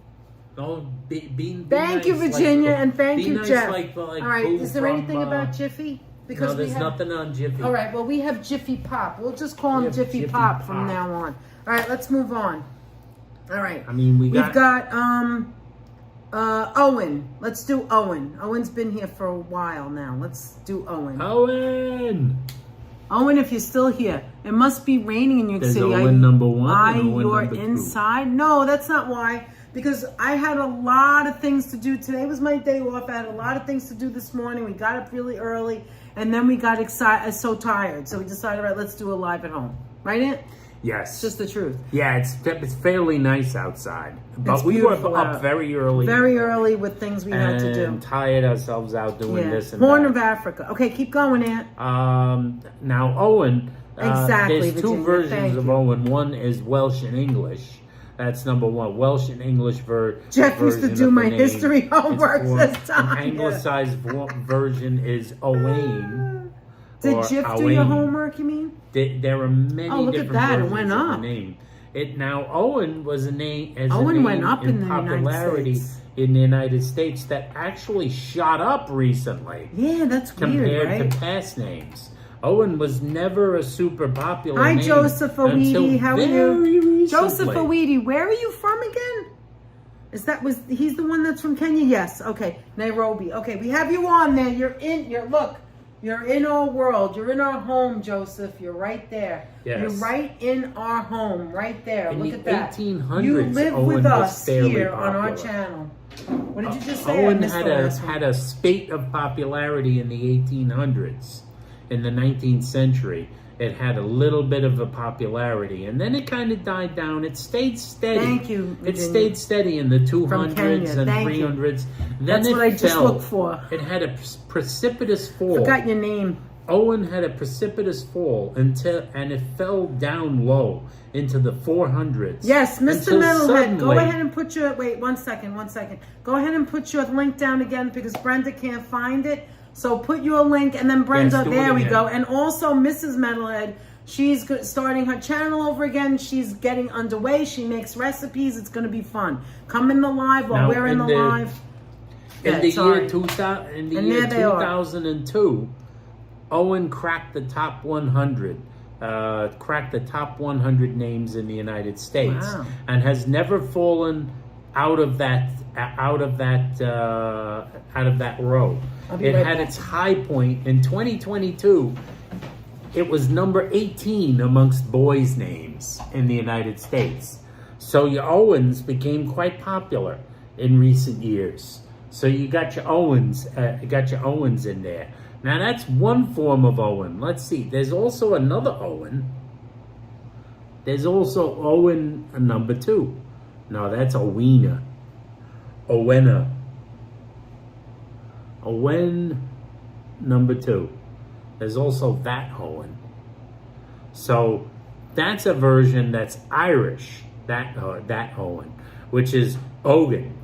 Don't be Thank you, nice Virginia, like, and thank be you, nice Jeff. Like All right, Boo is there from, anything about Jiffy? No, there's we have... nothing on Jiffy. All right, well, we have Jiffy Pop. We'll just call him have Jiffy Jiffy Pop from Pop. now on. All right, let's move on. All right. I mean, we've got Owen. Let's do Owen. Owen's been here for a while now. Let's do Owen. Owen. Owen, if you're still here, it must be raining in New York There's City. Owen number one and Owen you're number two. inside? No, that's not why. Because I had a lot of things to do. Today was my day off. I had a lot of things to do this morning. We got up really early, and then we got excited, so tired. So we decided, all right, let's do a live at home. Right, Aunt? Yes. It's just the truth. Yeah, it's fairly nice outside. But It's we were beautiful up out. very early. Very early with things we had to do. And tired ourselves out doing this and Horn that. of Africa. Okay, keep going, Aunt. Now, Owen, Exactly, there's two Virginia, versions thank of you. Owen. One is Welsh and English. That's number one. Welsh and English Jeff used to version do of my the name. history homework It's this time. An anglicized version is Owain. Did or Jiff do your Owain. homework, you mean? There are many Oh, look at different that, it versions went of up. the name. Now, Owen was a name as Owen a name went up in the United popularity States. in the United States that actually shot up recently Yeah, that's compared weird, right? to past names. Owen was never a super popular Hi, name Joseph until Oweedy. How are very you? recently. Joseph Oweedy, where are you from again? He's the one that's from Kenya? Yes. Okay. Nairobi. Okay, we have you on there. You're in our world. You're in our home, Joseph. You're right there. Yes. You're right in our home, right there. In Look the at that. 1800s, You live Owen with was us fairly here on our popular. channel. What did you just say? I Owen missed the last one. had a spate of popularity in the 1800s. In the 19th century, it had a little bit of a popularity, and then it kind of died down. It stayed steady. Thank you, It Virginia. stayed steady in the 200s Kenya. and Thank you. 300s. Then That's it what I just fell. looked for. It had a precipitous fall. Forgot your name. Owen had a precipitous fall and it fell down low into the 400s. Yes, Mr. until Metalhead, go suddenly- ahead and put your, wait, one second. Go ahead and put your link down again because Brenda can't find it. So put your link and then Brenda, Yes, do it there we again. go. And also Mrs. Metalhead, She's starting her channel over again. She's getting underway. She makes recipes. It's going to be fun. Come in the live while we're in the live. In the year 2002, Owen cracked the top 100. Cracked the top 100 names in the United States, and has never fallen out of that row. It had its high point in 2022. It was number 18 amongst boys' names in the United States. So your Owens became quite popular in recent years. So you got your Owens, in there. Now that's one form of Owen. Let's see. There's also another Owen. There's also Owen number 2. No, that's Owena. Owena. Owen number 2. There's also that Owen. So that's a version that's Irish. That Owen, which is Ogan.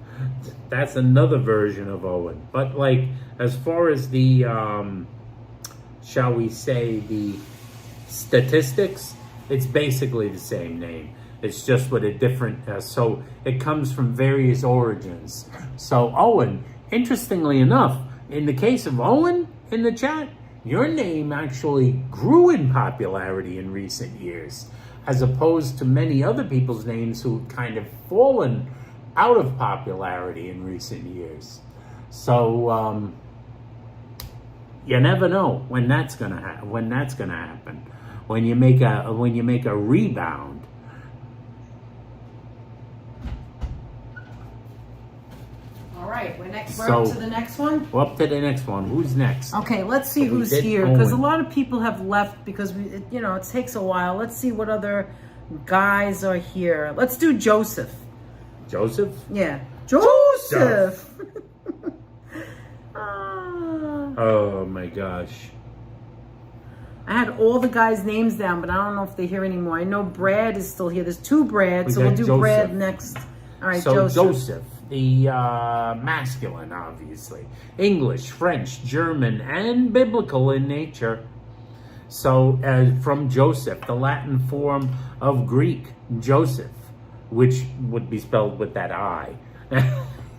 That's another version of Owen. But like, as far as the, shall we say, the statistics, it's basically the same name. It's just with a different, so it comes from various origins. So Owen, interestingly enough, in the case of Owen in the chat, your name actually grew in popularity in recent years, as opposed to many other people's names who kind of fallen out of popularity in recent years. So you never know when that's gonna happen. When you make a rebound. All right, we're up to the next one. We're up to the next one. Who's next? Okay, let's see who's here, because a lot of people have left because it takes a while. Let's see what other guys are here. Let's do Joseph. Joseph? Yeah. Joseph! Oh my gosh. I had all the guys' names down, but I don't know if they're here anymore. I know Brad is still here. There's 2 Brads, so we'll do Joseph. Brad next. All right, so Joseph. The masculine, obviously. English, French, German, and biblical in nature. So from Joseph, the Latin form of Greek, Joseph, which would be spelled with that I.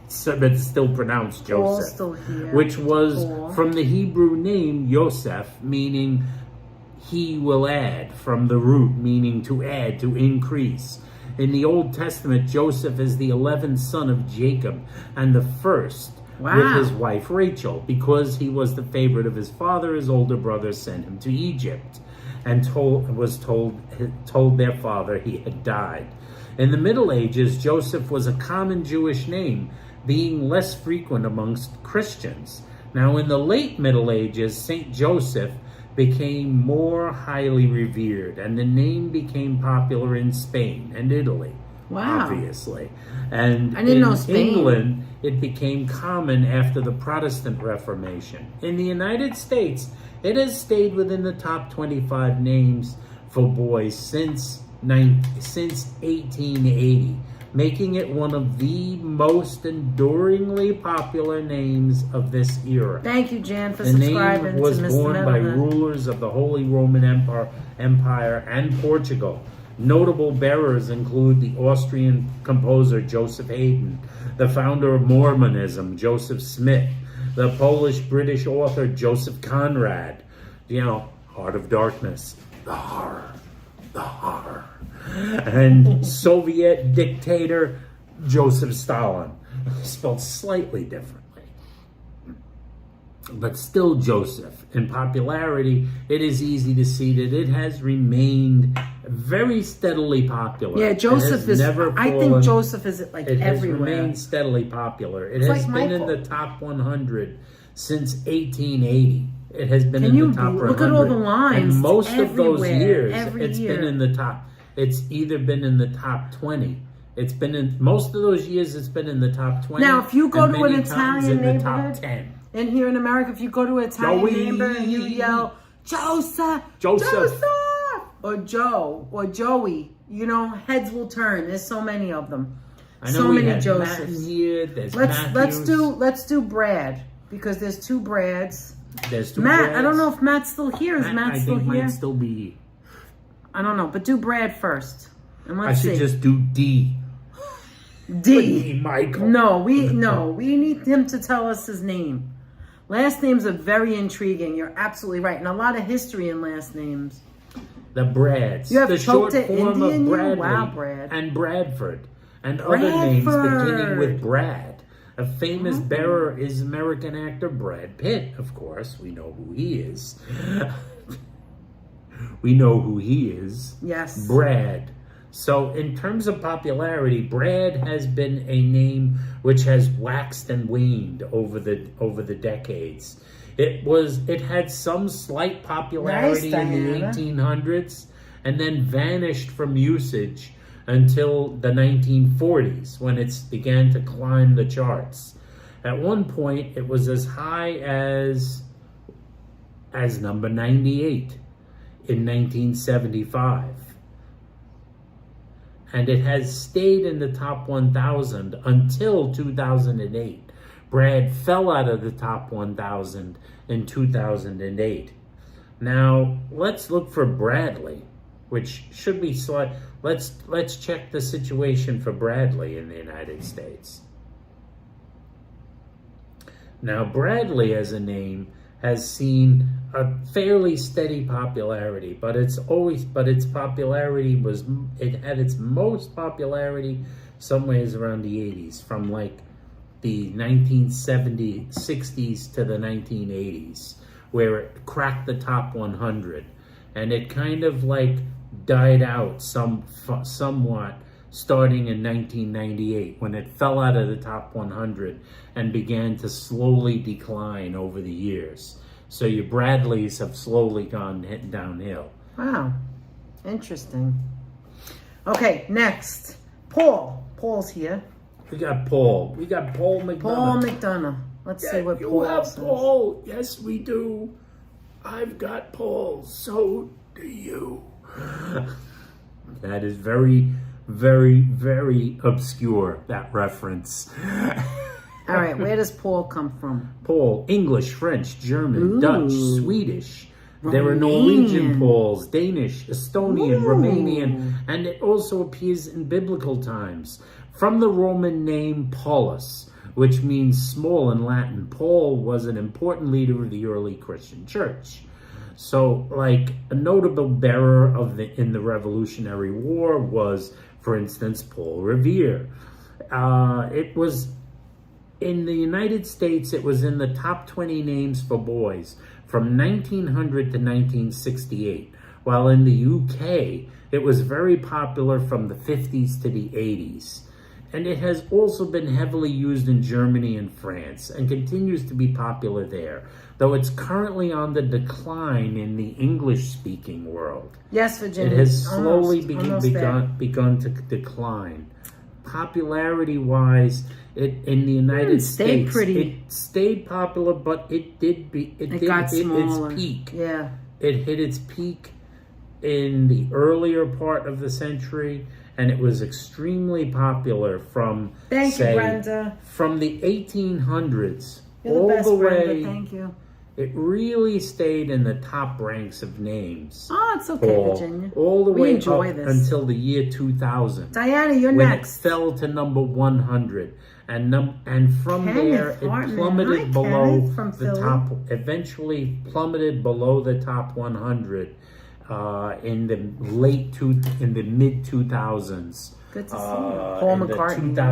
So but still pronounced Joseph. Still here. Which was from the Hebrew name Yosef, meaning he will add, from the root meaning to add, to increase. In the Old Testament, Joseph is the 11th son of Jacob and the first with his wife Rachel. Because he was the favorite of his father, his older brother sent him to Egypt and told their father he had died. In the Middle Ages, Joseph was a common Jewish name, being less frequent amongst Christians. Now, in the late Middle Ages, Saint Joseph became more highly revered, and the name became popular in Spain and Italy, obviously. And in England, it became common after the Protestant Reformation. In the United States, it has stayed within the top 25 names for boys since 1880, making it one of the most enduringly popular names of this era. Thank you, Jan, for subscribing. The name was born by rulers of the Holy Roman Empire and Portugal. Notable bearers include the Austrian composer Joseph Haydn, the founder of Mormonism, Joseph Smith, the Polish-British author Joseph Conrad, Heart of Darkness, the horror, and Soviet dictator Joseph Stalin, spelled slightly differently, but still Joseph. In popularity, it is easy to see that it has remained very steadily popular. Yeah, Joseph is never fallen. I think Joseph is everywhere. It has remained steadily popular. It has been in the top 100 since 1880. It has been in the top 100. Look at all the lines. And most of those years, it's been in the top. It's either been in the top 20. It's been in most of those years. It's been in the top 20. Now, if you go to an Italian neighborhood, top 10. And here in America, if you go to an Italian neighborhood and you yell Joseph, or Joe, or Joey, heads will turn. There's so many of them. I know so we many had Josephs. Matt in here. There's Let's do Brad, because there's 2 Brads. There's 2 Matt, Brads. I don't know if Matt's still here. Is Matt still here? Might still be. I don't know, but do Brad first. And I let's should see. just do D. D. Michael. No, we need him to tell us his name. Last names are very intriguing. You're absolutely right. And a lot of history in last names. The Brads. You have the short choked it form Indian, of you? Bradley Wow, Brad. and Bradford. And other names beginning with Brad. A famous bearer is American actor Brad Pitt, of course. We know who he is. We know who he is. Yes. Brad. So in terms of popularity, Brad has been a name which has waxed and waned over the decades. It had some slight popularity Nice, in the Diana. 1800s and then vanished from usage until the 1940s when it began to climb the charts. At one point, it was as high as number 98 in 1975. And it has stayed in the top 1,000 until 2008. Brad fell out of the top 1,000 in 2008. Now, let's look for Bradley, which should be let's check the situation for Bradley in the United States. Now, Bradley as a name has seen a fairly steady popularity, but its popularity had its most popularity somewhere around the 80s, from like the 60s to the 1980s, where it cracked the top 100, and it kind of like died out somewhat starting in 1998 when it fell out of the top 100 and began to slowly decline over the years. So your Bradleys have slowly gone downhill. Wow. Interesting. Okay, next. Paul. Paul's here. We got Paul. We got Paul McDonough. Paul McDonough. Let's see what Paul have says. Paul. Yes, we do. I've got Paul. So do you. That is very, very, very obscure, that reference. All right, where does Paul come from? Paul, English, French, German, Ooh. Dutch, Swedish. There are Romanian. Norwegian Pauls, Danish, Estonian, Ooh. Romanian, and it also appears in biblical times. From the Roman name Paulus, which means small in Latin, Paul was an important leader of the early Christian church. So, like, a notable bearer in the Revolutionary War was, for instance, Paul Revere. It was in the United States, it was in the top 20 names for boys from 1900 to 1968, while in the UK, it was very popular from the 50s to the 80s. And it has also been heavily used in Germany and France and continues to be popular there, though it's currently on the decline in the English-speaking world. Yes, Virginia. It has slowly Almost there. begun to decline. Popularity-wise, in the United States, it stayed popular, but it did hit its peak. Yeah. It hit its peak in the earlier part of the century, and it was extremely popular from, Thank you, Brenda. from the 1800s You're the all best, the Brenda. way. Thank you. It really stayed in the top ranks of names. Oh, it's okay, Virginia. All the We way enjoy up this. until the year 2000. Diana, you're when next. it fell to number 100. And from Kenneth there, it Hartman. plummeted Hi, below Kenneth from the Philly. top, eventually plummeted below the top 100 in the mid 2000s. Good to see you. Paul McCartney. The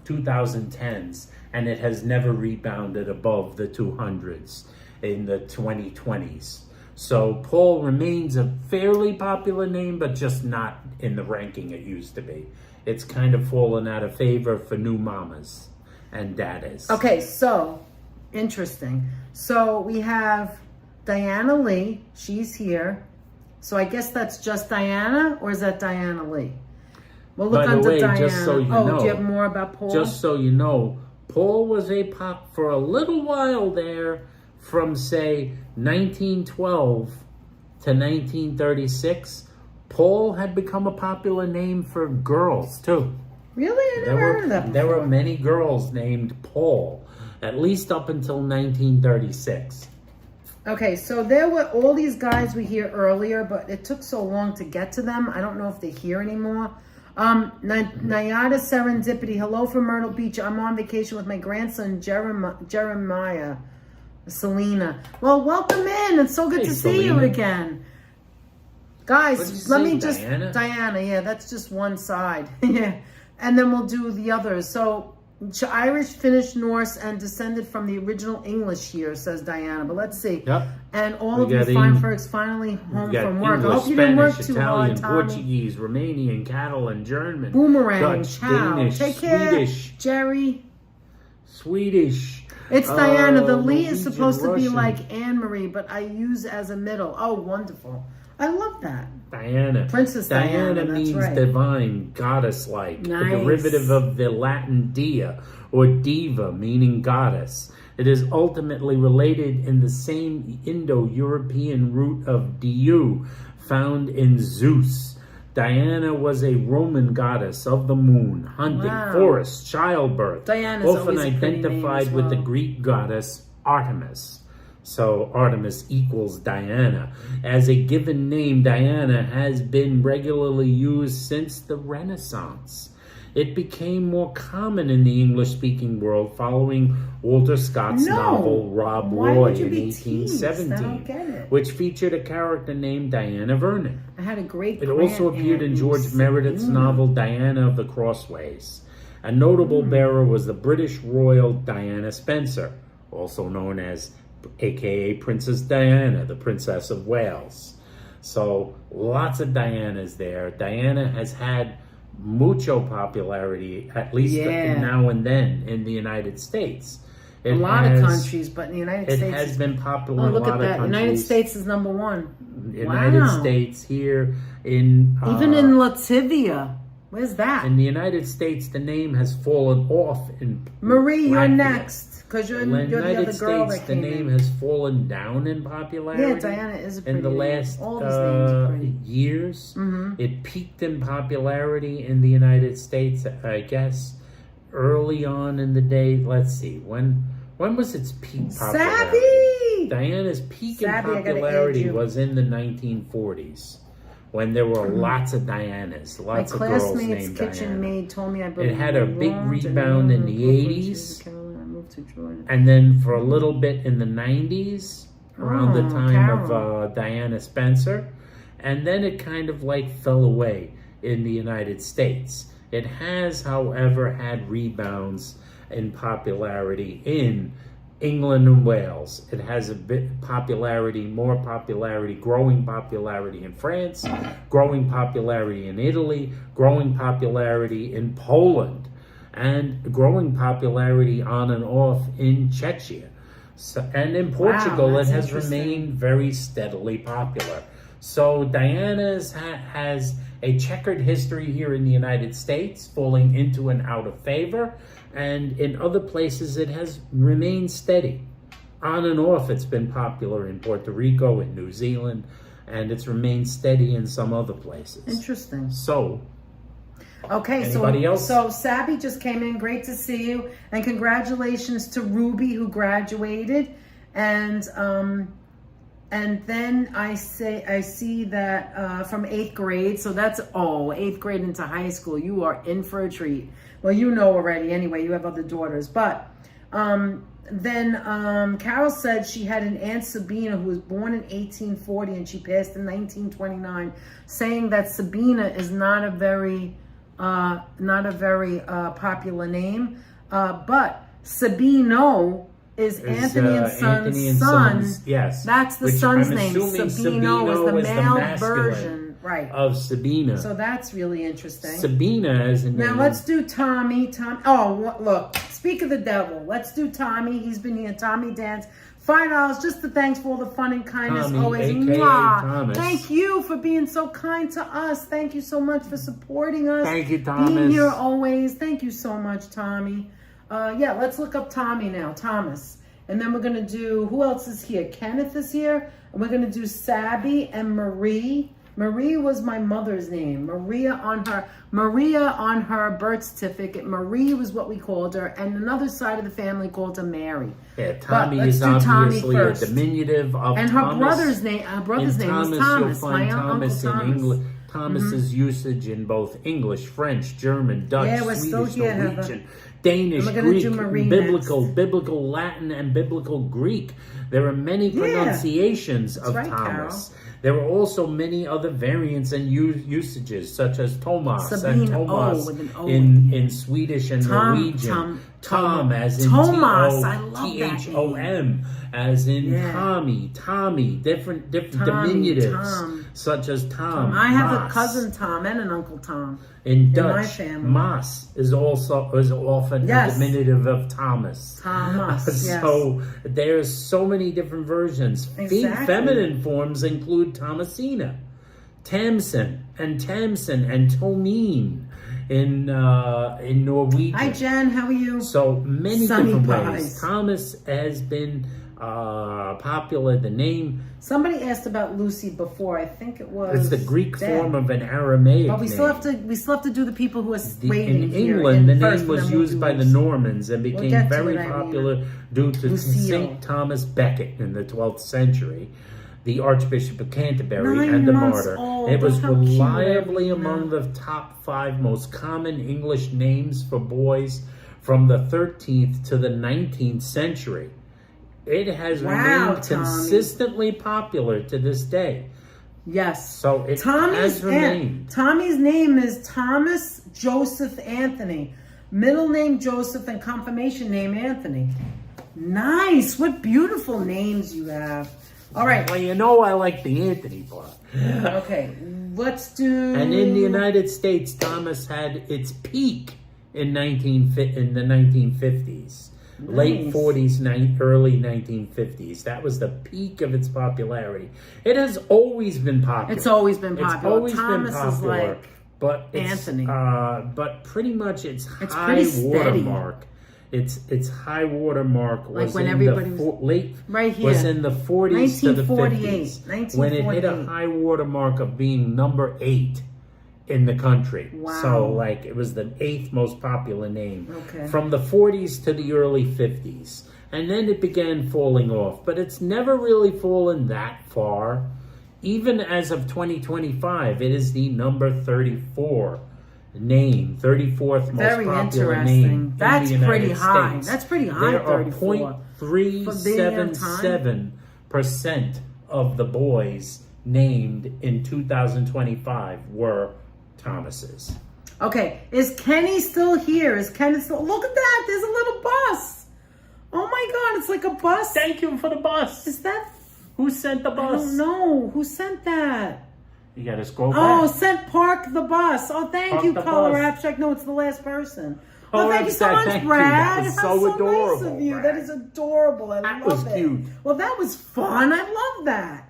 2010s, and it has never rebounded above the 200s in the 2020s. So Paul remains a fairly popular name, but just not in the ranking it used to be. It's kind of fallen out of favor for new mamas and daddas. Okay, so, interesting. So we have Diana Lee. She's here. So I guess that's just Diana, or is that Diana Lee? We'll look By the under way, Diana. just so you know, do you have more about Paul? Just so you know, Paul was a pop for a little while there, from say 1912 to 1936. Paul had become a popular name for girls too. Really? I never heard of that before. There were many girls named Paul, at least up until 1936. Okay, so there were all these guys we hear earlier, but it took so long to get to them. I don't know if they're here anymore. Nayada Serendipity. Hello from Myrtle Beach. I'm on vacation with my grandson, Jeremiah. Selena. Well, welcome in. It's so good to see you again. Guys, let me just... Diana, yeah, that's just one side. Yeah. And then we'll do the others. So, Irish, Finnish, Norse, and descended from the original English here, says Diana. But let's see. Yep. And all of you fine folks finally home from work. English, I hope you didn't work Spanish, too Italian, hard, Tommy. Portuguese, Romanian, Catalan, German, Boomerang, Dutch, ciao. Danish, Take care, Swedish, Jerry. Swedish. It's Diana. The Lee is Norwegian, supposed to be Russian. like Anne-Marie, but I use as a middle. Oh, wonderful. I love that. Diana. Princess Diana, that's means right. divine, goddess-like. Nice. A derivative of the Latin dia, or diva, meaning goddess. It is ultimately related in the same Indo-European root of diu, found in Zeus. Diana was a Roman goddess of the moon, hunting, forest, childbirth, Diana's often always a pretty name identified as with the well. Greek goddess Artemis. So Artemis equals Diana. As a given name, Diana has been regularly used since the Renaissance. It became more common in the English-speaking world following Walter Scott's novel Rob Roy in 1817, which featured a character named Diana Vernon. I had a great It also appeared in George Meredith's novel Diana of the Crossways. A notable bearer was the British royal Diana Spencer, also known as aka Princess Diana, the Princess of Wales. So lots of Dianas there. Diana has had mucho popularity, at least now and then, in the United States. A lot of countries, but in the United States... It has been popular in a lot of countries. United States is number one. United States here in... Even in Latvia. Where's that? In the United States, the name has fallen off in Marie, you're Latvia. Next. Because you're the other girl that came the name has fallen down in popularity. Yeah, Diana is a pretty in the last All these names are pretty. years. Mm-hmm. It peaked in popularity in the United States, I guess, early on in the day. Let's see, when was its peak popularity? Savvy! Diana's peak in Savvy, popularity was in the 1940s. When there were lots of Dianas, lots of girls named Diana. My classmate's kitchen maid told me I believe it had a big rebound in the 80s. And then for a little bit in the 90s, around the time of Diana Spencer. And then it kind of like fell away in the United States. It has, however, had rebounds in popularity in England and Wales. It has a bit more popularity, growing popularity in France, growing popularity in Italy, growing popularity in Poland, and growing popularity on and off in Czechia. So, and in Portugal, it has remained very steadily popular. So Diana has a checkered history here in the United States, falling into and out of favor. And in other places, it has remained steady. On and off, it's been popular in Puerto Rico, in New Zealand, and it's remained steady in some other places. Interesting. So... Okay, so Sabby just came in. Great to see you, and congratulations to Ruby who graduated, and then I see that from 8th grade. So that's 8th grade into high school. You are in for a treat. Well, you know already. Anyway, you have other daughters, but then Carol said she had an Aunt Sabina who was born in 1840 and she passed in 1929, saying that Sabina is not a very popular name, but Sabino is Anthony and Son's son. Yes, that's the son's name. Sabino is the male version, right, of Sabina. So that's really interesting. Sabina is a name. Now let's do Tommy. Oh, look! Speak of the devil. Let's do Tommy. He's been here. Tommy Dance. $5 just to thanks for all the fun and kindness. Tommy, always. Thomas. Thank you for being so kind to us. Thank you so much for supporting us. Thank you, Thomas. Being here always. Thank you so much, Tommy. Yeah, let's look up Tommy now. Thomas. And then we're going to do, who else is here? Kenneth is here. And we're going to do Sabby and Marie. Marie was my mother's name. Maria on her birth certificate. Marie was what we called her, and another side of the family called her Mary. Yeah, Tommy is obviously a diminutive of and Thomas. her brother's name. Her brother's name is Thomas. You'll find My Thomas Uncle in Thomas. English. Thomas's usage in both English, French, German, Dutch, Swedish, Norwegian, Danish, Greek, biblical Latin, and biblical Greek. There are many pronunciations of right, Thomas. Carol. There are also many other variants and usages, such as Thomas Sabine, and Thomas with an O in Swedish and Norwegian. Tom as in Thomas, I love that T-H-O-M, as in Tommy, different diminutives, such as Tom. I have a cousin Tom and an Uncle Tom. In Dutch, my family. Mas is often a diminutive of Thomas. Thomas, yes. So there's so many different versions. Exactly. Feminine forms include Thomasina, Tamsin, and Tomine in Norwegian. Hi, Jen. How are you? So many Sunny different pies. ways. Thomas has been popular. The name. Somebody asked about Lucy before. I think it was. It's the Greek form of an Aramaic But we name. still have to do the people who are waiting in here. England, the first, name was and then we'll used do by the Lucy. Normans and became very popular due to Lucille. St. Thomas Becket in the 12th century, the Archbishop of Canterbury 9 and the months martyr. old. It was How cute. reliably among the top 5 most common English names for boys from the 13th to the 19th century. It has remained consistently popular to this day. Yes. So it has remained. Tommy's name is Thomas Joseph Anthony. Middle name Joseph and confirmation name Anthony. Nice. What beautiful names you have. All right. Well, you know I like the Anthony part. Okay. Let's do... And in the United States, Thomas had its peak in the 1950s. Nice. Late 40s, early 1950s. That was the peak of its popularity. It has always been popular. It's always been popular. It's always Thomas been popular. is like but Anthony. But pretty much its pretty high steady. watermark. Its high watermark was when in everybody the was late right here. was in the 40s to the 50s 1948. when it hit a high watermark of being number 8 in the country. Wow. So like it was the 8th most popular name. Okay. From the 40s to the early 50s. And then it began falling off. But it's never really fallen that far. Even as of 2025, it is the number 34 name, 34th most popular name. That's in the pretty United high. States. That's pretty high. There are 34. 0.377% of the boys named in 2025 were Thomases. Okay, is Kenny still here? Is Kenny still... Look at that, there's a little bus. Oh my God, it's like a bus. Thank you for the bus. Is that... Who sent the bus? I don't know. Who sent that? You gotta scroll back. Oh, sent Park the bus. Oh, thank Park you, the Color bus. Abstract. No, it's the last person. Oh, Oh, thank you so much, thank you. Brad. That was How so adorable, nice of you. Brad. That is adorable. I That love was it. cute. Well, that was fun. I love that.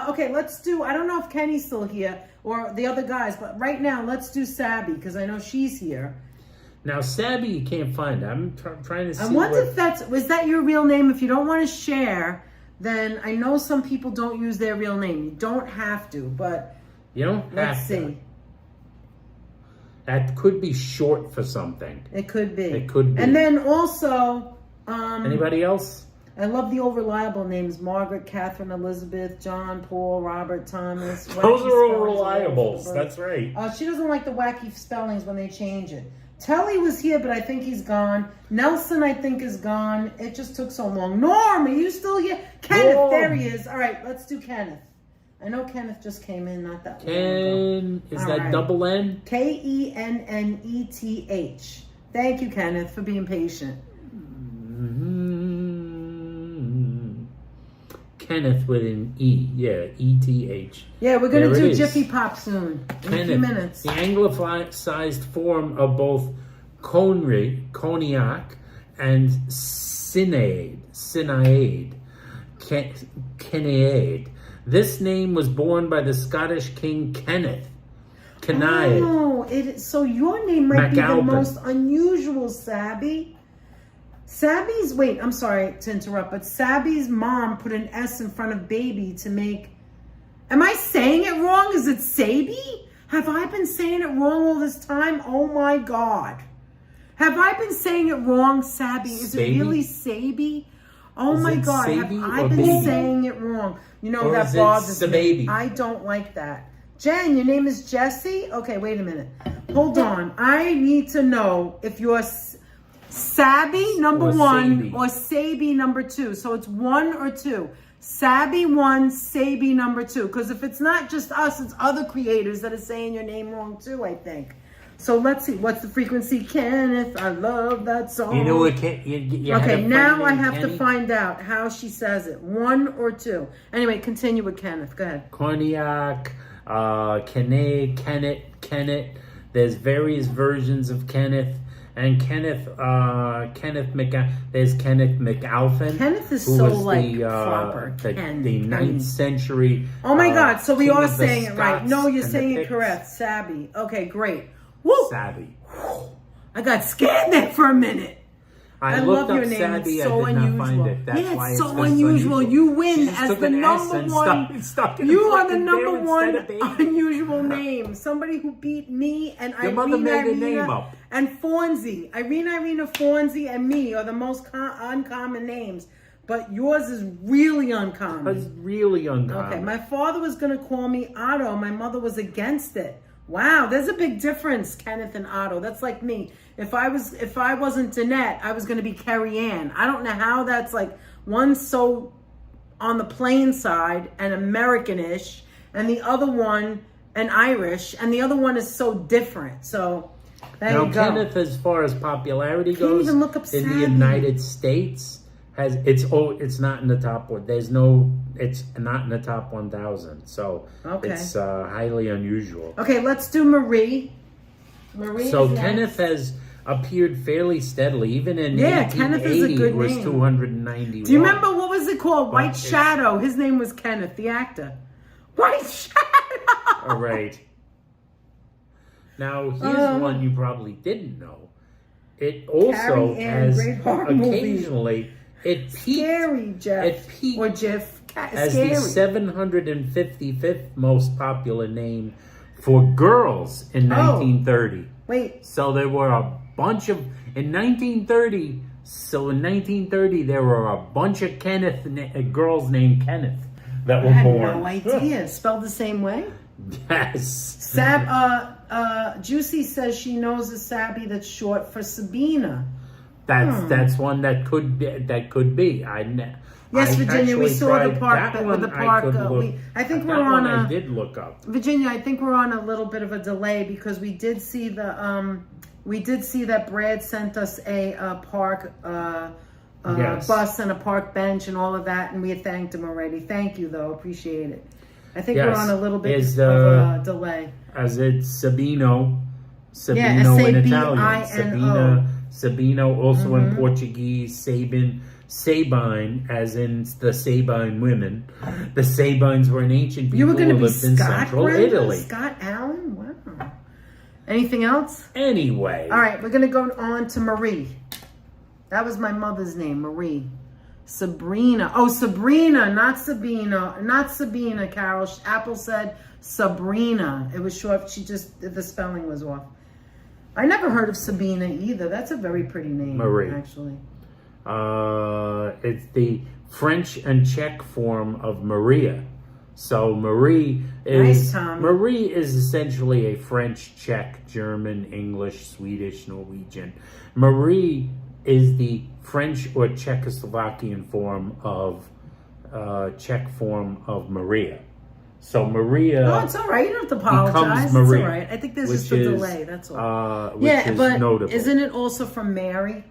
Okay, let's do... I don't know if Kenny's still here or the other guys, but right now, let's do Sabby because I know she's here. Now, Sabby, you can't find. I'm trying to see. I wonder if was that your real name? If you don't want to share, then I know some people don't use their real name. You don't have to, but you don't have let's to. see. That could be short for something. It could be. It could be. And then also, anybody else? I love the all reliable names: Margaret, Catherine, Elizabeth, John, Paul, Robert, Thomas. Those Wacky are all spellings reliables. over. That's right. She doesn't like the wacky spellings when they change it. Telly was here, but I think he's gone. Nelson, I think, is gone. It just took so long. Norm, are you still here? Kenneth, Norm. there he is. All right, let's do Kenneth. I know Kenneth just came in, not that long ago. Is All that right. double N? Kenneth. Thank you, Kenneth, for being patient. Kenneth with an E. Yeah, ETH. Yeah, we're going to There do it is. Jiffy Pop soon. In a few minutes. The anglicized form of both cognac and Cineade. This name was borne by the Scottish King Kenneth. Oh, so your name might be the MacAlpin. most unusual, Sabby. Sabby's, wait, I'm sorry to interrupt, but Sabby's mom put an S in front of baby to make Am I saying it wrong? Is it Sabi? Have I been saying it wrong all this time? Oh my God. Have I been saying it wrong, Sabi? Is it really Sabi? Oh my God. Have I been saying it wrong? You know, that bothers me. I don't like that. Jen, your name is Jessie? Okay, wait a minute. Hold on. I need to know if you're Sabi number one or Sabi number two. So it's one or two. Sabi one, Sabi number two. Because if it's not just us, it's other creators that are saying your name wrong too, I think. So let's see. What's the frequency? Kenneth, I love that song. You know what? Okay, now I have to find out how she says it. One or two. Anyway, continue with Kenneth. Go ahead. Cognac, Kenneth. There's various versions of Kenneth. And There's Kenneth McAlpin. Kenneth is so like proper. The 9th century. Oh my God! So we are saying it right. No, you're saying it correct. Sabi. Okay, great. Woo! Sabi. I got scared there for a minute. I love looked your up name. Sabi. It's so I did not unusual. find it. That's why it's it's so unusual. You win as the number one. You are the number one unusual name. Somebody who beat me and Your mother made the name up. And Fonzie. Irina, Fonzie, and me are the most uncommon names. But yours is really uncommon. It's really uncommon. Okay, my father was going to call me Otto. My mother was against it. Wow, there's a big difference, Kenneth and Otto. That's like me. If I wasn't Danette, I was going to be Carrie Ann. I don't know how that's like one's so on the plain side and American-ish, and the other one an Irish, and the other one is so different. So there you go. Kenneth, as far as popularity goes, even look up in the United States, it's not in the top one. It's not in the top 1,000. So it's highly unusual. Okay, let's do Marie. So Kenneth has appeared fairly steadily, even in 1880. Kenneth is a good was name. 291. Do you remember what was it called? White Shadow. His name was Kenneth, the actor. White Shadow. All right. Now here's one you probably didn't know. It also has occasionally it peaked. Scary, Jeff. It peaked or Jiff. as the 755th most popular name for girls in 1930. Wait. So there were a bunch of in 1930. So in 1930 there were a bunch of girls named Kenneth that were born. I had no idea. Spelled the same way? Yes. Juicy says she knows a Sabi that's short for Sabina. That's one that could be. Yes, Virginia, we saw the park. I think we're on I did look up. Virginia, I think we're on a little bit of a delay because we did see that Brad sent us a park bus and a park bench and all of that, and we had thanked him already. Thank you, though. Appreciate it. I think we're on a little bit of a delay. As it's Sabino in Italian. Sabino, also in Portuguese, Sabine, as in the Sabine women. The Sabines were an ancient people who lived in central Italy. Scott Allen? Wow. Anything else? Anyway. All right, we're going to go on to Marie. That was my mother's name, Marie. Sabrina. Oh, Sabrina, not Sabina. Not Sabina, Carol. Apple said Sabrina. It was short. The spelling was off. I never heard of Sabina either. That's a very pretty name, Marie. Actually. It's the French and Czech form of Maria. So Marie is essentially a French, Czech, German, English, Swedish, Norwegian. Marie is the French or Czechoslovakian form of Czech form of Maria. So Maria. Oh, it's all right. You don't have to apologize. Marie, it's all right. I think there's just a delay. That's all. Which is notable. Isn't it also from Mary?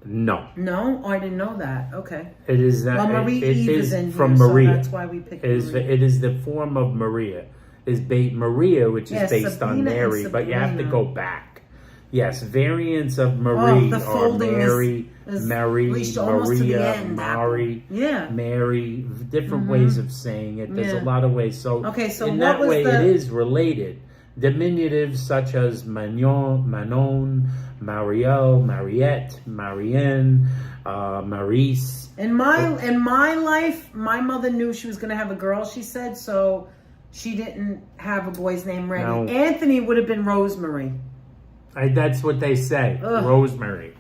No. No? Oh, I didn't know that. Okay. It is that. Well, Marie Eve is in from here, Maria. So that's why we picked Maria. It is the form of Maria. Maria, which is based on Mary, but you have to go back. Yes, variants of Marie are Mary, Maria, Mari, Mary, different ways of saying it. There's a lot of ways. So in that way, it is related. Diminutives such as Manon, Marielle, Mariette, Marianne, Maurice. In my life, my mother knew she was going to have a girl, she said, so she didn't have a boy's name ready. No. Anthony would have been Rosemary. That's what they say, Ugh. Rosemary.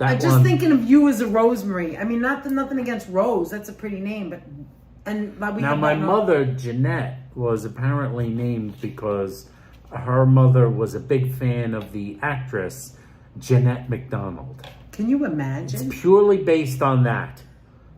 I'm just thinking of you as a Rosemary. I mean, nothing against Rose. That's a pretty name, but... Now, my mother, Jeanette, was apparently named because her mother was a big fan of the actress Jeanette MacDonald. Can you imagine? It's purely based on that.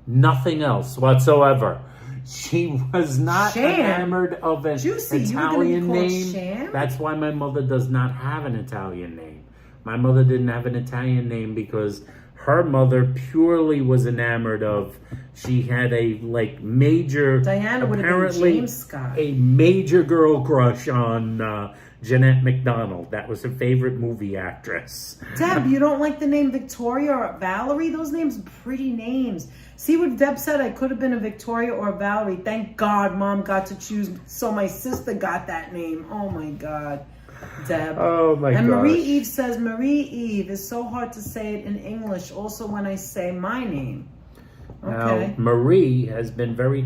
Nothing else whatsoever. She was not enamored of an Italian name. Sham? That's why my mother does not have an Italian name. My mother didn't have an Italian name because her mother purely was enamored of. She had a major. Diana would have been James Scott. A major girl crush on Jeanette MacDonald. That was her favorite movie actress. Deb, you don't like the name Victoria or Valerie? Those names are pretty names. See what Deb said? I could have been a Victoria or a Valerie. Thank God Mom got to choose. So my sister got that name. Oh my God. Deb. Oh my God. And Marie Eve says, Marie Eve is so hard to say it in English. Also when I say my name. Okay. Now, Marie has been very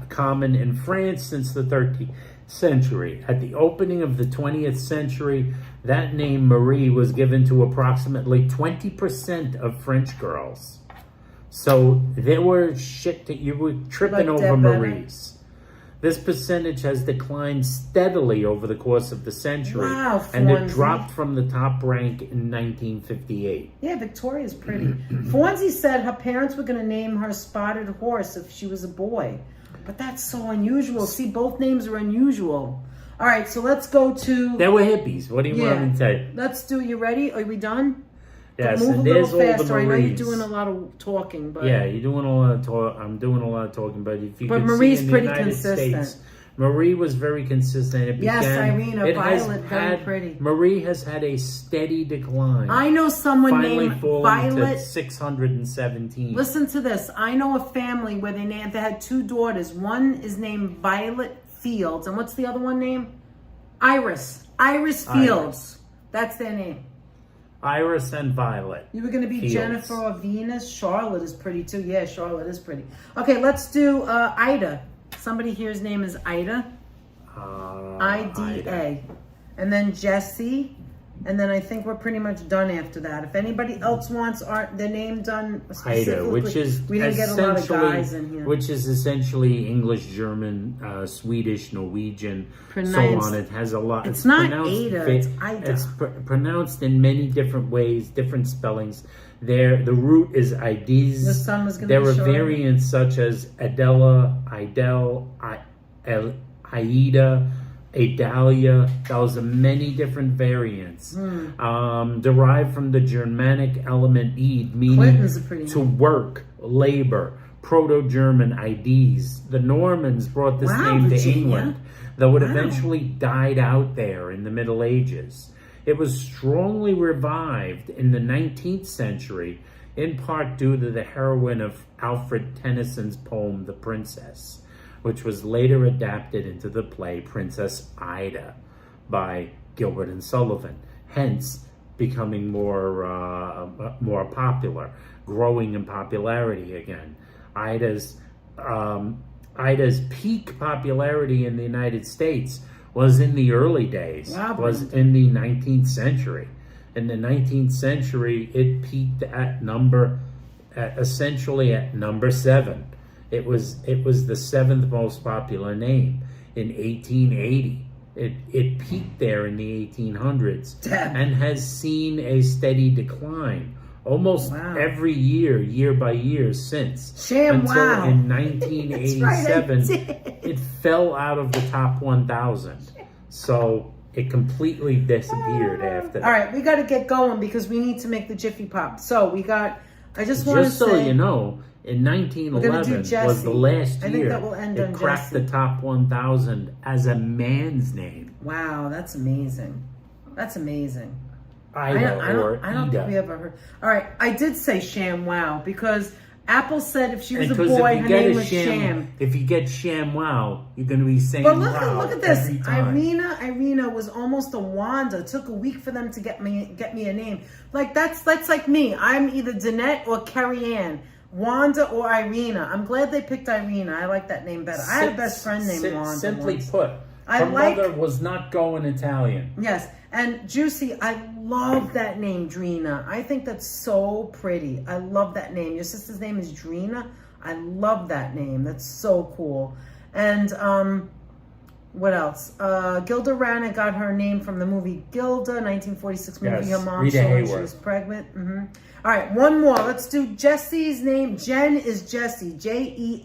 common in France since the 13th century. At the opening of the 20th century, that name Marie was given to approximately 20% of French girls. So there were shit that you were tripping over Maries. This percentage has declined steadily over the course of the century. Wow, and it dropped from the top rank in 1958. Yeah, Victoria's pretty. Fonzie said her parents were going to name her Spotted Horse if she was a boy. But that's so unusual. See, both names are unusual. All right, so let's go to... They were hippies. What do you want me to say? Let's do... You ready? Are we done? Yes, move and a little there's faster. all the Maries. I know you're doing a lot of talking, but... Yeah, you're doing a lot of talk. I'm doing a lot of talking, but if you But could Marie's see in the pretty United consistent. States, Marie was very consistent. It yes, began, Irina, Violet, very pretty. Marie has had a steady decline. I know someone finally named falling Violet. to 617. Listen to this. I know a family where they had two daughters. One is named Violet Fields, and what's the other one named? Iris. Iris Fields. That's their name. Iris and Violet. You were going to be Fields. Jennifer or Venus. Charlotte is pretty too. Yeah, Charlotte is pretty. Okay, let's do Ida. Somebody here's name is Ida. IDA. And then Jesse. And then I think we're pretty much done after that. If anybody else wants their name done specifically, Ida, which is we didn't get a lot of guys in here. Which is essentially English, German, Swedish, Norwegian, so on. It has a lot. It's not Ada, it's Ida. It's pronounced in many different ways, different spellings. The root is Ides. The sun was going to There be are short. variants such as Adela, Idel, Aida, Adalia. Those are many different variants. Derived from the Germanic element "id," meaning to work, labor. Proto-German Ides. The Normans brought this name to England, though it eventually died out there in the Middle Ages. It was strongly revived in the 19th century, in part due to the heroine of Alfred Tennyson's poem "The Princess," which was later adapted into the play Princess Ida by Gilbert and Sullivan, hence becoming more popular, growing in popularity again. Ida's peak popularity in the United States was in the early days, was in the 19th century. In the 19th century, it peaked at essentially at number 7. It was the 7th most popular name in 1880. It peaked there in the 1800s and has seen a steady decline almost every year by year since. Until in 1987, it fell out of the top 1,000. So it completely disappeared after that. All right, we got to get going because we need to make the Jiffy Pop. So we got, I just want to say. Just so you know, in 1911 was the last year that will end it cracked the top 1,000 as a man's name. Wow, that's amazing. That's amazing. I don't think we ever heard. All right, I did say ShamWow because Apple said if she was And a 'cause boy, if you her get name a was Sham. if you get Sham Wow, you're going to be saying But wow look at this. every time. Irina was almost a Wanda. It took a week for them to get me a name. Like that's like me. I'm either Danette or Carrie Ann. Wanda or Irina. I'm glad they picked Irina. I like that name better. I had a best friend named Wanda. Simply once. put, her mother was not going Italian. Yes. And Juicy, I love that name, Drina. I think that's so pretty. I love that name. Your sister's name is Drina. I love that name. That's so cool. And what else? Gilda Rana got her name from the movie Gilda, 1946 movie. Yes, Her mom Rita showed her she Hayworth. was pregnant. All right, one more. Let's do Jessie's name. Jen is Jessie. Jessie.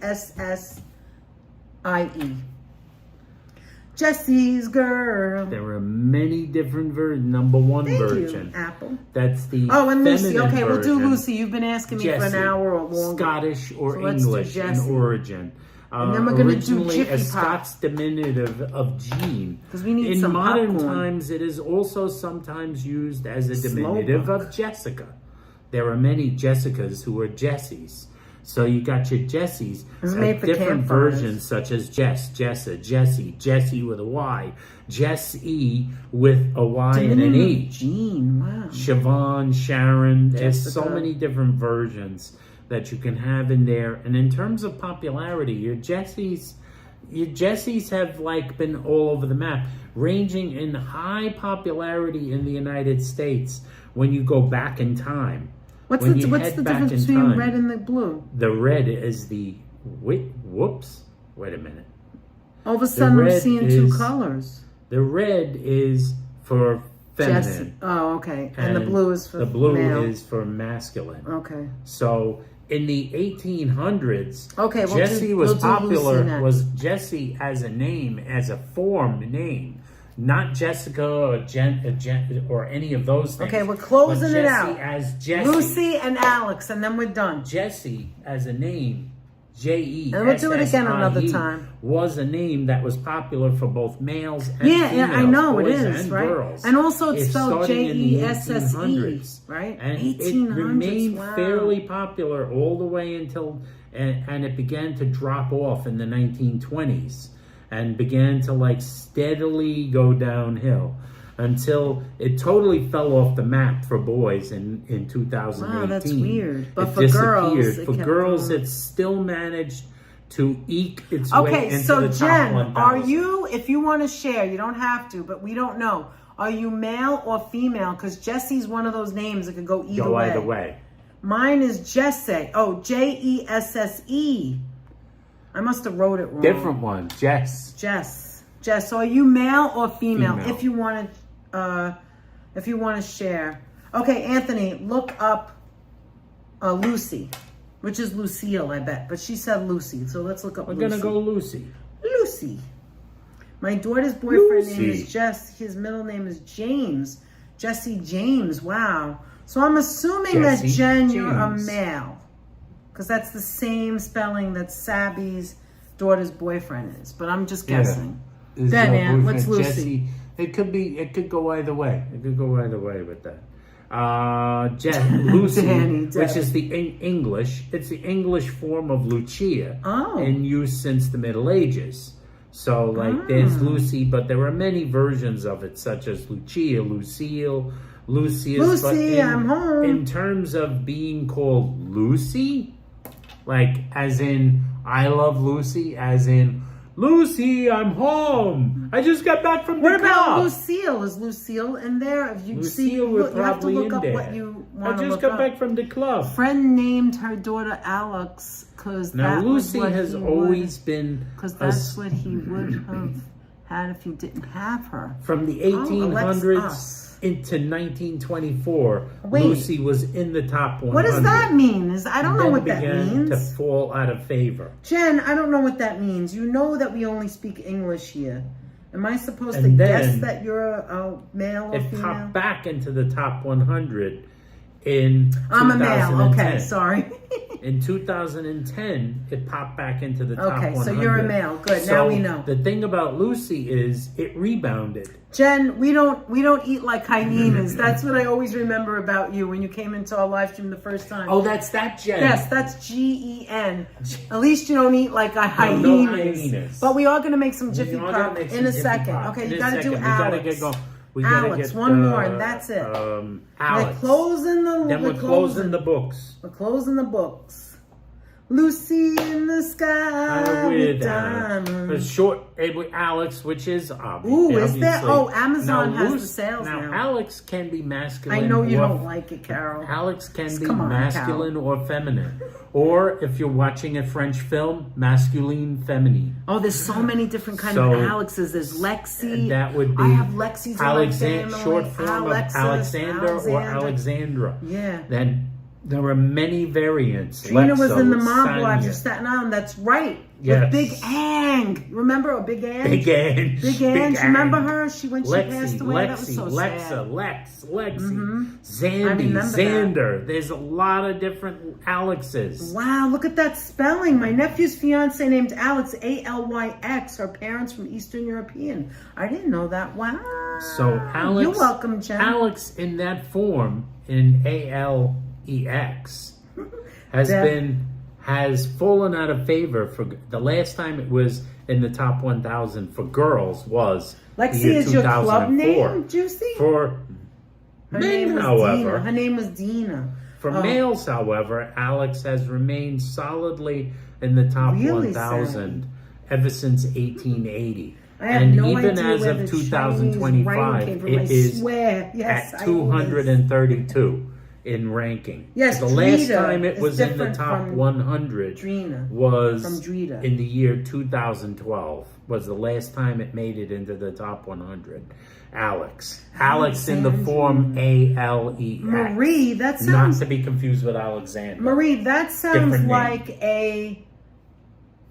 Jessie's girl. There are many different versions. Number one Thank version. you, Apple. That's the and Lucy. feminine Okay, we'll do version. Lucy. You've been asking me for an Jessie, hour or longer. Scottish or So let's do English in Jessie. origin. And then we're gonna do Originally Jiffy a Pop. Scots diminutive of Jean. 'Cause we need in some modern popcorn. times, it is also sometimes used as a Slow diminutive book. of Jessica. There are many Jessicas who are Jessies. So you got your Jessies It's have made for different campfires. versions such as Jess, Jessa, Jessie, Jessie with a Y, Jessie with a Y and an E. Jean, wow. Siobhan, Sharon, there's so Jessica. many different versions that you can have in there. And in terms of popularity, your Jessies have like been all over the map, ranging in high popularity in the United States when you go back in time. What's When the you head back difference in between time, red and the blue? The red is the wait a minute. All of a sudden I'm red seeing two is- colors. The red is for feminine. Jessie. Oh, okay. And the blue is for the blue male. is for masculine. Okay. So in the 1800s, Okay, we'll Jessie do- was we'll do Lucy popular. next. Was Jessie as a name, as a form name, not Jessica or Jen or any of those things. Okay, we're closing but it Jessie out. as Jessie. Lucy and Alex, and then we're done. Jessie as a name, Jessie, And we'll do it again another time. was a name that was popular for both males and Yeah, females, I know it boys is, and right? girls. And also it's spelled starting in the Jesse, 1800s, right? And 1800s, it remained wow. fairly popular all the way until, and it began to drop off in the 1920s and began to like steadily go downhill until it totally fell off the map for boys in 2018. Wow, that's weird. But It for disappeared. girls, it for kept girls, going. it still managed to eke its way Okay, into so the top Jen, 1,000. are you, if you want to share, you don't have to, but we don't know. Are you male or female? Because Jessie's one of those names that could go either way. Either way. Mine is Jesse. Oh, Jesse. I must have wrote it wrong. Different one, Jess. Jess. So are you male or female? Female. If you want to share. Okay, Anthony, look up Lucy, which is Lucille, I bet, but she said Lucy, so let's look up We're Lucy. gonna go Lucy. Lucy. My daughter's boyfriend name Lucy. is Jess. His middle name is James. Jesse James. Wow. So I'm assuming that Jesse Jen, you're a James. male, because that's the same spelling that Sabby's daughter's boyfriend is. But I'm just guessing. Is Then, your Ann, what's boyfriend Lucy? Jesse? It could go either way. It could go either way with that. Lucy, Danny, which is the English. It's the English form of Lucia, Oh. in use since the Middle Ages. So, like, there's Lucy, but there are many versions of it, such as Lucia, Lucille, Lucius. But Lucy, I'm home. in terms of being called Lucy, like, as in, I love Lucy, as in, Lucy, I'm home. I just got back from the What about club. Lucille? Is Lucille in there? If you see, Lucille was look, you have to probably look in up there. what you I want to just look got up. back from the club. Friend named her daughter Alex because Now, that Lucy was what has he always been because a that's what he would have had if you didn't have her. from the Oh, Alex 1800s us. into 1924. Wait. Lucy was in the top 100. What does that mean? I don't know Then what that began means. to fall out of favor. Jen, I don't know what that means. You know that we only speak English here. Am I supposed to And guess then that you're a male or It female? popped back into the top 100 in I'm a male. 2010. Okay, sorry. In 2010, it popped back into the top 100. Okay, so you're a male. Good. Now we know. The thing about Lucy is it rebounded. Jen, we don't eat like hyenas. That's what I always remember about you when you came into our live stream the first time. Oh, that's that Jen. Yes, that's GEN. At least you don't eat like a hyenas. No hyenas. But we are going to make some Jiffy Pop in a second. Okay, you got to do Alex. We gotta get going. Alex, one more, and that's it. Alex. We're closing the books. We're closing the books. Lucy in the sky with diamonds. A short Alex, which is Ooh, is there? Oh, Amazon has the sales now. Alex can be masculine. I know you don't like it, Carol. Alex can be masculine or feminine. Or if you're watching a French film, masculine, feminine. Oh, there's so many different kinds of Alexes. There's Lexi. That would be I have Lexis in my family. Short form of Alexander or Alexandra. Yeah. Then there are many variants. Trina was in the Mob Wives of Staten Island. That's right. Yes. With Big Ang. Remember Big Ang? Big Ang. Big Ang. Remember her? She passed away. That was so Lexa, sad. Lexi, Zandy, Xander. There's a lot of different Alexes. Wow, look at that spelling. My nephew's fiance named Alex, Alyx. Her parents from Eastern European. I didn't know that. Wow. So Alex. You're welcome, Jen. Alex in that form, in ALEX, has fallen out of favor. For the last time it was in the top 1,000 for girls was Lexi the year is your 2004. club name, Juicy? For men, however, her name was Dina. For males, however, Alex has remained solidly in the top 1,000 ever since 1880. I have no even idea as where of the 2025, it is at 232 in ranking. Yes, the last time it is was in the top 100 was in the year 2012. Was the last time it made it into the top 100. Alex in the form ALEX. Marie, that sounds not to be confused with Alexander. Marie, that sounds like a.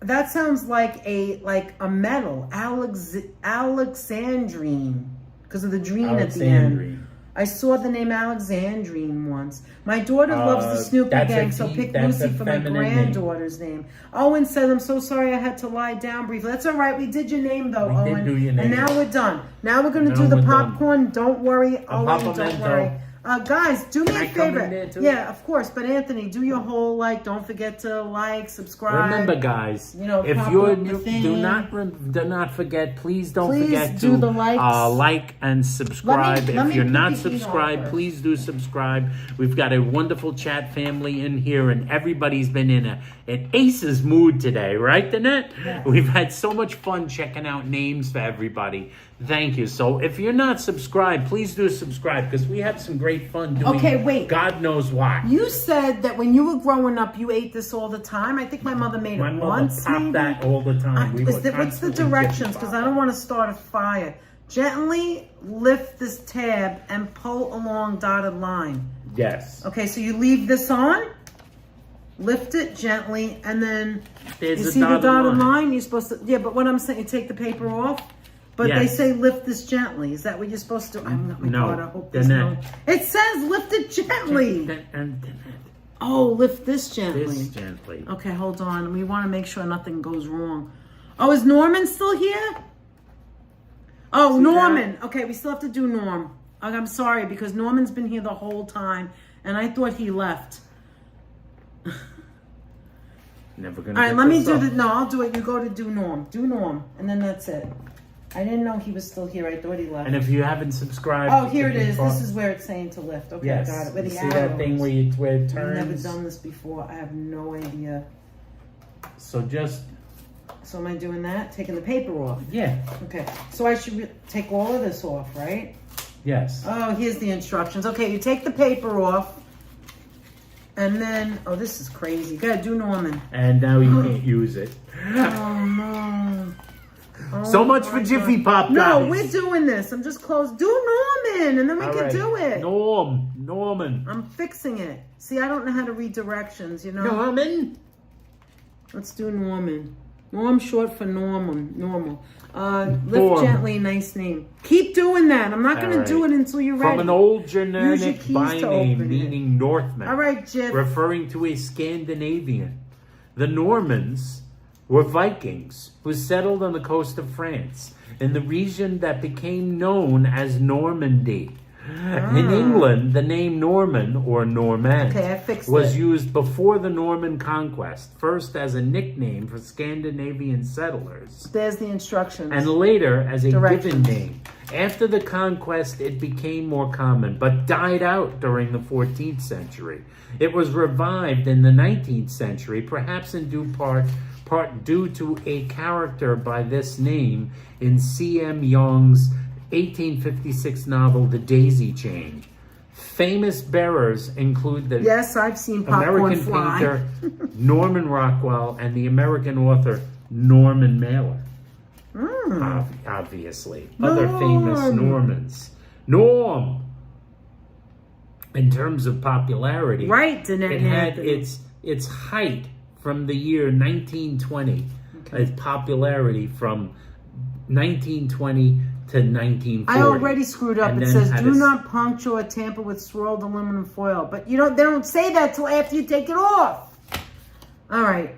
That sounds like a metal, Alexandrine, because of the dream at the end. I saw the name Alexandrine once. My daughter loves the Snoopy Gang, so pick Lucy for my granddaughter's name. Owen said, I'm so sorry I had to lie down briefly. That's all right. We did your name, though, Owen. Did do your name. And now we're done. Now we're going to do the popcorn. Don't worry, Owen, don't worry. Guys, do me a favor. Yeah, of course. But Anthony, do your whole don't forget to subscribe. Remember, guys, if you're new, do not forget. Please don't forget to like and subscribe. If you're not subscribed, please do subscribe. We've got a wonderful chat family in here, and everybody's been in an aces mood today, right, Danette? Yes. We've had so much fun checking out names for everybody. Thank you. So if you're not subscribed, please do subscribe because we have some great fun doing God knows what. You said that when you were growing up, you ate this all the time. I think my mother made it once. My mother popped that all the time. What's the directions? Because I don't want to start a fire. Gently lift this tab and pull along dotted line. Yes. Okay, so you leave this on. Lift it gently, and then you see the dotted line. You're supposed to, but what I'm saying, you take the paper off. But they say lift this gently. Is that what you're supposed to do? I'm not my God. I hope there's no. It says lift it gently. Oh, lift this gently. This gently. Okay, hold on. We want to make sure nothing goes wrong. Oh, is Norman still here? Oh, Norman. Okay, we still have to do Norm. I'm sorry because Norman's been here the whole time, and I thought he left. Never gonna. All right, let me do the. No, I'll do it. You go to do Norm. Do Norm, and then that's it. I didn't know he was still here. I thought he left. And if you haven't subscribed... Oh, here it is. This is where it's saying to lift. Okay, yes. got it. With the see that thing where it turns? I've never done this before. I have no idea. So just... So am I doing that? Taking the paper off? Yeah. Okay. So I should take all of this off, right? Yes. Oh, here's the instructions. Okay, you take the paper off. And then... Oh, this is crazy. You gotta do Norman. And now you can't use it. Oh, no. Oh, so much for Jiffy Pop, guys. No, we're doing this. I'm just close. Do Norman, and then we can do it. Norman. I'm fixing it. See, I don't know how to read directions, you know. Norman. Let's do Norman. Norm short for normal. Lift Norm. gently, nice name. Keep doing that. I'm not going to do it until you're ready. From an old Use your Germanic keys by to name open it. meaning Northman, All right, Jiff. referring to a Scandinavian. The Normans were Vikings who settled on the coast of France in the region that became known as Normandy. In England, the name Norman or Normand was used before the Norman conquest, first as a nickname for Scandinavian settlers. There's the instructions. And later as a given name. After the conquest, it became more common, but died out during the 14th century. It was revived in the 19th century, perhaps in due part due to a character by this name in C.M. Young's 1856 novel, The Daisy Chain. Famous bearers include the I've seen popcorn American fly. painter Norman Rockwell and the American author Norman Mailer. Obviously. Other famous Normans. Norm! In terms of popularity, Right, Danette. it had its height from the year 1920. Its popularity from 1920 to 1940. I already screwed up. And It then says, had do a- not puncture or tamper with swirled aluminum foil. But they don't say that till after you take it off. All right.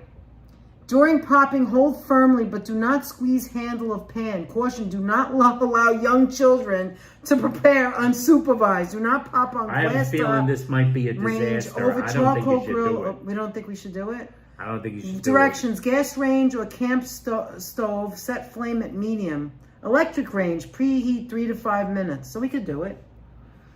During popping, hold firmly, but do not squeeze handle of pan. Caution, do not allow young children to prepare unsupervised. Do not pop on I have a glass feeling top, this might be a range, disaster. over I don't think charcoal you should grill. do it. We don't think we should do it? I don't think you should do it. Directions, gas range or camp stove, set flame at medium. Electric range, preheat 3 to 5 minutes. So we could do it.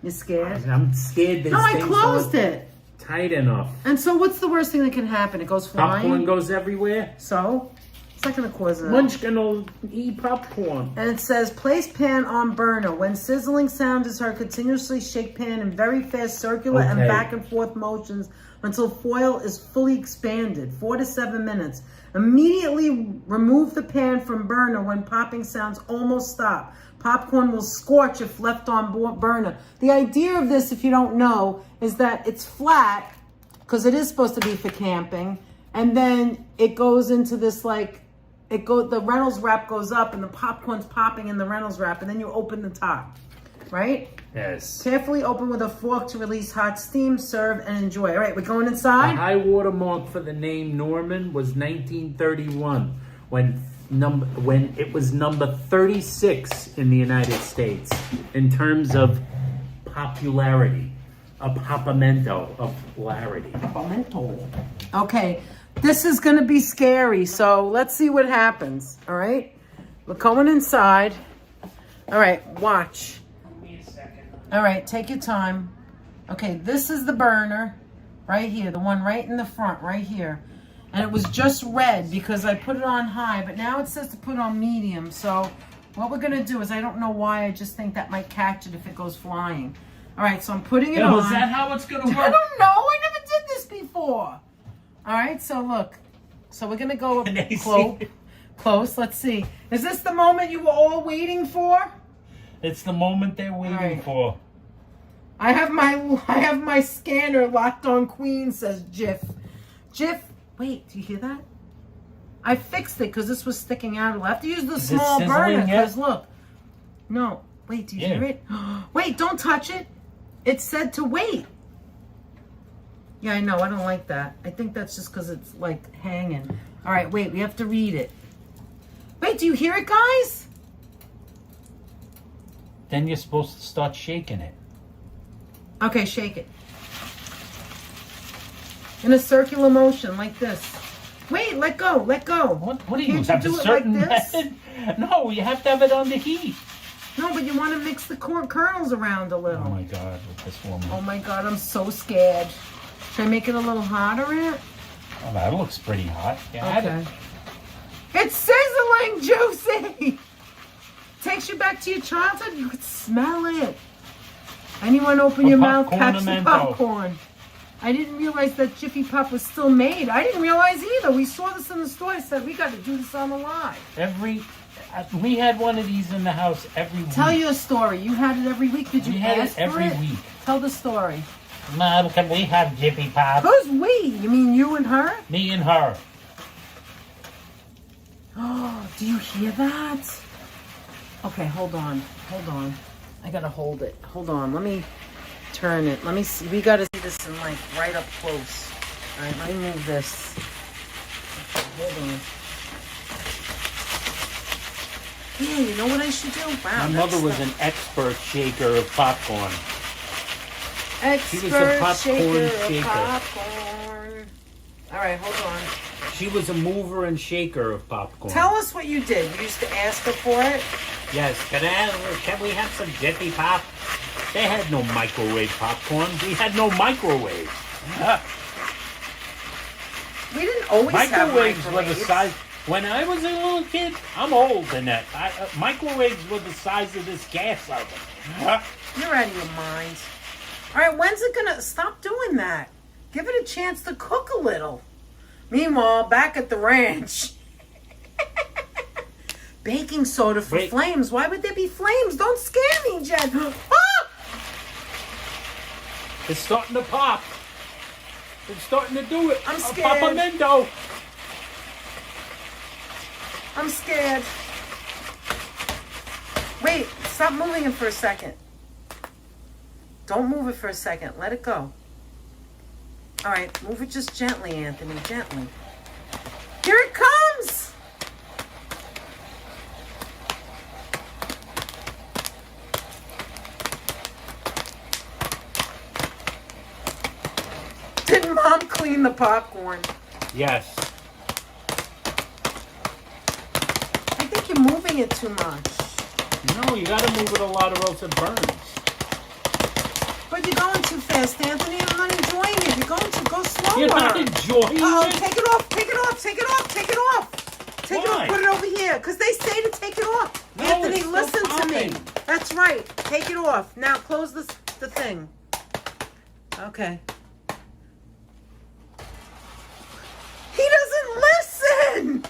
You scared? I'm scared this No, I thing's closed not it. tight enough. And so what's the worst thing that can happen? It goes flying? Popcorn goes everywhere. So? It's not going to cause a... Munchkin will eat popcorn. And it says, place pan on burner. When sizzling sound is heard, continuously shake pan in very fast circular and back and forth motions until foil is fully expanded. 4 to 7 minutes. Immediately remove the pan from burner when popping sounds almost stop. Popcorn will scorch if left on burner. The idea of this, if you don't know, is that it's flat, because it is supposed to be for camping, and then it goes into this the Reynolds wrap goes up and the popcorn's popping in the Reynolds wrap, and then you open the top, right? Yes. Carefully open with a fork to release hot steam, serve, and enjoy. All right, we're going The inside. high water mark for the name Norman was 1931, when it was number 36 in the United States in terms of popularity. A popamento of popularity. Okay, this is going to be scary, so let's see what happens, all right? We're going inside. All right, watch. All right, take your time. Okay, this is the burner right here, the one right in the front, right here. And it was just red because I put it on high, but now it says to put on medium. So what we're going to do is, I don't know why, I just think that might catch it if it goes flying. All right, so I'm putting it on. Is that how it's going to work? I don't know. I never did this before. All right, so look. So we're going to go up close. Let's see. Is this the moment you were all waiting for? It's the moment they're waiting for. I have my scanner locked on Queen, says Jiff. Jiff, wait, do you hear that? I fixed it because this was sticking out. I'll have to use the small burner because look. No, wait, do you hear it? Wait, don't touch it. It said to wait. Yeah, I know. I don't like that. I think that's just because it's like hanging. All right, wait. We have to read it. Wait, do you hear it, guys? Then you're supposed to start shaking it. Okay, shake it. In a circular motion, like this. Wait, let go, let go. What do you Can't have you a do it certain like this? method? No, you have to have it on the heat. No, but you want to mix the kernels around a little. Oh my God, with this woman. Oh my God, I'm so scared. Should I make it a little hotter, Aunt? Oh, that looks pretty hot. Yeah, Okay. It's sizzling, juicy. Takes you back to your childhood. You could smell it. Anyone open your mouth, catch the popcorn. I didn't realize that Jiffy Pop was still made. I didn't realize either. We saw this in the store. I said, we got to do this on the live. We had one of these in the house every week. Tell your story. You had it every week. Did you ask for it? every week. Tell the story. Mom, can we have Jiffy Pop? Who's we? You mean you and her? Me and her. Oh, do you hear that? Okay, hold on. Hold on. I gotta hold it. Hold on. Let me turn it. Let me see. We gotta see this in like right up close. All right, let me move this. Okay, hold on. Yeah, you know what I should do? Wow. My mother was an expert shaker of popcorn. Expert She was a popcorn shaker. Popcorn. All right, hold on. She was a mover and shaker of popcorn. Tell us what you did. You used to ask her for it? Yes, can we have some Jiffy Pop? They had no microwave popcorn. We had no microwave. We didn't always have Microwaves were the microwaves. size. When I was a little kid, I'm old, Danette. Microwaves were the size of this gas oven. You're out of your mind. All right, when's it gonna stop doing that? Give it a chance to cook a little. Meanwhile, back at the ranch. Baking soda for Wait. flames. Why would there be flames? Don't scare me, Jen. Ah! It's starting to pop. It's starting to do it. I'm scared. Papamendo. I'm scared. Wait, stop moving it for a second. Don't move it for a second. Let it go. All right, move it just gently, Anthony, gently. Here it comes! Didn't Mom clean the popcorn? Yes. I think you're moving it too much. No, you gotta move it a lot or else it burns. But you're going too fast, Anthony. I'm not enjoying it. You're going to go slower. You're not enjoying Oh, it? take it off, take it off, take it off, take it off. Take it Why? off, put it over here. Because they say to take it off. No, Anthony, it's still listen to me. popping. That's right. Take it off. Now close the thing. Okay. He doesn't listen.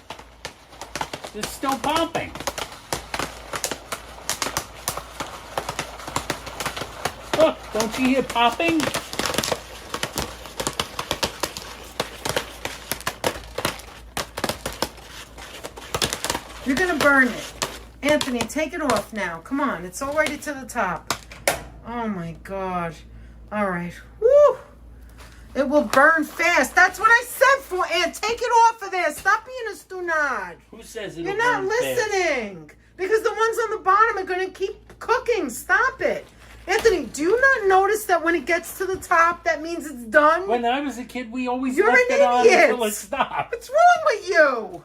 It's still popping. Look, don't you hear popping? You're going to burn it. Anthony, take it off now. Come on. It's already to the top. Oh, my God. All right. Woo. It will burn fast. That's what I said for, Aunt. Take it off of there. Stop being a stunad. Who says it'll You're not burn fast? listening. Because the ones on the bottom are going to keep cooking. Stop it. Anthony, do you not notice that when it gets to the top, that means it's done? When I was a kid, we always You're left an it on idiot. until it stopped. What's wrong with you?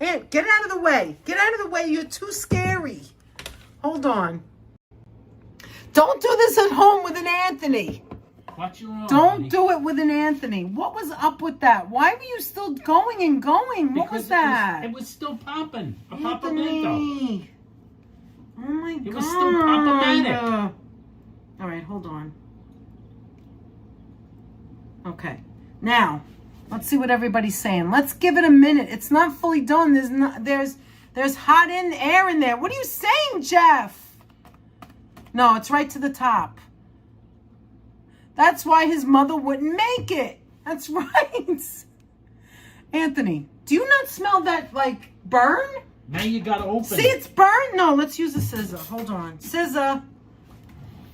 Aunt, get out of the way. Get out of the way. You're too scary. Hold on. Don't do this at home with an Anthony. Watch your own, Don't honey. do it with an Anthony. What was up with that? Why were you still going and going? What Because was that? It was still popping. A popamento. Anthony. Oh my God. It was still popamatic. All right, hold on. Okay. Now, let's see what everybody's saying. Let's give it a minute. It's not fully done. There's hot air in there. What are you saying, Jeff? No, it's right to the top. That's why his mother wouldn't make it. That's right. Anthony, do you not smell that, like, burn? Now you gotta open See, it. it's burned? No, let's use a scissor. Hold on. Scissor.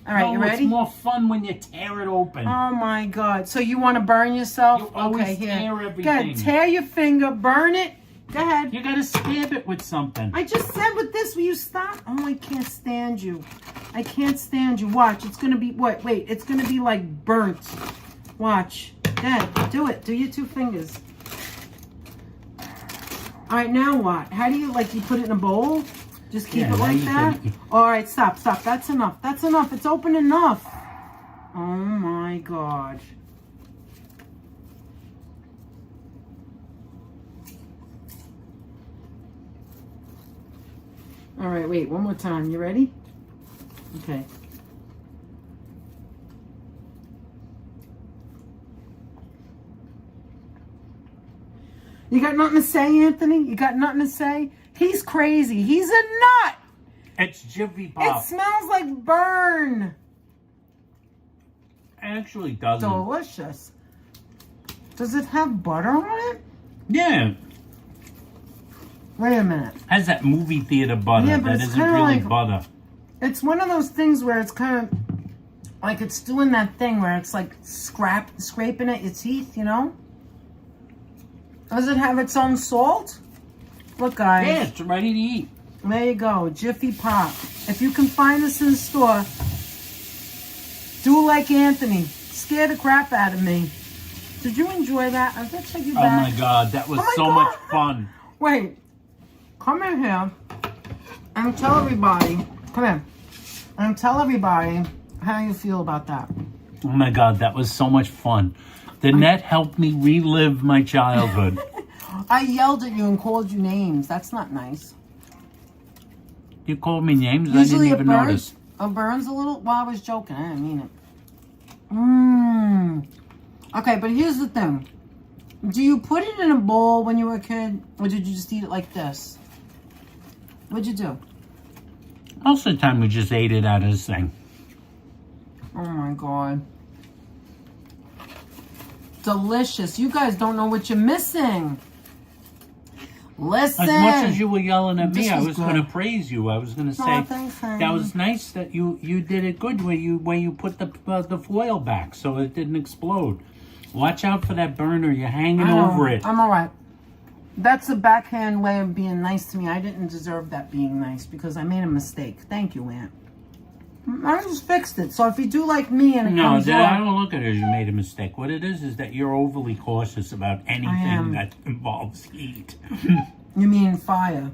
All right, No, you ready? It's more fun when you tear it open. Oh, my God. So you want to burn yourself? You always Okay, here. tear Go everything. ahead. Tear your finger. Burn it. Go ahead. You gotta stab it with something. I just said with this, will you stop? Oh, I can't stand you. I can't stand you. Watch. It's going to be, what? Wait. It's going to be like burnt. Watch. Dad, do it. Do your two fingers. All right, now what? How do you, like, you put it in a bowl? Just keep Yeah, it now like you that? can- All right, stop. That's enough. That's enough. It's open enough. Oh, my God. All right, wait. One more time. You ready? Okay. You got nothing to say, Anthony? You got nothing to say? He's crazy. He's a nut. It's Jiffy It Pop. smells like burn. Actually doesn't. Delicious. Does it have butter on it? Yeah. Wait a minute. Has that movie theater butter Yeah, but that it's isn't kinda really like- butter. It's one of those things where it's kind of like it's doing that thing where it's like scraping at your teeth, you know? Does it have its own salt? Look, guys. Yeah, it's ready to eat. There you go. Jiffy Pop. If you can find this in the store, do like Anthony. Scare the crap out of me. Did you enjoy that? I'm going to take you Oh back. my God, that was Oh my so God. much fun. Wait. Come in here and tell everybody. Come in. And tell everybody how you feel about that. Oh my God, that was so much fun. Danette helped me relive my childhood. I yelled at you and called you names. That's not nice. You called me names? Usually I didn't even notice. It burns a little. Well, I was joking. I didn't mean it. Mmm. Okay, but here's the thing. Do you put it in a bowl when you were a kid? Or did you just eat it like this? What'd you do? Most of the time we just ate it out of this thing. Oh my God. Delicious. You guys don't know what you're missing. Listen. As much as you were yelling at me, This I was was good. going to praise you. I was going to say, Aw, thanks, honey. that was nice that you did it good where you put the foil back so it didn't explode. Watch out for that burner. You're hanging over it. I'm all right. That's a backhand way of being nice to me. I didn't deserve that being nice because I made a mistake. Thank you, Aunt. I just fixed it. So if you do like me and it No, comes I off, don't look at it as you made a mistake. What it is that you're overly cautious about anything that involves heat. you mean fire.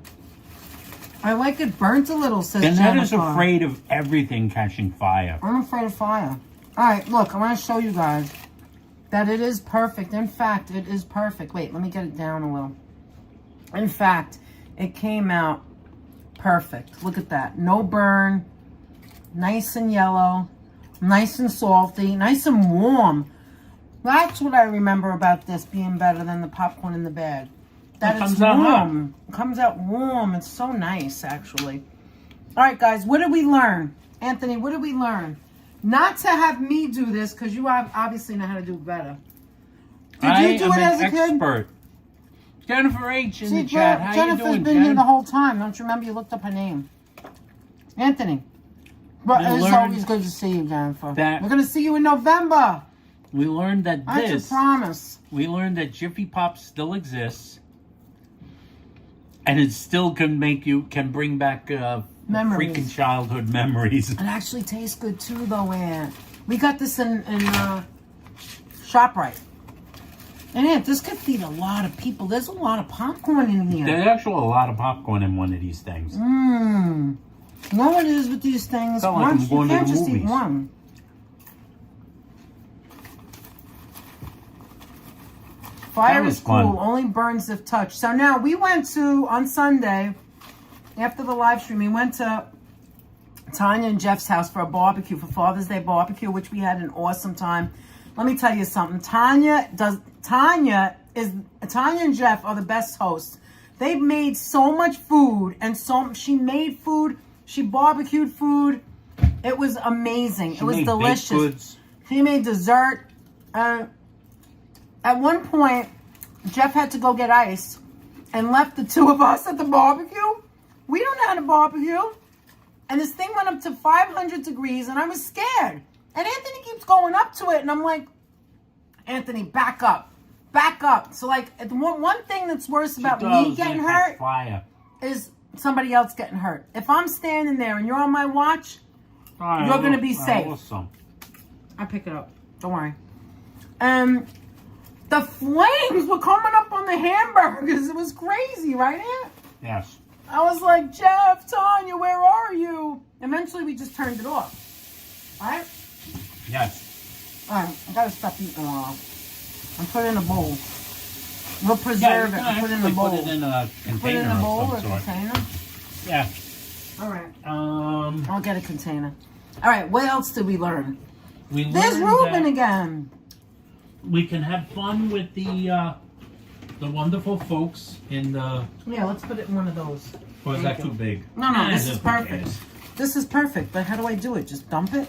I like it burnt a little, says And that is Jennifer. afraid of everything catching fire. I'm afraid of fire. All right, look, I want to show you guys that it is perfect. In fact, it is perfect. Wait, let me get it down a little. In fact, it came out perfect. Look at that. No burn. Nice and yellow. Nice and salty. Nice and warm. That's what I remember about this being better than the popcorn in the bag. That It it's comes out hot. warm. It comes out warm. It's so nice, actually. All right, guys, what did we learn? Anthony, what did we learn? Not to have me do this, because you obviously know how to do better. Did you do it as a kid? expert. Jennifer H. in See, the chat. How Jennifer's you doing, been here Jen? the whole time. Don't you remember you looked up her name? Anthony. But You it's learned always good to see you, Jennifer. that- We're going to see you in November. We learned that That's this. a promise. We learned that Jiffy Pop still exists, and it still can bring back Memories. freaking childhood memories. It actually tastes good too, though, Aunt. We got this in ShopRite. And Aunt, this could feed a lot of people. There's a lot of popcorn in here. There's actually a lot of popcorn in one of these things. Mmm. You know what it is with these things? Felt like I'm You going to can't the just eat movies. one. Fire That was is cool. fun. Only burns if touched. So now we went to, on Sunday, after the live stream, we went to Tanya and Jeff's house for a barbecue, for Father's Day barbecue, which we had an awesome time. Let me tell you something. Tanya and Jeff are the best hosts. They've made so much food, and she made food. She barbecued food. It was amazing. It was made baked delicious. goods. She made dessert. At one point, Jeff had to go get ice and left the two of us at the barbecue. We don't know how to barbecue. And this thing went up to 500 degrees, and I was scared. And Anthony keeps going up to it, and I'm like, Anthony, back up. Back up. So, like, one thing that's worse about me getting hurt Fire. is somebody else getting hurt. If I'm standing there and you're on my watch, All you're going to be safe. Awesome. I pick it up. Don't worry. The flames were coming up on the hamburgers. It was crazy, right, Aunt? Yes. I was like, Jeff, Tanya, where are you? Eventually, we just turned it off. All right? Yes. All right. I got to stop eating all. And put it in a bowl. We'll preserve it and put it in a bowl. Put it in a container Put it in a bowl of or some sort. container. Yeah. All right. Um, I'll get a container. All right. What else did we learn? we There's learned Ruben that again. we can have fun with the wonderful folks in the. Yeah, let's put it in one of those. Or is that too big? No, Nah, this is who perfect. cares? This is perfect, but how do I do it? Just dump it?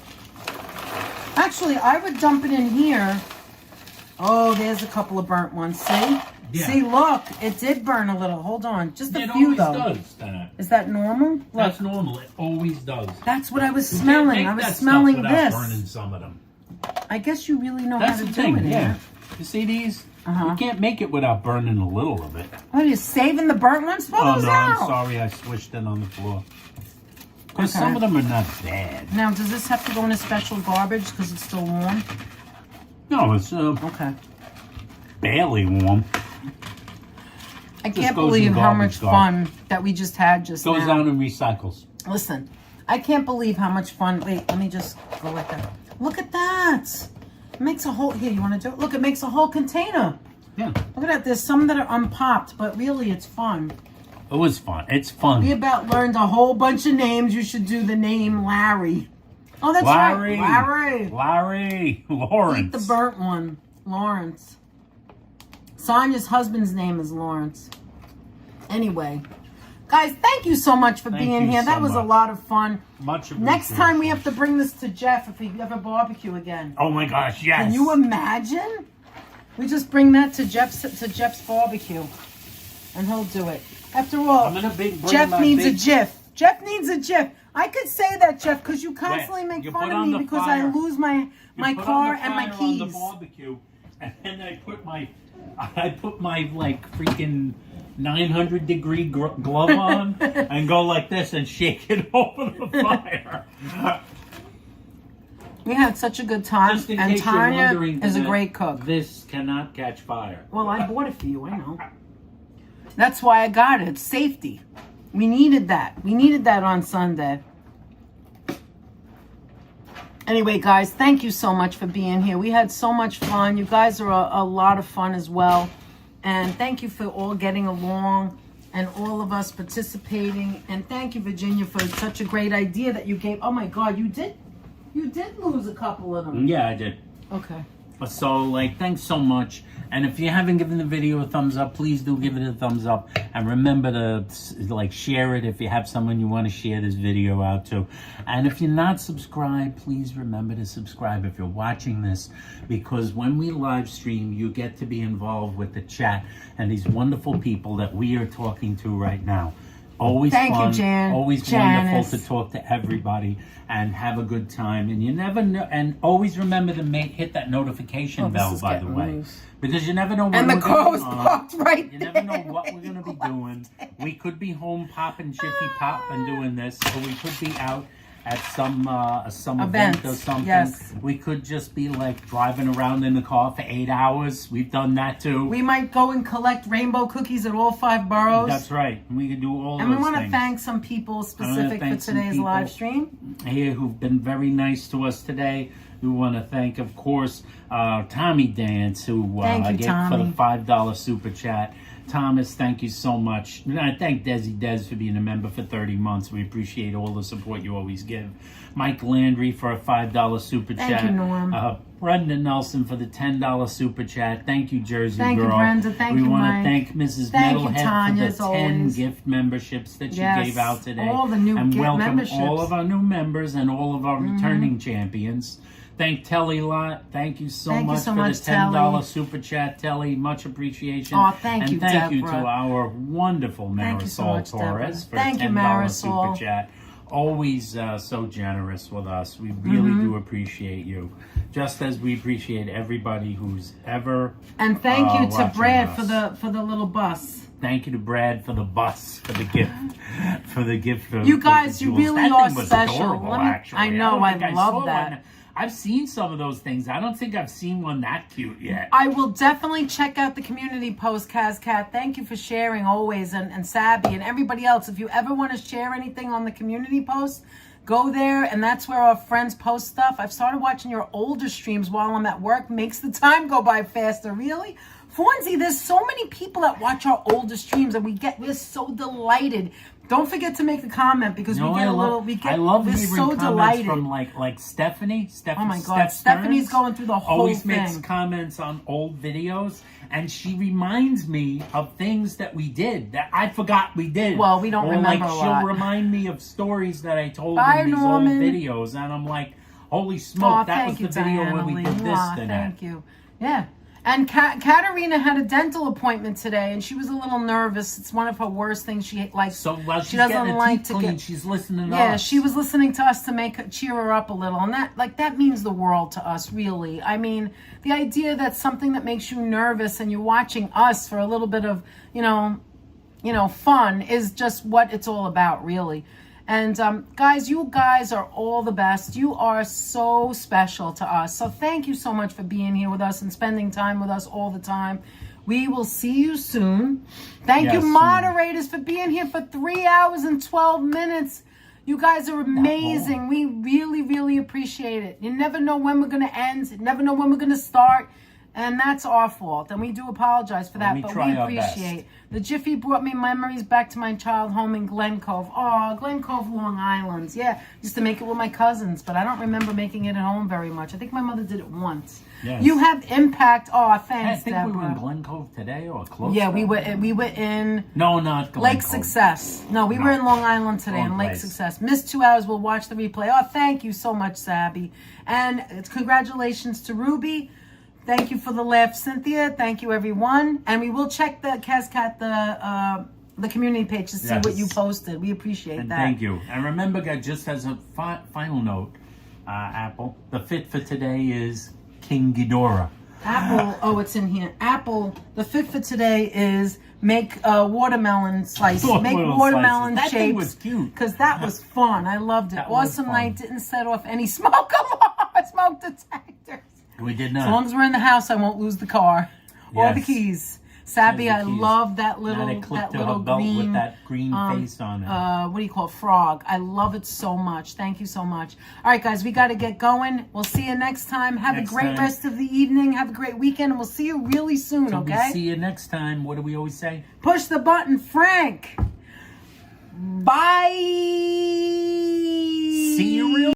Actually, I would dump it in here. Oh, there's a couple of burnt ones. See? Yeah. See, look, it did burn a little. Hold on, just a It few always though. does, Danette. Is that normal? Look, That's normal. It always does. that's what I was You can't smelling. make I was that stuff smelling without this. burning some of them. I guess you really know That's how the to thing, do it. yeah. You see these? Uh-huh. You can't make it without burning a little of it. What are you saving the burnt ones? Throw Oh those no, out. I'm sorry I swished it on the floor. Because Okay. some of them are not bad. Now, does this have to go in a special garbage because it's still warm? No, it's Okay. barely warm. I Just can't goes in believe how garbage much fun that we just had just Goes now. down and recycles. Listen, I can't believe how much fun. Wait, let me just go like that. Look at that. It makes a whole. Here, you want to do it? Look, it makes a whole container. Yeah, Look at that. There's some that are unpopped, but really it's fun. it was fun. It's fun. We about learned a whole bunch of names. You should do the name Larry. Oh, that's Larry. right. Larry. Larry. Lawrence. Eat the burnt one. Lawrence. Sonia's husband's name is Lawrence. Anyway. Guys, thank you so much for Thank being you here. so That was a much. lot of fun. Much Next time we appreciated. have to bring this to Jeff if we ever barbecue again. Oh my gosh, yes. Can you imagine? We just bring that to Jeff's barbecue, and he'll do it. After all, I'm gonna bring Jeff my needs a big- GIF. Jeff needs a GIF. I could say that, Jeff, because you constantly Wait, make you fun put of on me the because fire. I lose my You put car on the and my fire keys. on the barbecue, and then I put my like freaking 900-degree glove on and go like this and shake it over the fire. We had such a good time, Just in and case you're Tanya wondering, is a Danette, great cook. This cannot catch fire. Well, I bought it for you. I know. That's why I got it. It's safety. We needed that. We needed that on Sunday. Anyway, guys, thank you so much for being here. We had so much fun. You guys are a lot of fun as well. And thank you for all getting along and all of us participating. And thank you, Virginia, for such a great idea that you gave. Oh, my God, you did lose a couple of them. Yeah, I did. Okay. So, like, thanks so much. And if you haven't given the video a thumbs up, please do give it a thumbs up. And remember to, like, share it if you have someone you want to share this video out to. And if you're not subscribed, please remember to subscribe if you're watching this. Because when we live stream, you get to be involved with the chat and these wonderful people that we are talking to right now. Always Thank you, fun, Jan. always Janice. wonderful to talk to everybody and have a good time. And you never know, and always remember to hit that notification Oh, this bell, is by the getting way. loose. Because you never know what And the we're car gonna was be on. parked right You never know there. what we're going to be doing. We could be home popping Jiffy Pop and doing this, or we could be out at some event or Events, something. yes. We could just be like driving around in the car for 8 hours. We've done that too. We might go and collect rainbow cookies at all 5 boroughs. That's right. We could do all And we those want to things. thank some people specific for thank some today's people live stream. Here who've been very nice to us today. We want to thank, of course, Tommy Dance, who Thank you, gave Tommy. for the $5 super chat. Thomas, thank you so much. And I thank Desi Des for being a member for 30 months. We appreciate all the support you always give. Mike Landry for a $5 super Thank chat. you, Norm. Brenda Nelson for the $10 super chat. Thank you, Jersey Thank you, Girl. Brenda. Thank we you, want Mike. to thank Mrs. Thank you, Metalhead Tanya, for as the 10 always. gift memberships that you Yes, gave out today. all the new and gift welcome memberships. all of our new members and all of our returning champions. Thank Telly Lot. Thank you so Thank you much so for much, the $10 Telly. super chat, Telly. Much appreciation. Aw, thank and you, thank you to Deborah. our wonderful Thank you so Marisol much, Deborah. Torres for Thank a you, $10 Marisol. super chat. Always so generous with us. We really do appreciate you. Just as we appreciate everybody who's ever And thank you to watching Brad us. for the little bus. Thank you to Brad for the bus, for the gift, for the gift. Of, You guys, the you jewels. really That are thing was special. adorable, Let me- actually. I know, don't I think love saw that. one. I've seen some of those things. I don't think I've seen one that cute yet. I will definitely check out the community post, Kazcat. Thank you for sharing always, and Sabby and everybody else. If you ever want to share anything on the community post, go there, and that's where our friends post stuff. I've started watching your older streams while I'm at work. Makes the time go by faster. Really? Fonzie, there's so many people that watch our older streams, and we're so delighted. Don't forget to make a comment because No, we get I a little. love, We get. I love we're hearing so comments delighted. from like Stephanie. Oh my God, Steph Stephanie's Stearns going through the whole always makes thing. comments on old videos, and she reminds me of things that we did that I forgot we did. Well, we don't or remember like a she'll lot. remind me of stories that I told Bye, in these Norman. old videos, and I'm like, holy Aw, smoke, that was thank you, the video Diana where we Lee. did this, Aw, then thank you. Yeah. And Katerina had a dental appointment today, and she was a little nervous. It's one of her worst things. She likes. So while she's she doesn't getting her like teeth to cleaned, get. she's listening to Yeah, us. she was listening to us to cheer her up a little, and that means the world to us, really. I mean, the idea that something that makes you nervous and you're watching us for a little bit of fun is just what it's all about, really. And guys, you guys are all the best. You are so special to us. So thank you so much for being here with us and spending time with us all the time. We will see you soon. Thank you, moderators, for being here for 3 hours and 12 minutes. You guys are amazing. We really, really appreciate it. You never know when we're going to end. You never know when we're going to start. And that's our fault. And we do apologize for that. But we appreciate it. The Jiffy brought me memories back to my child home in Glen Cove. Oh, Glen Cove, Long Island. Yeah, used to make it with my cousins, but I don't remember making it at home very much. I think my mother did it once. Yes. You have impact. Oh, thanks, I think Deborah. we were in Glen Cove today or close. Yeah, we were in No, not Glen Lake Cove. Success. No, we were in Long Island today in Lake Success. Missed 2 hours. We'll watch the replay. Oh, thank you so much, Sabby. And congratulations to Ruby. Thank you for the laugh, Cynthia. Thank you, everyone. And we will check the Cascat, the community page to see what you posted. We appreciate that. Thank you. And remember, guys, just as a final note, Apple, the fit for today is King Ghidorah. Apple, it's in here. Apple, the fit for today is make watermelon slices. Make watermelon shapes. That thing was cute. Because that was fun. I loved it. That was Awesome fun. night. Didn't set off any smoke alarm. Smoke detectors. We did not. As long as we're in the house, I won't lose the car or the keys. Sabby, I love that little green with that green face on it. What do you call it? Frog. I love it so much. Thank you so much. All right, guys, we got to get going. We'll see you next time. Have a great rest of the evening. Have a great weekend, and we'll see you really soon. Okay? See you next time. What do we always say? Push the button, Frank. Bye. See you real.